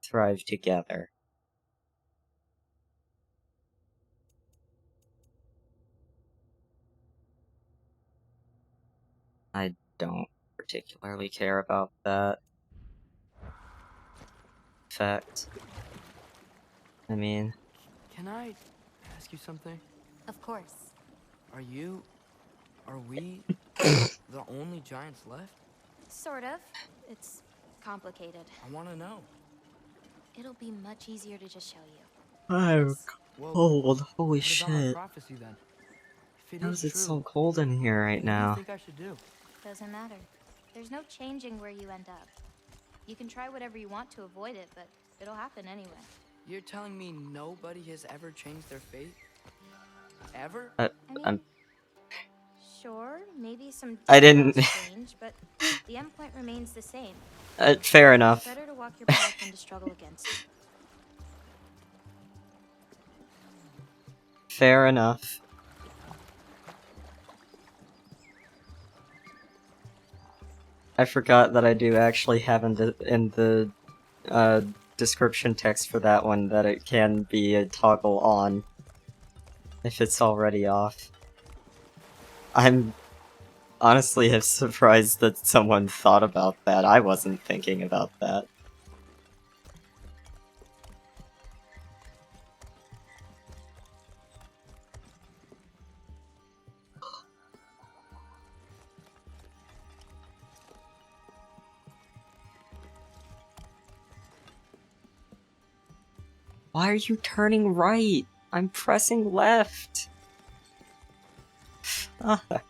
thrive together. I don't particularly care about that fact. I mean, Can I ask you something? Of course. Are we the only giants left? Sort of. It's complicated. I want to know. It'll be much easier to just show you. I'm Well, cold. Holy what about my shit. prophecy then? If it How is is it true, so cold in here right what do you now? think I should do? Doesn't matter. There's no changing where you end up. You can try whatever you want to avoid it, but it'll happen anyway. You're telling me nobody has ever changed their fate? Ever? I mean, sure, maybe some I didn't- details change, but the end point remains the same. Fair enough. Better to walk your path than to struggle against it. Fair enough. I forgot that I do actually have in the description text for that one that it can be a toggle on if it's already off. I'm honestly surprised that someone thought about that. I wasn't thinking about that. Why are you turning right? I'm pressing left. Fuck.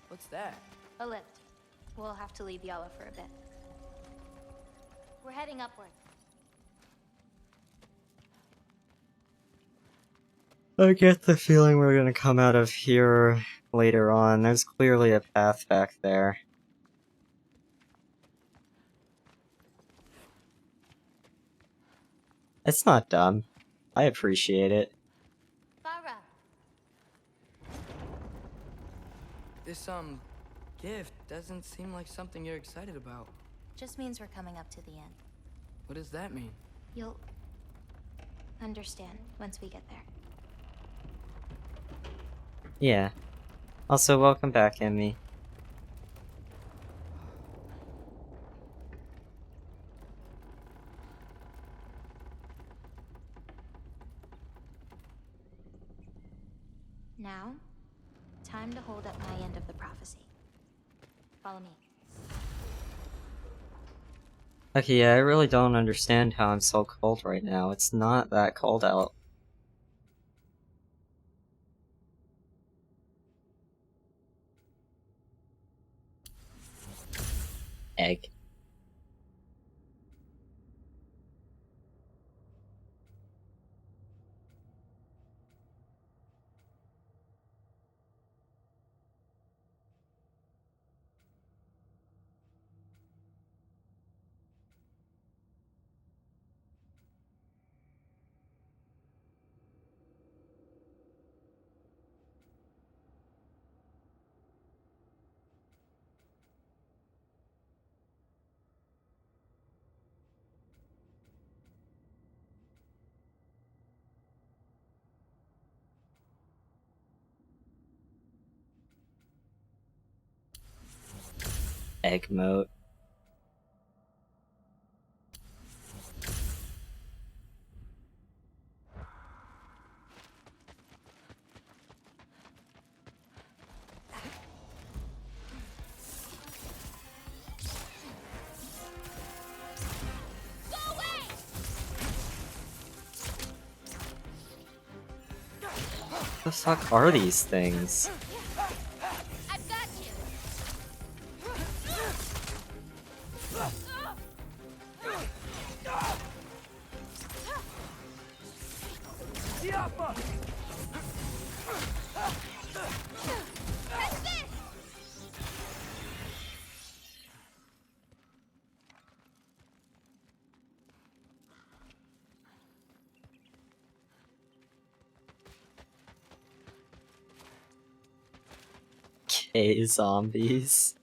What's that? A lift. We'll have to leave Yala for a bit. We're heading upward. I get the feeling we're gonna come out of here later on. There's clearly a path back there. It's not dumb. I appreciate it. Farah! This, gift doesn't seem like something you're excited about. Just means we're coming up to the end. What does that mean? You'll understand once we get there. Yeah. Also, welcome back, Emmy. Now, time to hold up my end of the prophecy. Follow me. Okay, yeah, I really don't understand how I'm so cold right now. It's not that cold out. Egg. Egg mode. What the fuck are these things? I've got you. K zombies.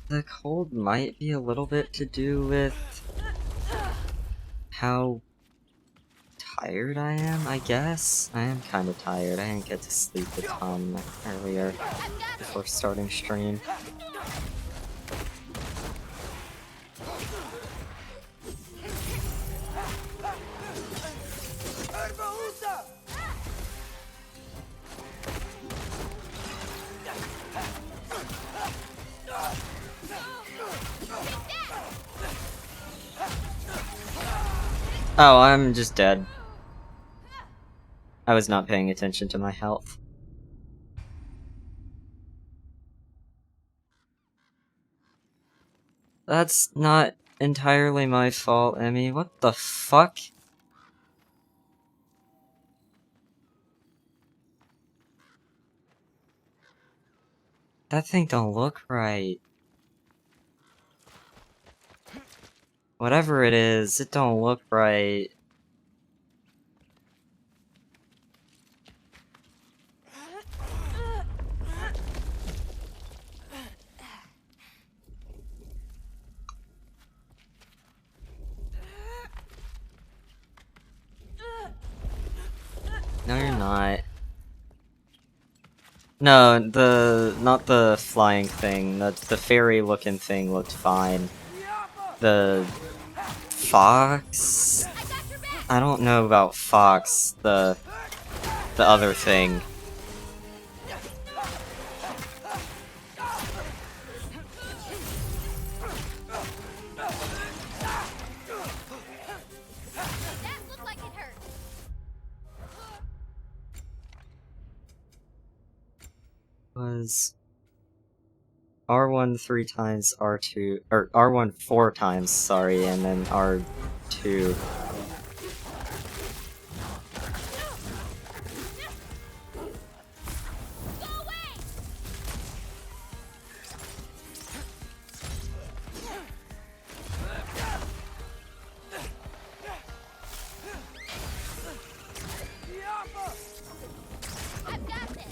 The cold might be a little bit to do with how tired I am, I guess. I am kind of tired. I didn't get to sleep a ton earlier before starting stream. Oh, I'm just dead. I was not paying attention to my health. That's not entirely my fault, Emmy. What the fuck? That thing don't look right. Whatever it is, it don't look right. No, you're not. No, not the flying thing. The fairy-looking thing looked fine. The fox? I don't know about fox. The other thing. That looked like it hurt. Was R1 3 times, R2, or R1 4 times, sorry, and then R2. Go away! I've got this.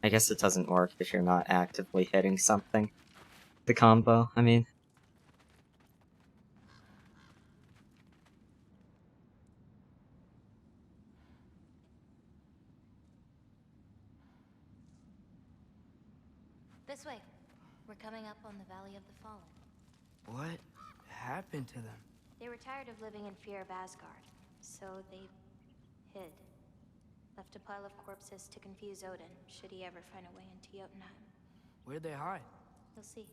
I guess it doesn't work if you're not actively hitting something. The combo, I mean. This way. We're coming up on the Valley of the Fallen. What happened to them? They were tired of living in fear of Asgard, so they hid. Left a pile of corpses to confuse Odin, should he ever find a way into Jotunheim. Where'd they hide? You'll see.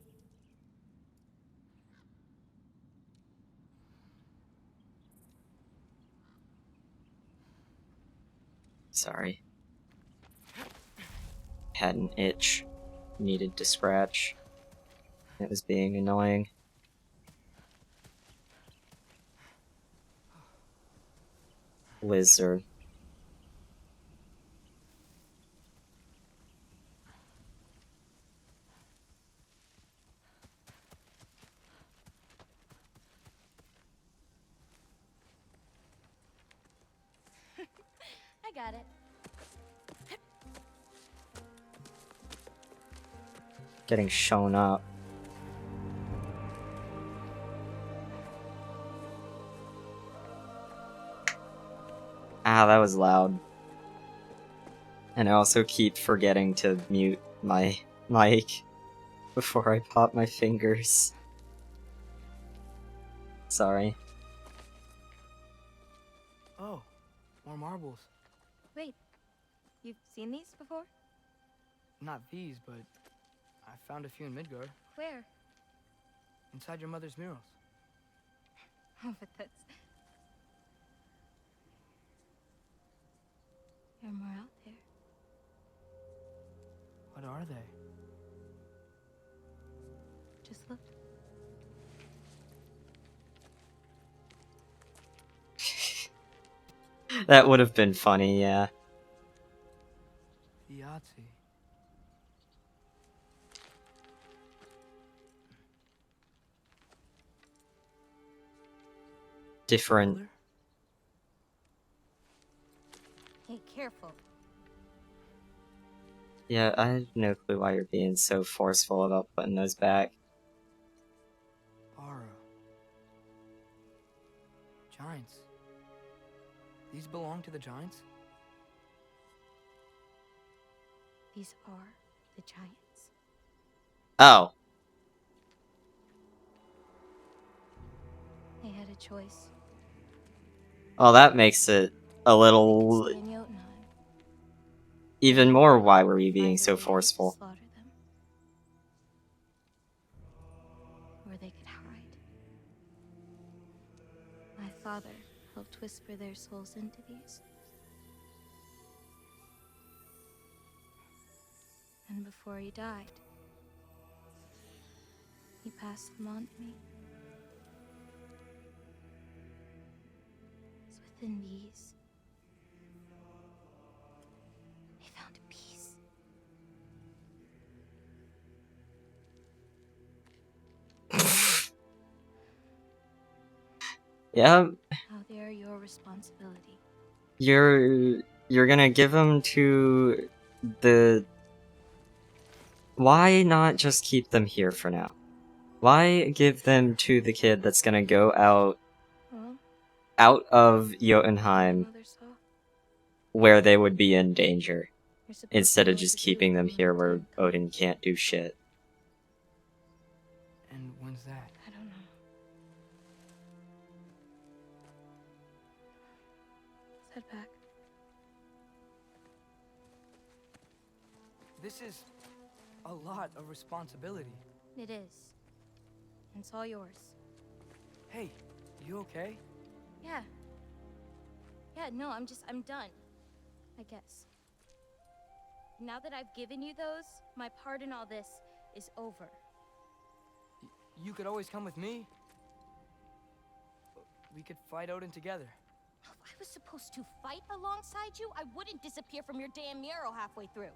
Sorry. Had an itch. Needed to scratch. It was being annoying. Lizard. I got it. Getting shown up. Wow, that was loud. And I also keep forgetting to mute my mic before I pop my fingers. Sorry. Oh, more marbles. Wait, you've seen these before? Not these, but I found a few in Midgard, Where? inside your mother's murals. Oh, but that's... There are more out there. What are they? Just look. That would have been funny, yeah. Yahtzee. Different. Mother? Hey, careful. Yeah, I have no clue why you're being so forceful about putting those back. Ara. Giants. These belong to the giants? These are the giants. Oh. They had a choice. Well, that makes it a little... Stay in Jotunheim, even more why were you being either so they could forceful. slaughter them, or they could hide. My father helped whisper their souls into these. And before he died, he passed them on to me. It's within these. They found a peace. Yeah, Now they're your responsibility. you're gonna give them to the... Why not just keep them here for now? Why give them to the kid that's gonna go Well, out of your Jotunheim mother saw. where they would be in danger, You're supposed instead to know of what just to do keeping them when here the where time comes. Odin can't do shit. And when's that? I don't know. Let's head back. This is a lot of responsibility. It is. And it's all yours. Hey, you okay? Yeah. Yeah, no, I'm done. I guess. Now that I've given you those, my part in all this is over. You could always come with me. We could fight Odin together. If I was supposed to fight alongside you, I wouldn't disappear from your damn mural halfway through.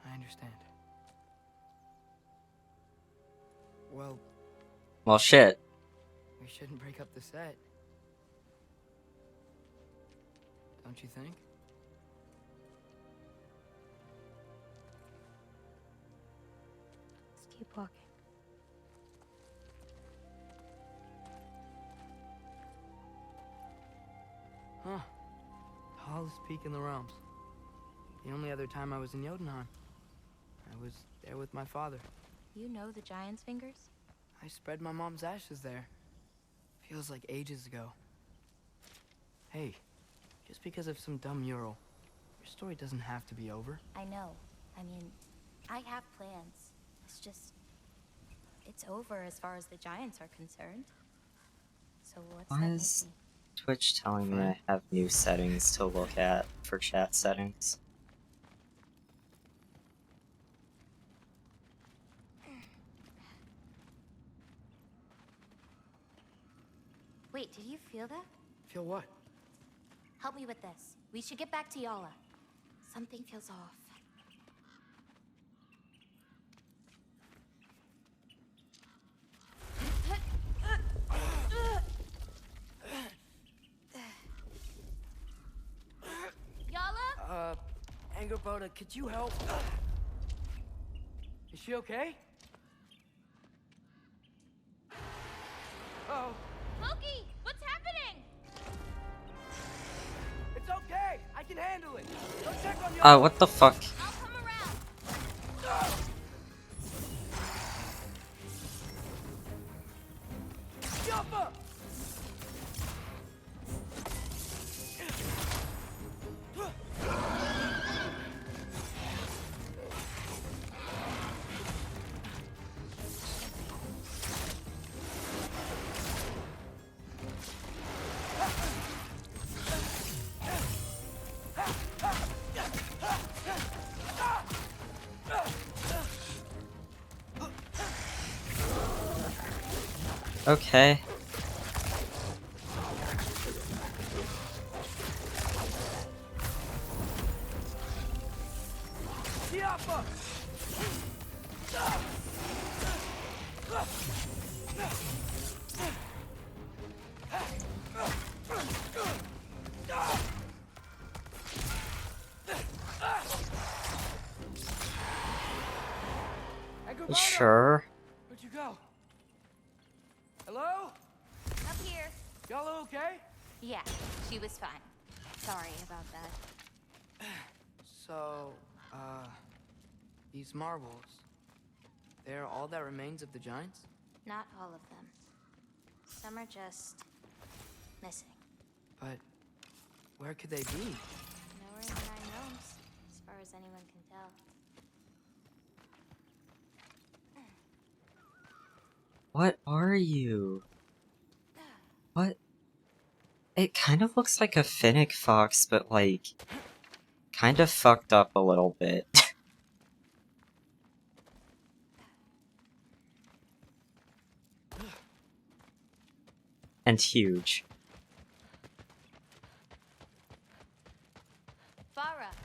I understand. Well, Well, shit. we shouldn't break up the set. Don't you think? Let's keep walking. Huh. Tallest peak in the realms. The only other time I was in Jotunheim. I was there with my father. You know the giant's fingers? I spread my mom's ashes there. Feels like ages ago. Hey, just because of some dumb mural, your story doesn't have to be over. I know. I mean, I have plans. It's just... it's over as far as the giants are concerned. So what's Why that is making? Twitch telling me I have new settings to look at for chat settings? Wait, did you feel that? Feel what? Help me with this. We should get back to Yala. Something feels off. Yala? Angerboda, could you help? Is she okay? Oh, Loki, what's can handle it. Go check on your What the fuck? I'll come around. Jumper! Okay. Jumper! Sure. Where'd you go? Hello? Up here. Y'all okay? Yeah, she was fine. Sorry about that. So, these marbles, they're all that remains of the giants? Not all of them. Some are just missing. But where could they be? Nowhere in the Nine Realms, as far as anyone can tell. What are you? What? It kind of looks like a Finnick fox, but like, kind of fucked up a little bit. And huge. Farah!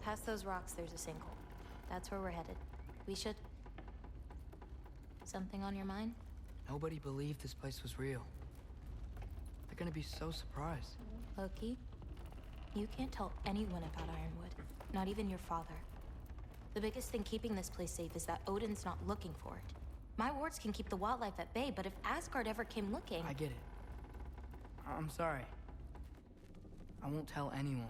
Past those rocks, there's a sinkhole. That's where we're headed. We should... Something on your mind? Nobody believed this place was real. They're gonna be so surprised. Loki, you can't tell anyone about Ironwood. Not even your father. The biggest thing keeping this place safe is that Odin's not looking for it. My wards can keep the wildlife at bay, but if Asgard ever came looking... I get it. I'm sorry. I won't tell anyone.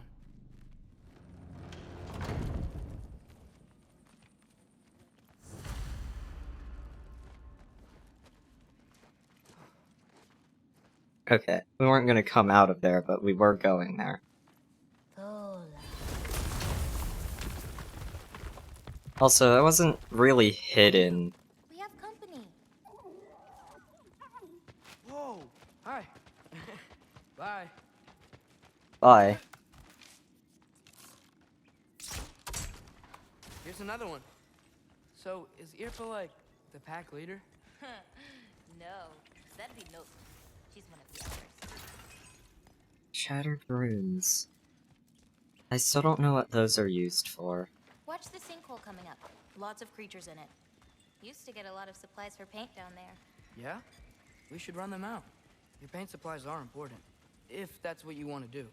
Okay, we weren't gonna come out of there, but we were going there. Also, it wasn't really hidden. We have company. Whoa! Hi. Bye. Bye. Here's another one. So, is Irpa like the pack leader? No, that'd be Note. She's one of the others. Shattered runes. I still don't know what those are used for. Watch the sinkhole coming up. Lots of creatures in it. Used to get a lot of supplies for paint down there. Yeah? We should run them out. Your paint supplies are important. If that's what you want to do.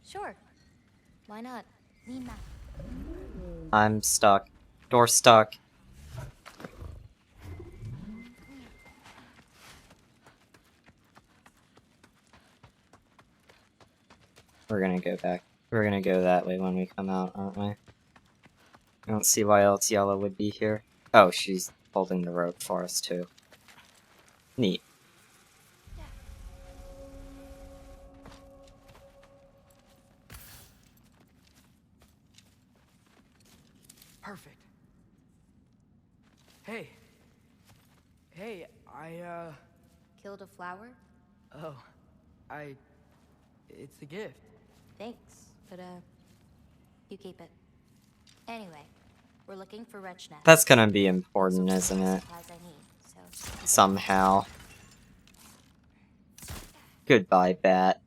Sure. Why not? Nina. I'm stuck. Door stuck. We're gonna go back. We're gonna go that way when we come out, aren't we? I don't see why else Yella would be here. Oh, she's holding the rope for us too. Neat. Perfect. Hey. Hey, Killed a flower? Oh, it's a gift. Thanks, but you keep it. Anyway, we're looking for wretch nest. That's gonna be important, isn't it? Supplies I need, so... Somehow. Goodbye, Bat.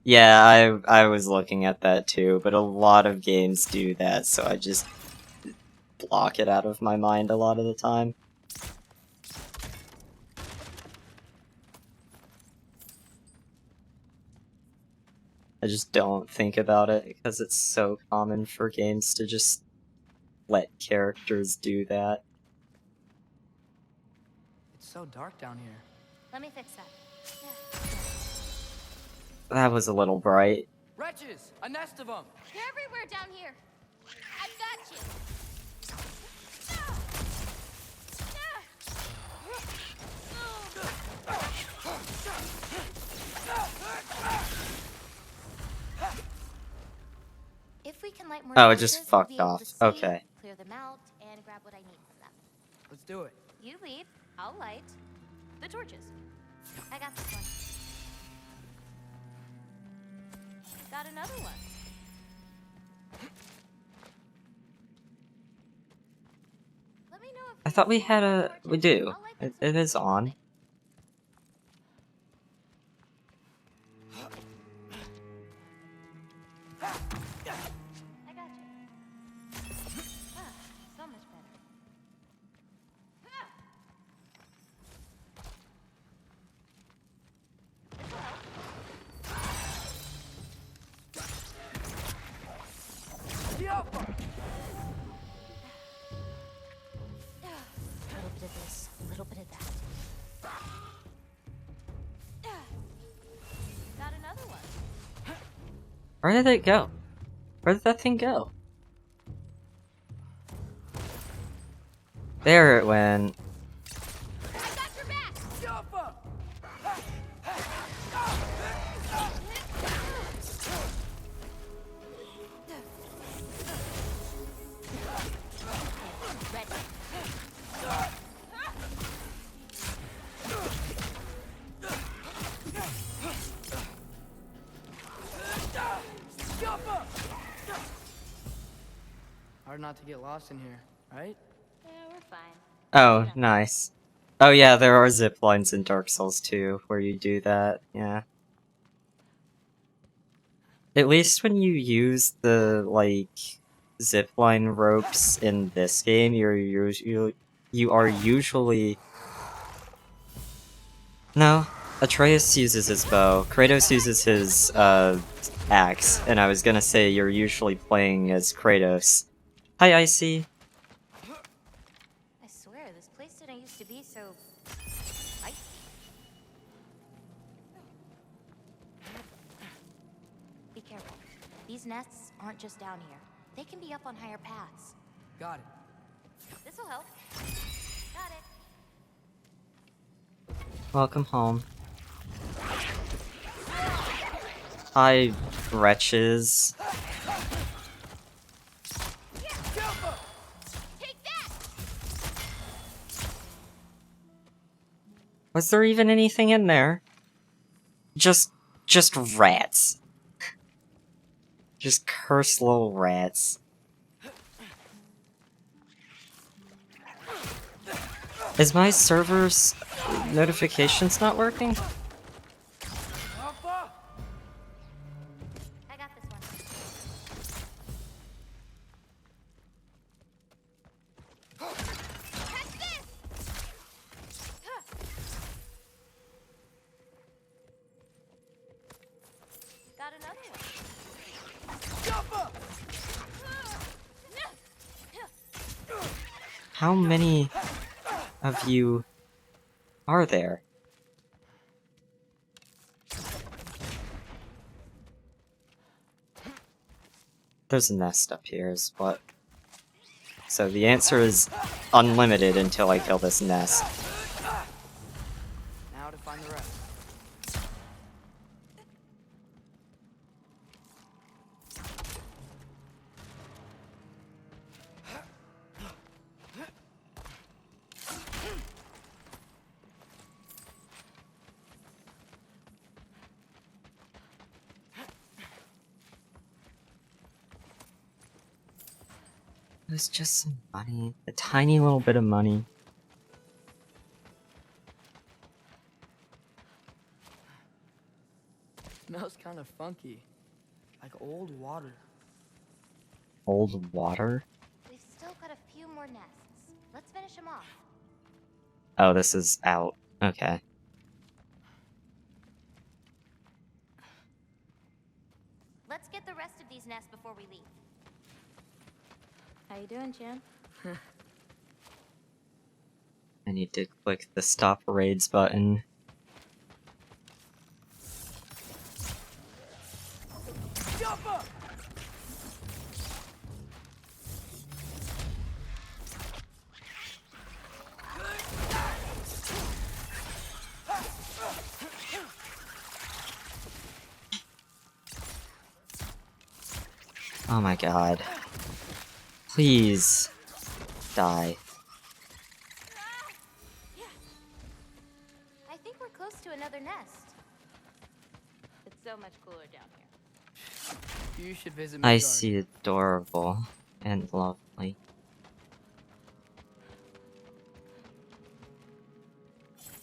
Yeah, I was looking at that too, but a lot of games do that, so I just block it out of my mind a lot of the time. I just don't think about it because it's so common for games to just let characters do that. It's so dark down here. Let me fix that. That was a little bright. Wretches! A nest of them! They're everywhere down here. I've got you. If we can light more Oh, it torches, just we'll fucked be able off. to see, Okay. clear them out, and grab what I need from them. Let's do it. You lead, I'll light the torches. I got this one. Got another one. Let me know if I thought we had a... torches. We do. I'll light them It is on. I got you. Ah, so much better. A little bit of this, a little bit of that. Got another one. Where did it go? Where did that thing go? There it went. I got your back. Hard not to get lost in here, right? Yeah, we're fine. Oh, nice. Oh yeah, there are zip lines in Dark Souls 2 where you do that, yeah. At least when you use the, like, zipline ropes in this game, you are usually... No, Atreus uses his bow, Kratos uses his, axe, and I was gonna say you're usually playing as Kratos. Hi, Icy. I swear, this place didn't used to be so icy. Be careful. These nests aren't just down here. They can be up on higher paths. Got it. This'll help. Got it. Welcome home. Hi, wretches. Take that. Was there even anything in there? Just rats. Just cursed little rats. Is my server's notifications not working? I got this one. Catch this. Got another one. How many of you are there? There's a nest up here, is what? So the answer is unlimited until I kill this nest. Now to find the rest. It was just some money. A tiny little bit of money. Smells kind of funky. Like old water. Old water? We've still got a few more nests. Let's finish them off. Oh, this is out. Okay. Let's get the rest of these nests before we leave. How you doing, Chan? I need to click the stop raids button. Oh my god. Please die. I think we're close to another nest. It's so much cooler down here. You should visit I Midgard. see adorable and lovely.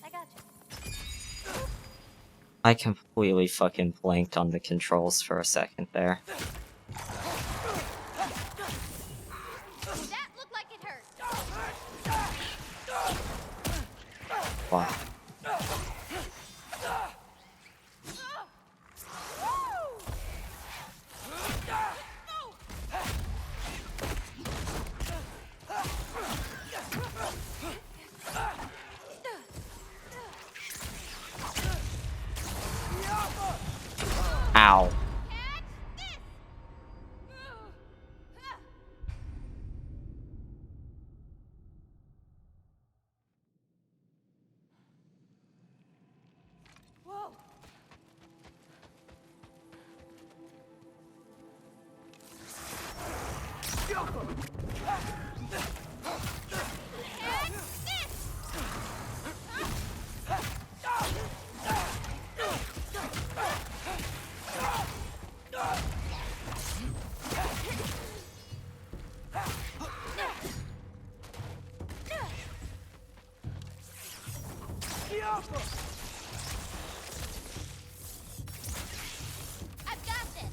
I got you. I completely fucking blanked on the controls for a second there. That looked like it hurt. Wow. Ow. Whoa. I've got this.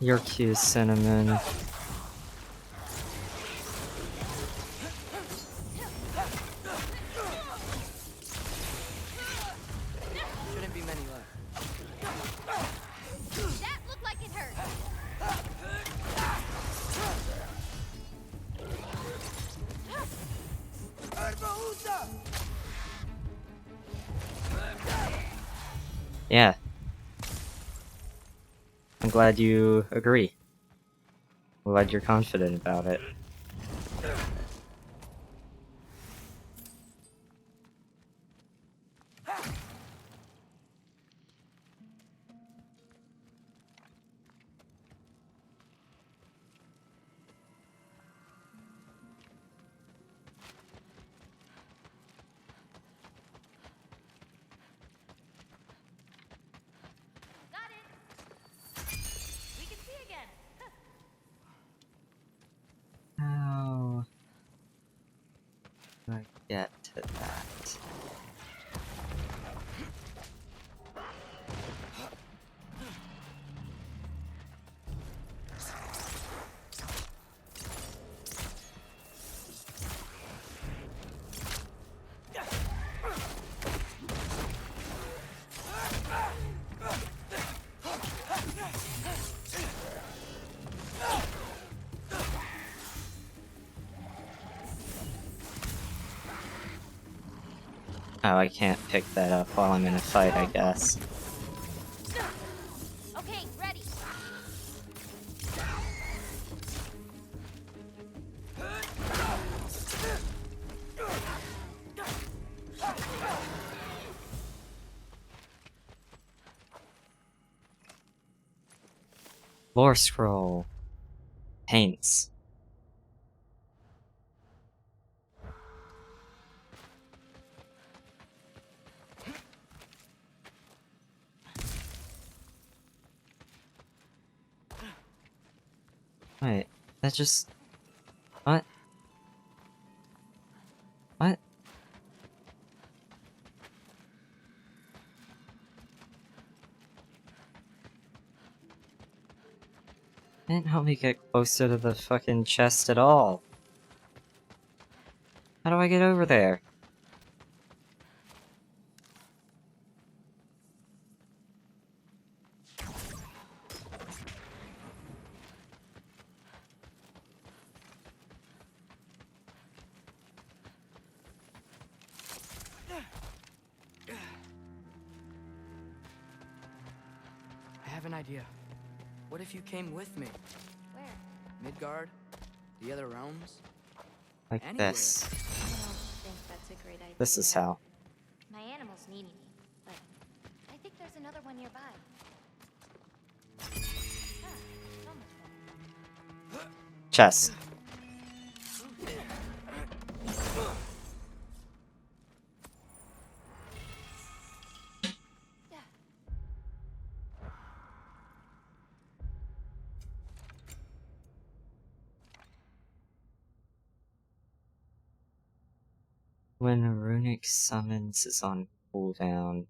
You're cute, Cinnamon. Shouldn't be many left. That looked like it hurt. Yeah. I'm glad you agree. I'm glad you're confident about it. Got it. We can see again. How do I get to that? Oh, I can't pick that up while I'm in a fight, I guess. Okay, ready. Lore scroll. Paints. Wait, that just... What? What? Didn't help me get closer to the fucking chest at all. How do I get over there? have an idea. What if you came with me? Where? Midgard? The other realms? Like Anywhere. this. I don't think that's a great idea. This is how. My animals need me, but I think there's another one nearby. Ah, so much better. Chess. When a runic summons is on cooldown.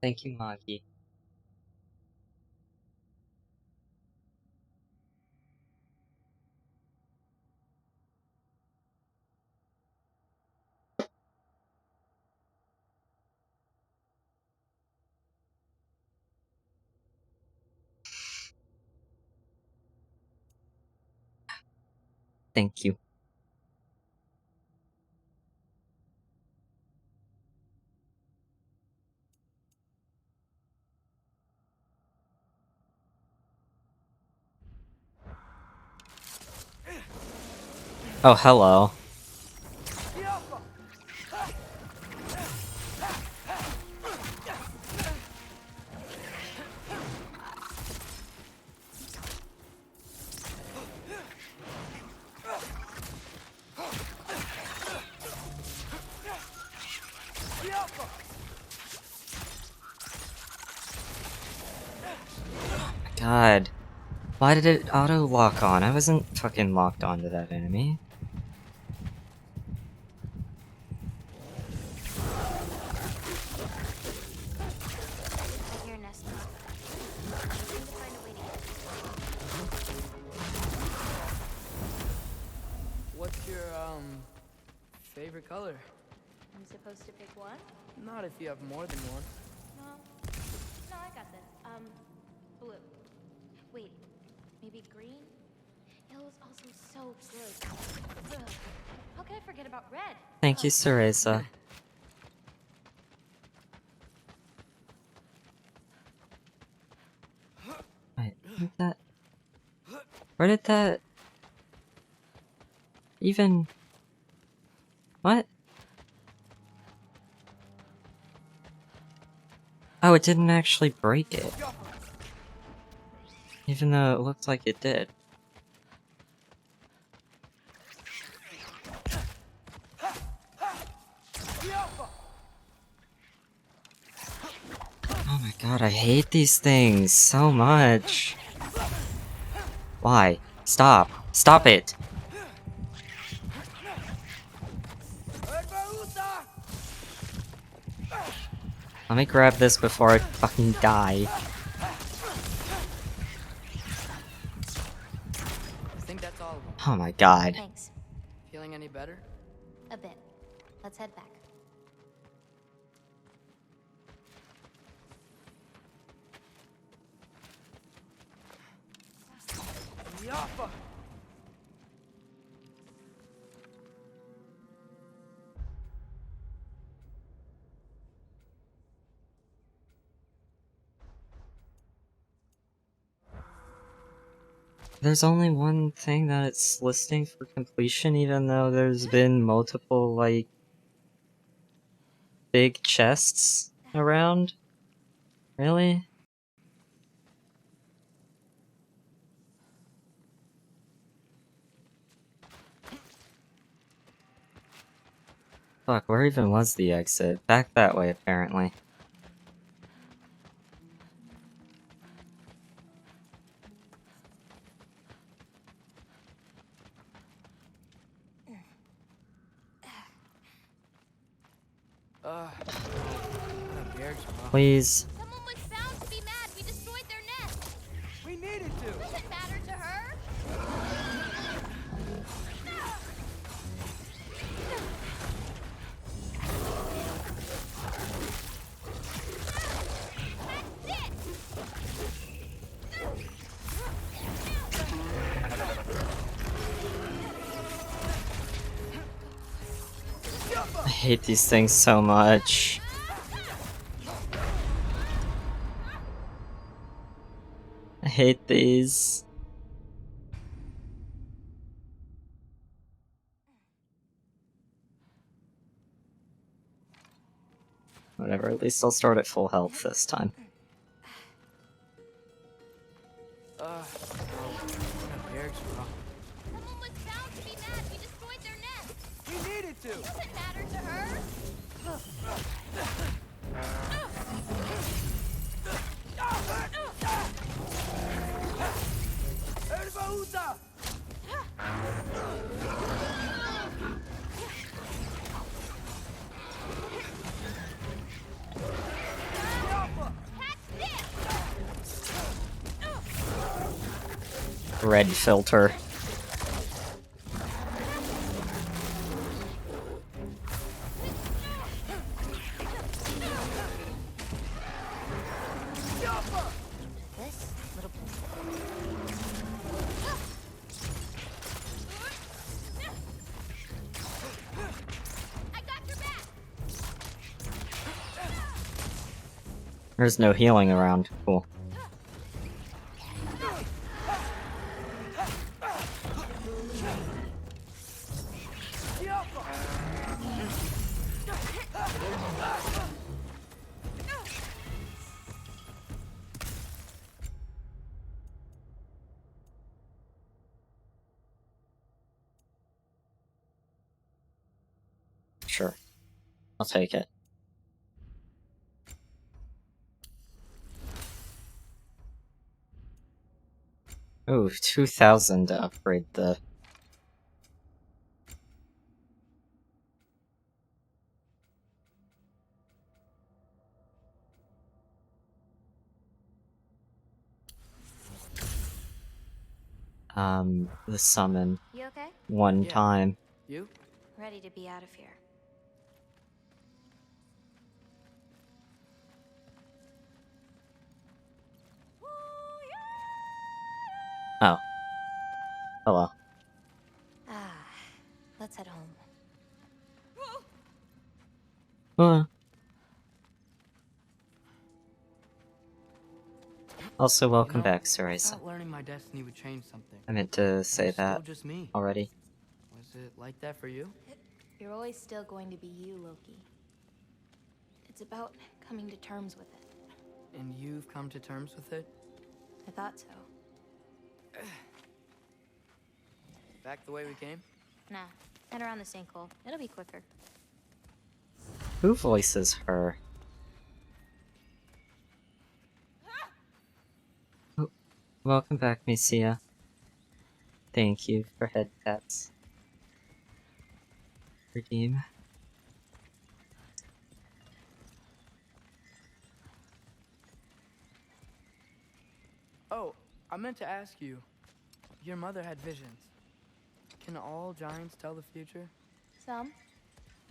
Thank you, Maki. Thank you. Oh, hello. God. Why did it auto-lock on? I wasn't fucking locked onto that enemy. I hear Nesta's back. I need to find a way to get What's your, favorite color? I'm supposed to pick one? Not if you have more than one. No, I got this. Blue. Wait, maybe green? Yellow's also so good. Ugh. How can I forget about red? Thank you, Cereza. Wait, where did that... even... What? Oh, it didn't actually break it. Even though it looked like it did. Oh my god, I hate these things so much. Why? Stop. Stop it! Let me grab this before I fucking die. I think that's all of them. Oh my god. Thanks. Feeling any better? A bit. Let's head back. Yappa! There's only one thing that it's listing for completion, even though there's been multiple, like, big chests around? Really? Fuck, where even was the exit? Back that way, apparently. Not a bear bro. Please. Someone was bound to be mad we destroyed their nest. We needed to. Doesn't matter to her. That's it. I hate these things so much. I hate these. Whatever, at least I'll start at full health this time. Eric's bro. Someone was bound to be mad we destroyed their nest. We needed to. Doesn't matter to her. Red filter. This little I got your back. There's no healing around. Cool. Sure. I'll take it. Ooh, 2,000 to upgrade the... the summon You okay? one Yeah. time. You? Ready to be out of here. Oh. Hello. Ah, let's head home. Also, welcome You know, back, I Sarisa. thought learning my destiny would change something. I meant to But say it's that still just me. already. Was it like that for you? You're always still going to be you, Loki. It's about coming to terms with it. And you've come to terms with it? I thought so. Back the way we came? Nah, head around the sinkhole. It'll be quicker. Who voices her? Oh, welcome back, Misia. Thank you for head pats. Redeem. Oh, I meant to ask you. Your mother had visions. Can all giants tell the future? Some.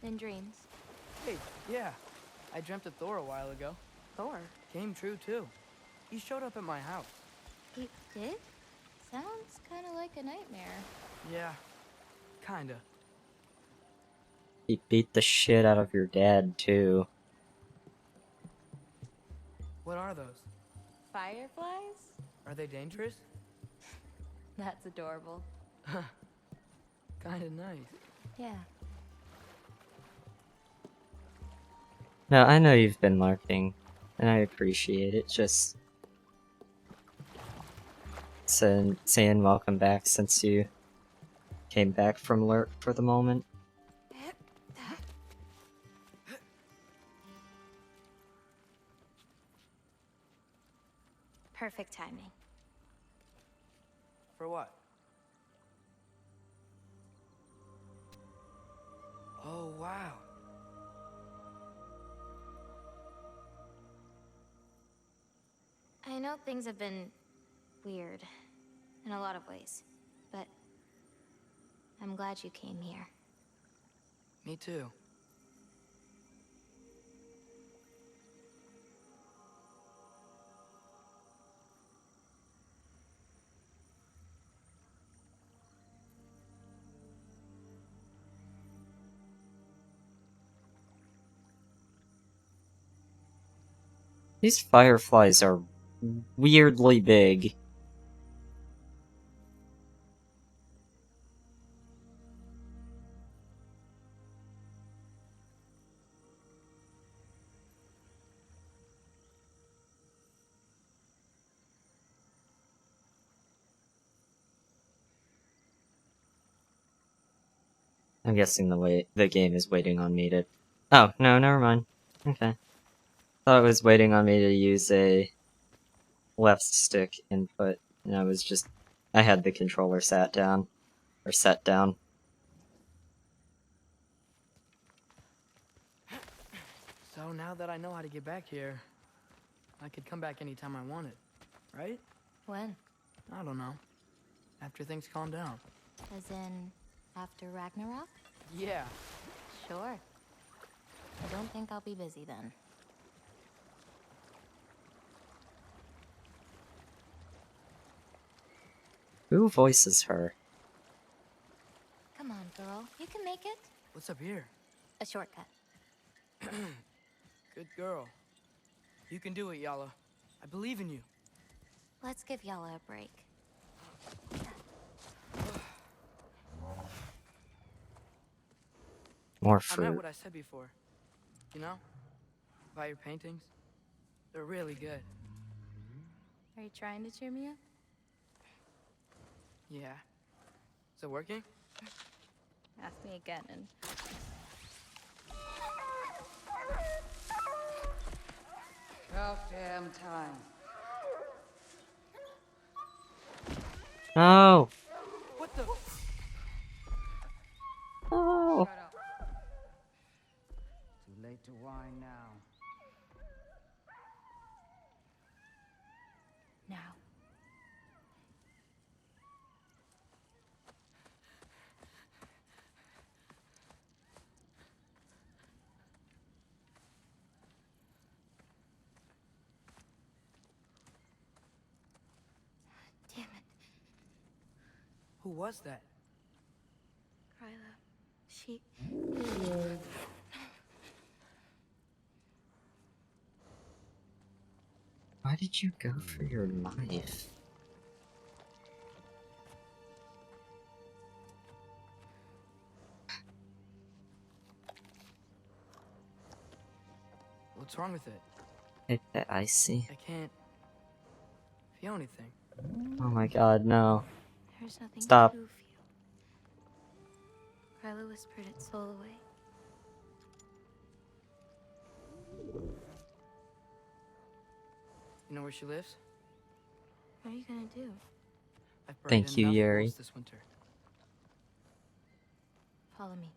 In dreams. Hey, yeah. I dreamt of Thor a while ago. Thor. Came true, too. He showed up at my house. He did? Sounds kind of like a nightmare. Yeah, kinda. He beat the shit out of your dad, too. What are those? Fireflies? Are they dangerous? That's adorable. Kinda nice. Yeah. No, I know you've been lurking, and I appreciate it. Just saying welcome back since you came back from lurk for the moment. Perfect timing. For what? Oh, wow. know things have been weird in a lot of ways, but I'm glad you came here. Me too. These fireflies are weirdly big. I'm guessing the game is waiting on me to... Oh, no, never mind. Okay. Thought it was waiting on me to use a left stick input, and I had the controller sat down. Or set down. So now that I know how to get back here, I could come back anytime I wanted, right? When? I don't know. After things calm down. As in, after Ragnarok? Yeah. Sure. I don't think I'll be busy then. Who voices her? Come on, girl. You can make it. What's up here? A shortcut. Good girl. You can do it, Yala. I believe in you. Let's give Yala a break. More I meant fruit. what I said before. You know? About your paintings. They're really good. Are you trying to cheer me up? Yeah. Is it working? Ask me again and... About damn time. No! What the? Oh! Shut up. Too late to whine now. Now. Damn it. Who was that? Kryla. She... Why did you go for your knife? What's wrong with it? Hit that icy. I can't feel anything. Oh my god, no. There's nothing Stop. to feel. Kryla whispered its soul away. You know where she lives? What are you gonna do? I've buried Thank you, enough Yuri. wolves this winter. Follow me.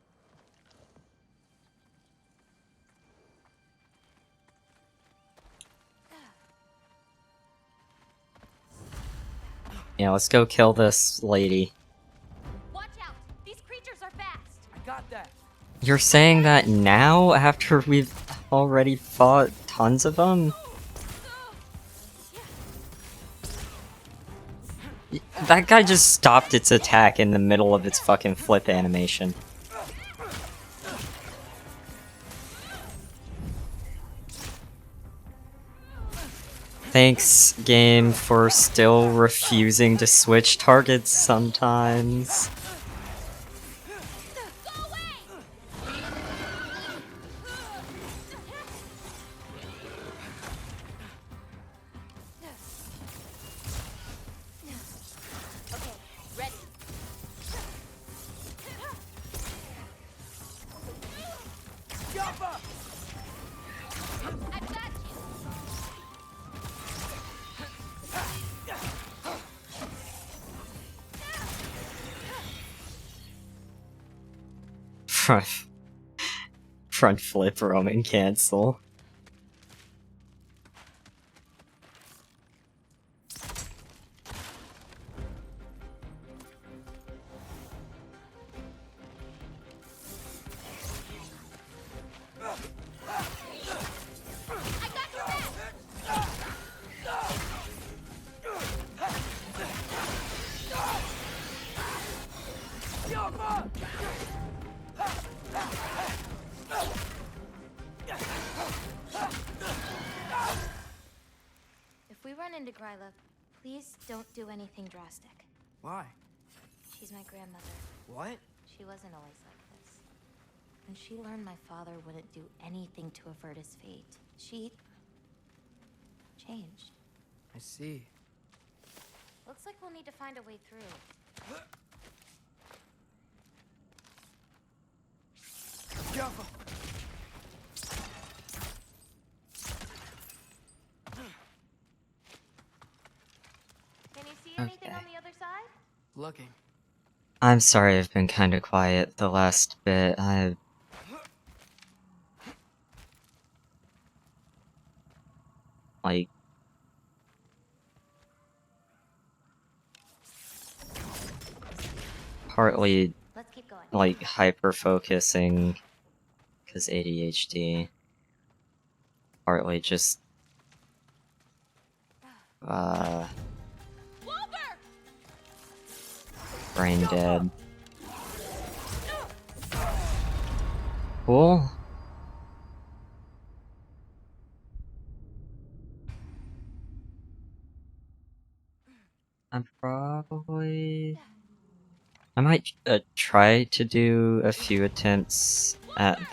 Yeah, let's go kill this lady. Watch out! These creatures are fast! I got that. You're saying that now, after we've already fought tons of them? That guy just stopped its attack in the middle of its fucking flip animation. Thanks, game, for still refusing to switch targets sometimes. Okay, ready. I've got you! Front flip Roman cancel. run into Gryla, please don't do anything drastic. Why? She's my grandmother. What? She wasn't always like this. When she learned my father wouldn't do anything to avert his fate, she changed. I see. Looks like we'll need to find a way through. Careful! Can you see anything Okay. on the other side? Looking. I'm sorry I've been kind of quiet the last bit. I like partly Let's keep going. like hyper focusing because ADHD, partly just brain dead. Cool. I might try to do a few attempts at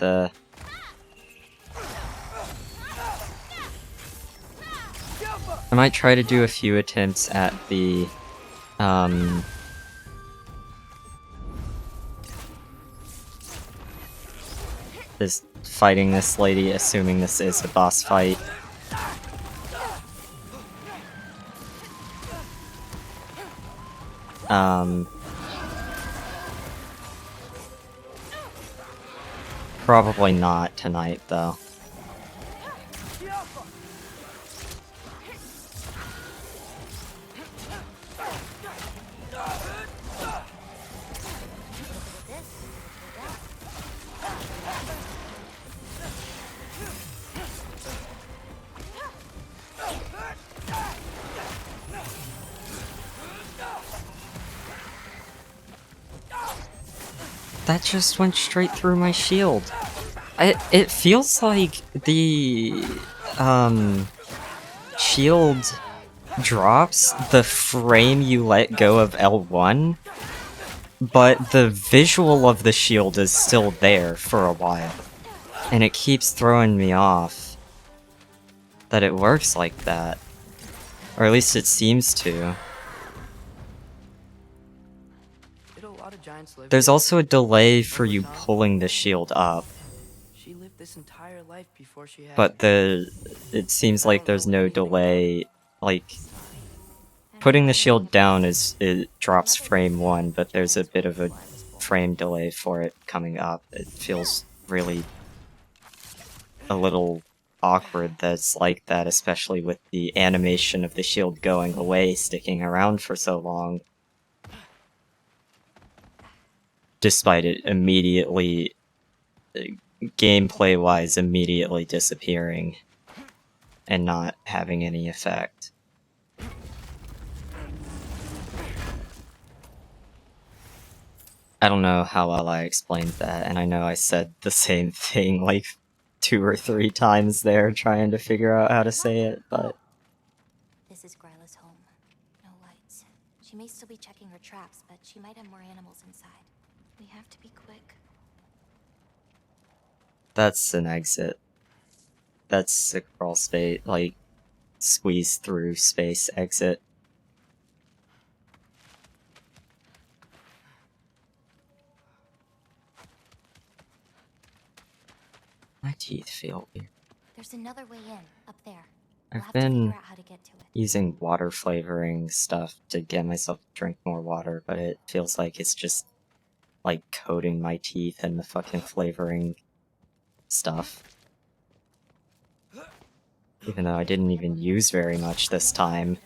the this fighting this lady, assuming this is a boss fight. Probably not tonight, though. That just went straight through my shield. It feels like the shield drops the frame you let go of L1, but the visual of the shield is still there for a while. And it keeps throwing me off that it works like that. Or at least it seems to. Did a lot of giants live There's here? also a delay for you pulling the shield up, She lived this entire life before she had. but it seems like there's no delay. Like, putting the shield down it drops frame 1, but there's a bit of a frame delay for it coming up. It feels really a little awkward that it's like that, especially with the animation of the shield going away, sticking around for so long. Despite it immediately, gameplay-wise, immediately disappearing and not having any effect. I don't know how well I explained that, and I know I said the same thing like 2 or 3 times there trying to figure out how to say it, but... This is Gryla's home. No lights. She may still be checking her traps, but she might have more animals inside. We have to be quick. That's an exit. That's a crawl space, like, squeeze through space exit. My teeth feel weird. There's another way in, up there. We'll I've have to been figure out how to get to it. using water flavoring stuff to get myself to drink more water, but it feels like it's just, like, coating my teeth in the fucking flavoring stuff. Even though I didn't even use very much this time.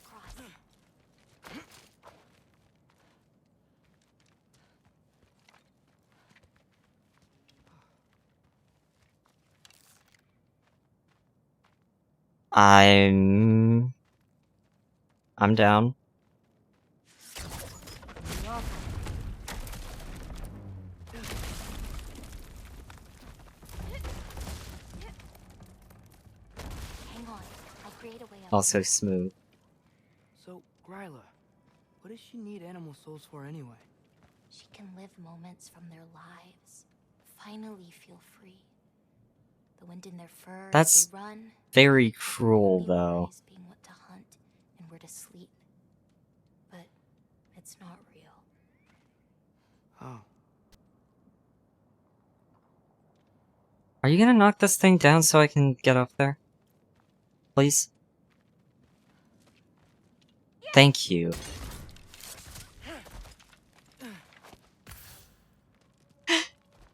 I'm down. Hang on. I'll create a way up. Also smooth. she need animal souls for anyway? She can live moments from their lives. Finally feel free. The wind in their fur That's as they run. very Their cruel, only though. worries being what to hunt and where to sleep. But it's not real. Oh. Are you gonna knock this thing down so I can get up there? Please? Thank you.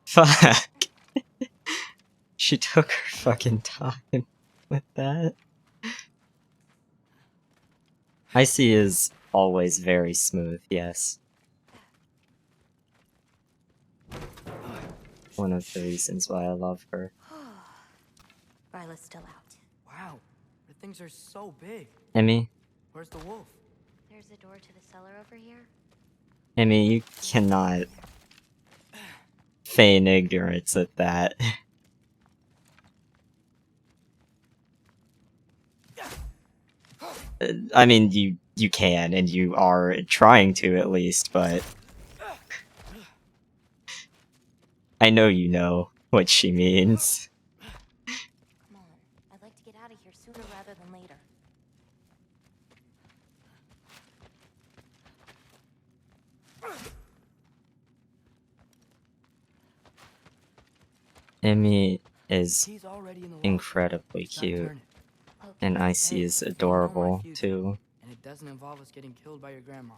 Fuck. She took her fucking time with that. Icy is always very smooth, yes. One of the reasons why I love her. Ryla's still out. Wow, the things are so big. Emmy? Where's the wolf? There's a door to the cellar over here. Emmy, you cannot feign ignorance at that. I mean, you can, and you are trying to at least, but I know you know what she means. Come on. I'd like to get out of here sooner rather than later. Emmy is He's already in the incredibly Just gotta cute, turn it. and Icy Hey, is you know my adorable future, too. And it doesn't involve us getting killed by your grandma.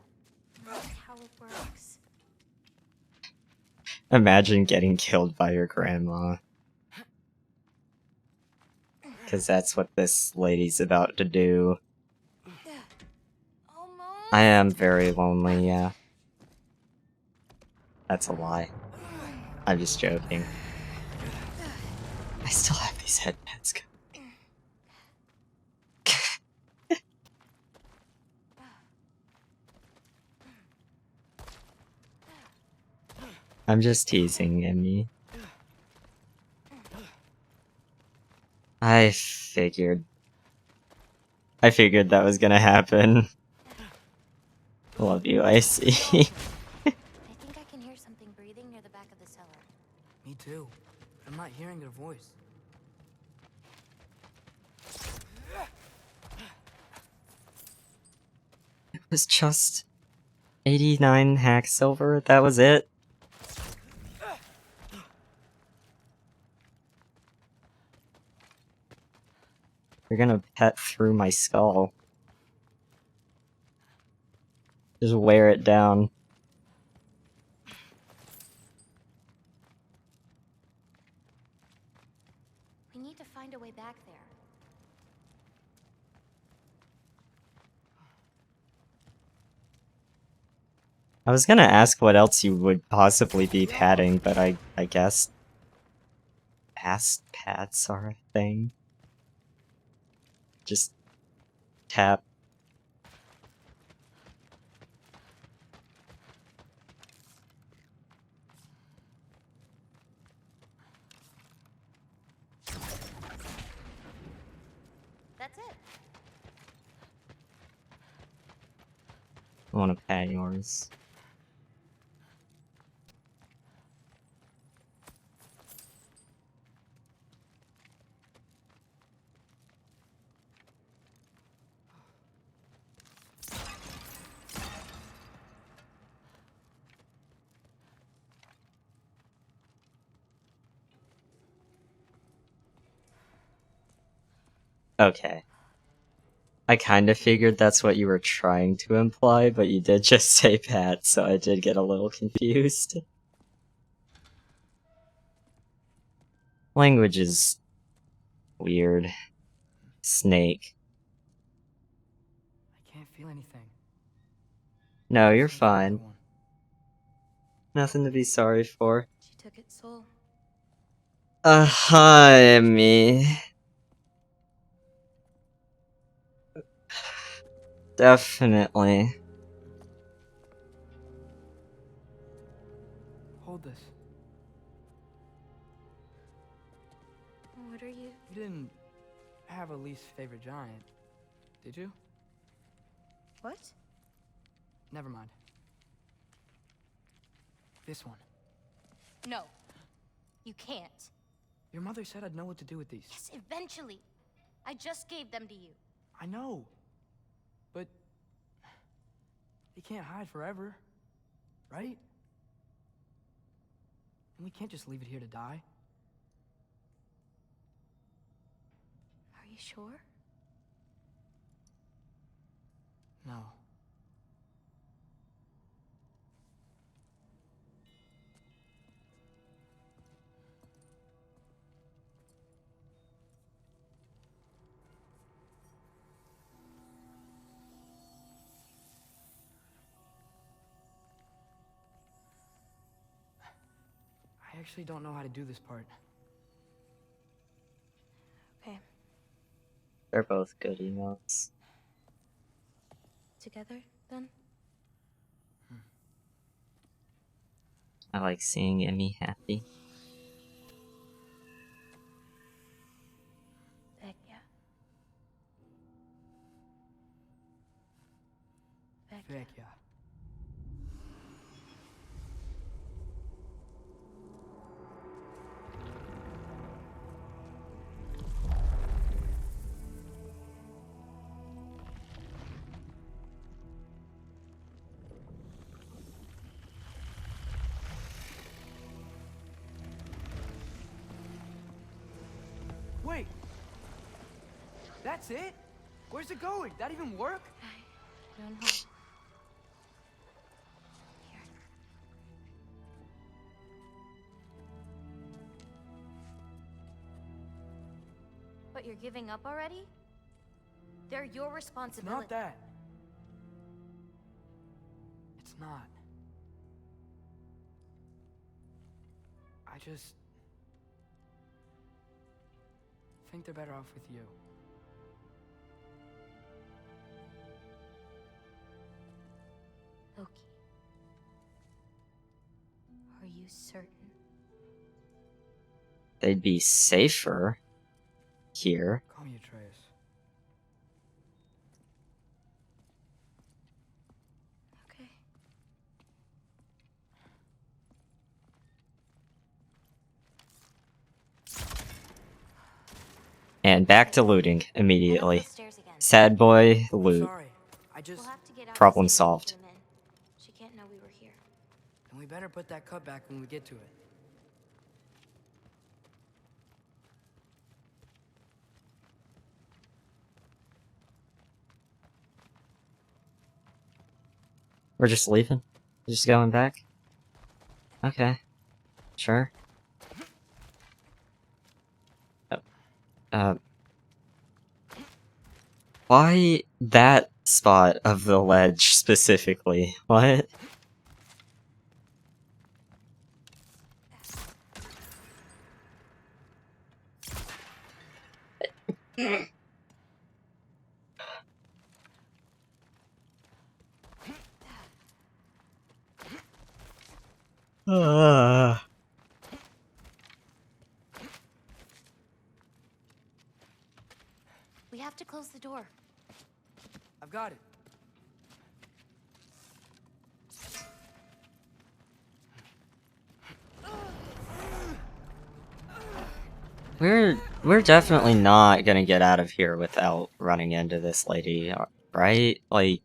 That's how it works. Imagine getting killed by your grandma. Because that's what this lady's about to do. Almost. I am very lonely, yeah. That's a lie. I'm just joking. I still have these headbands. I'm just teasing, Emmy. I figured that was gonna happen. Love you, Icy. I think I can hear something breathing near the back of the cellar. Me too. I'm not hearing their voice. It was just 89 hack silver, that was it? You're gonna pet through my skull. Just wear it down. We need to find a way back there. I was gonna ask what else you would possibly be patting, but I guess ass pats are a thing. Just tap. That's it. I wanna pat yours. Okay. I kinda figured that's what you were trying to imply, but you did just say pat, so I did get a little confused. Language is weird. Snake. I can't feel anything. No, you're Just like the other fine. one. Nothing to be sorry for. She took its soul. Hi, me. Definitely. Hold this. What are you? You didn't have a least favorite giant, did you? What? Never mind. This one. No. You can't. Your mother said I'd know what to do with these. Yes, eventually. I just gave them to you. I know. But... they can't hide forever. Right? And we can't just leave it here to die. Are you sure? No. I actually don't know how to do this part. Okay. They're both good emotes. Together, then? I like seeing Emmy happy. Heck yeah. Heck yeah. Wait! That's it? Where's it going? That even work? I don't know. Here. But you're giving up already? They're your It's responsibility. not that. It's not. I just... think they're better off with you. Loki. Are you certain? They'd be safer here. Call me Atreus. Okay. And back to looting Head up immediately. those stairs again. Sad boy, loot. Sorry, I just... We'll have to get out Problem the same way we solved. came in. She can't know we were here. And we better put that cut back when we get to it. We're just leaving? Just going back? Okay. Sure. Why that spot of the ledge specifically? What? We have to close the door. I've got it. We're definitely not gonna get out of here without running into this lady, right? Like,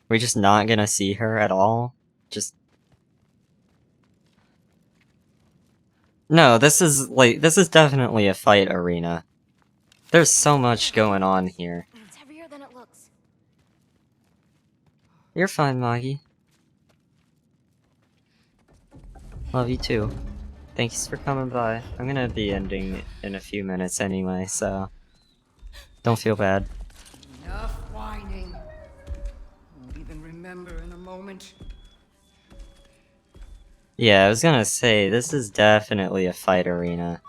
we're just not gonna see her at all? Just... No, this is definitely a fight arena. There's so much going on here. It's heavier than it looks. You're fine, Maggie. Love you too. Thanks for coming by. I'm gonna be ending in a few minutes anyway, so don't feel bad. Enough whining. Won't even remember in a moment. Yeah, I was gonna say, this is definitely a fight arena.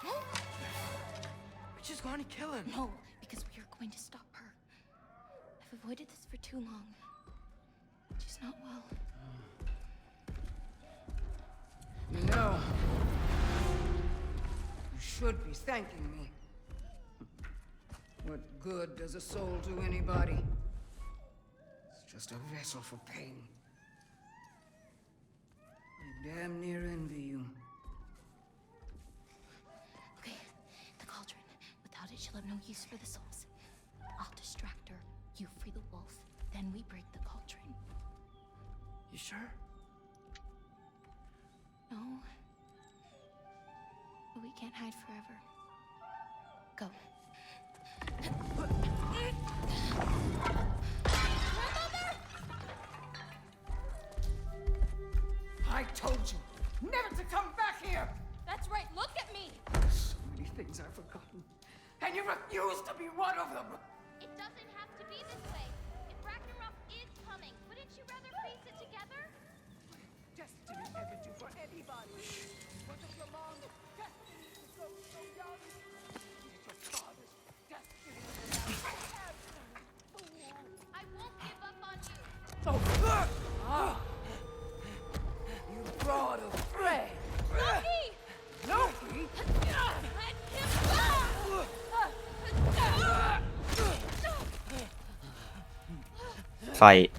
We're just going to kill him. No, because we are going to stop her. I've avoided this for too long. She's not well. No. You should be thanking me. What good does a soul do anybody? just a vessel for pain. I damn near envy you. Okay, the cauldron. Without it, she'll have no use for the souls. I'll distract her. You free the wolf. Then we break the cauldron. You sure? No. But we can't hide forever. Go. I told you never to come back here! That's right, look at me! So many things I've forgotten, and you refuse to be one of them! It doesn't have to be this way. If Ragnarok is coming, wouldn't you rather face it together? Destiny never do for anybody. What does your mom's destiny to go so young? It's your father's destiny to die absolute fool. I won't give up on you. You brought a friend. Loki! Loki? Let him Fight.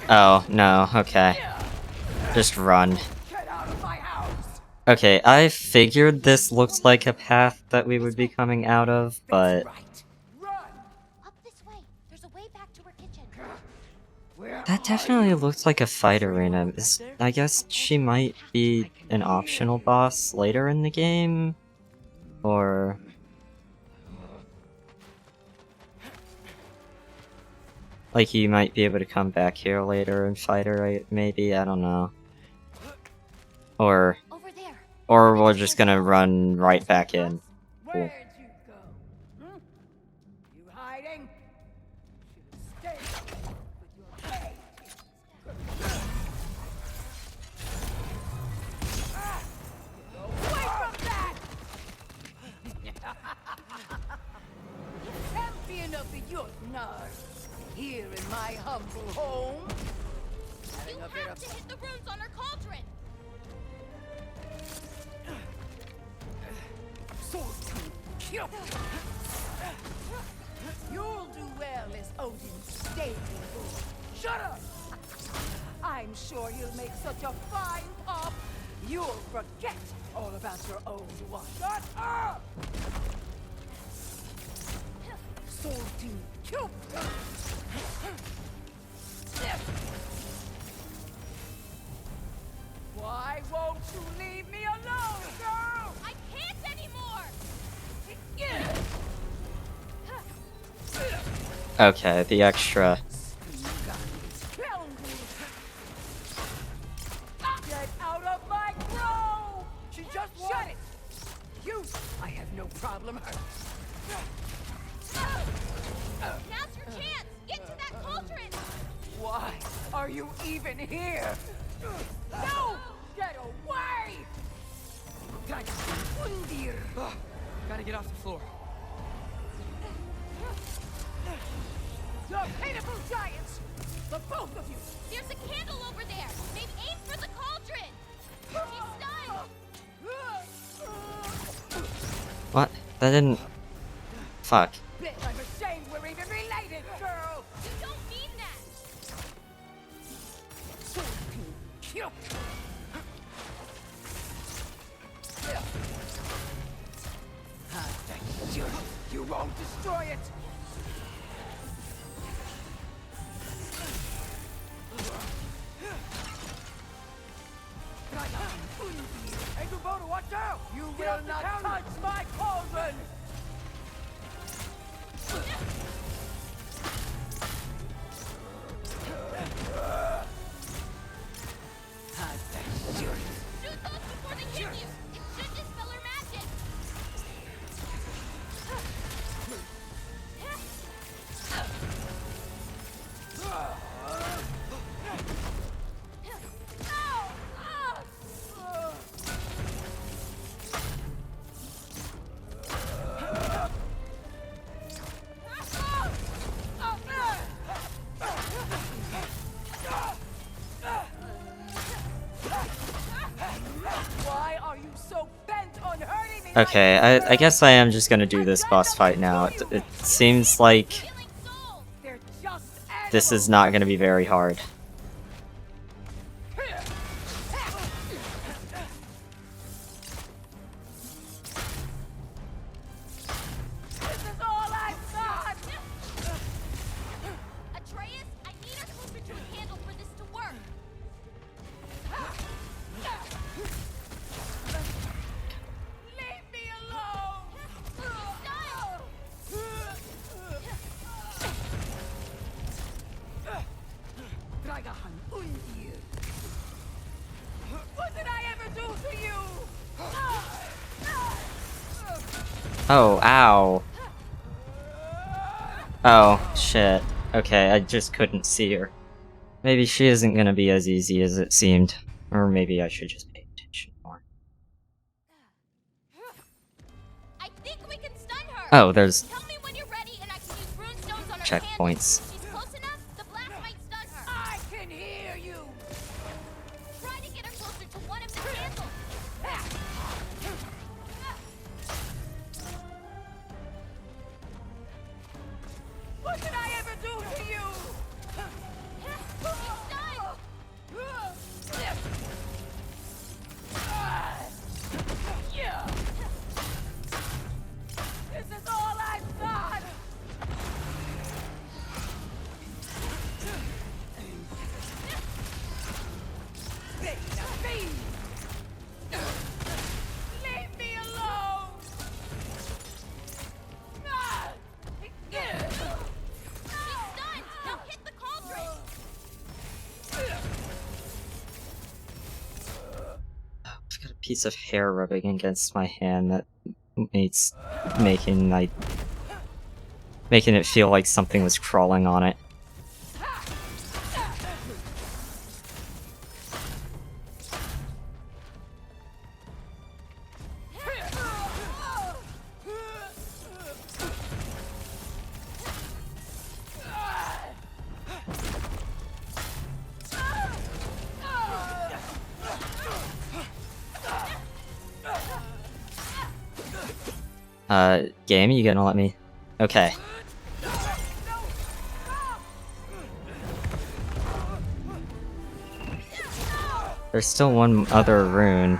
Oh, no, okay. Just run. Get out of my house! Okay, I figured this looks like a path that we would be coming out of, but... Right. Run! Up this way. There's a way back to her kitchen. Where That definitely looks like a fight arena. I guess she might be an optional boss later in the game? Or... like, you might be able to come back here later and fight her, maybe? I don't know. Or... Over there. or we're just gonna run right back in. Cool. Where'd you go? Hmm? You hiding? Should have stayed with your cage. Get away from that! Champion of the Jotnar, here in my humble home. You Having a bit have of to hit the runes on her cauldron. You'll do well as Odin's stable boy. Shut up! I'm sure you'll make such a fine pop, you'll forget all about your old one. Shut up! Soldier, Cupid! Why won't you leave me alone, girl? I can't anymore. Okay, the extra. Get out of my grove! She just shut it! You! I have no problem. Now's your chance. Get to that cauldron. Why are you even here? No! Get away! Gotta get off the floor. You're pitiful giants! The both of you! There's a candle over there. Maybe aim for the cauldron. She's stunned. What? That didn't... fuck. Bet I'm ashamed we're even related, girl! You don't mean that. Cute! You won't destroy it! Hey, Kubota, watch out! You will not touch my cauldron! Shoot those before they hit you. It should dispel her magic. Why are you so bent on hurting me? Okay, I guess I am just gonna do this boss fight now. It seems like... Healing soul. They're just this is not going to be very hard. This is all I've got! Atreus, I need her closer to a handle for this to work. Leave me alone! Dragahan Undir. What did I ever do to you? Oh, ow. Oh, shit. Okay, I just couldn't see her. Maybe she isn't gonna be as easy as it seemed. Or maybe I should just pay attention more. I think we can stun her. Oh, there's Tell me when you're ready and I can use rune stones on her checkpoints. handle. She's close enough, the blast might stun her. I can hear you! Try to get her closer to one of the handles. What did I ever do to you? This is all I've got! Leave me alone! She's stunned. Now hit the cauldron. I've got a piece of hair rubbing against my hand that it's making it feel like something was crawling on it. Game, you gonna let me? Okay. There's still one other rune.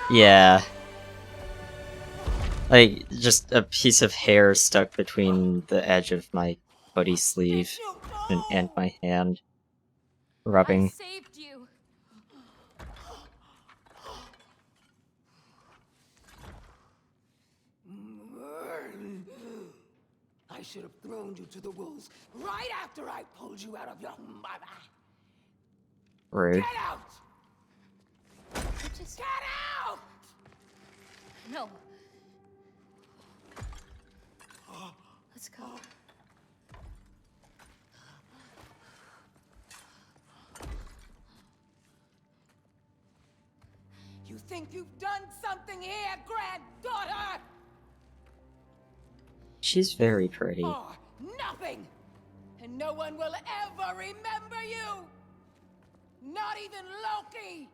Yeah. Like, just a piece of hair stuck between the edge of my hoodie sleeve and my hand. Rubbing. I saved you. I should have thrown you to the wolves right after I pulled you out of your mother. Rude. Get out! Just Get out! no. Let's go. You think you've done something here, granddaughter? She's very pretty. Or nothing! And no one will ever remember you! Not even Loki!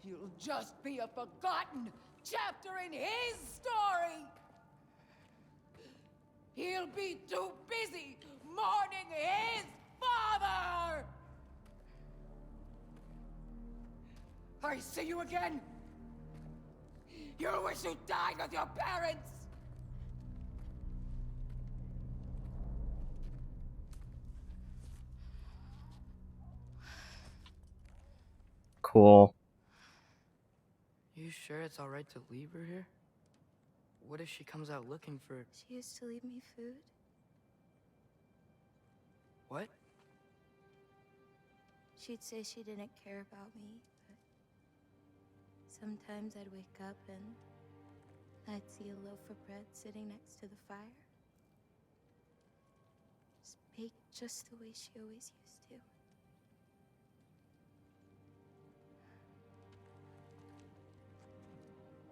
You'll just be a forgotten chapter in his story! He'll be too busy mourning his father! I see you again! You'll wish you died with your parents! Cool. You sure it's alright to leave her here? What if she comes out looking for... She used to leave me food. What? She'd say she didn't care about me, but sometimes I'd wake up and I'd see a loaf of bread sitting next to the fire. Just baked just the way she always used to.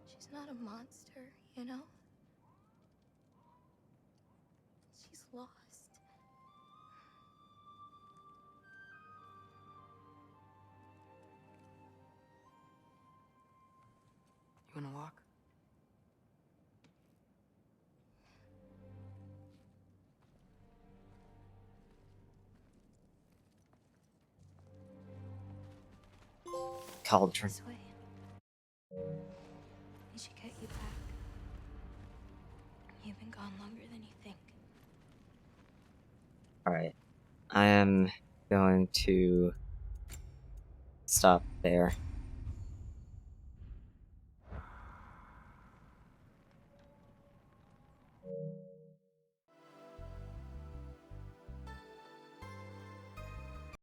She's not a monster, you know? She's lost. You wanna walk? Cauldron. This way. We should get you back. You've been gone longer than you think. Alright. I am going to stop there.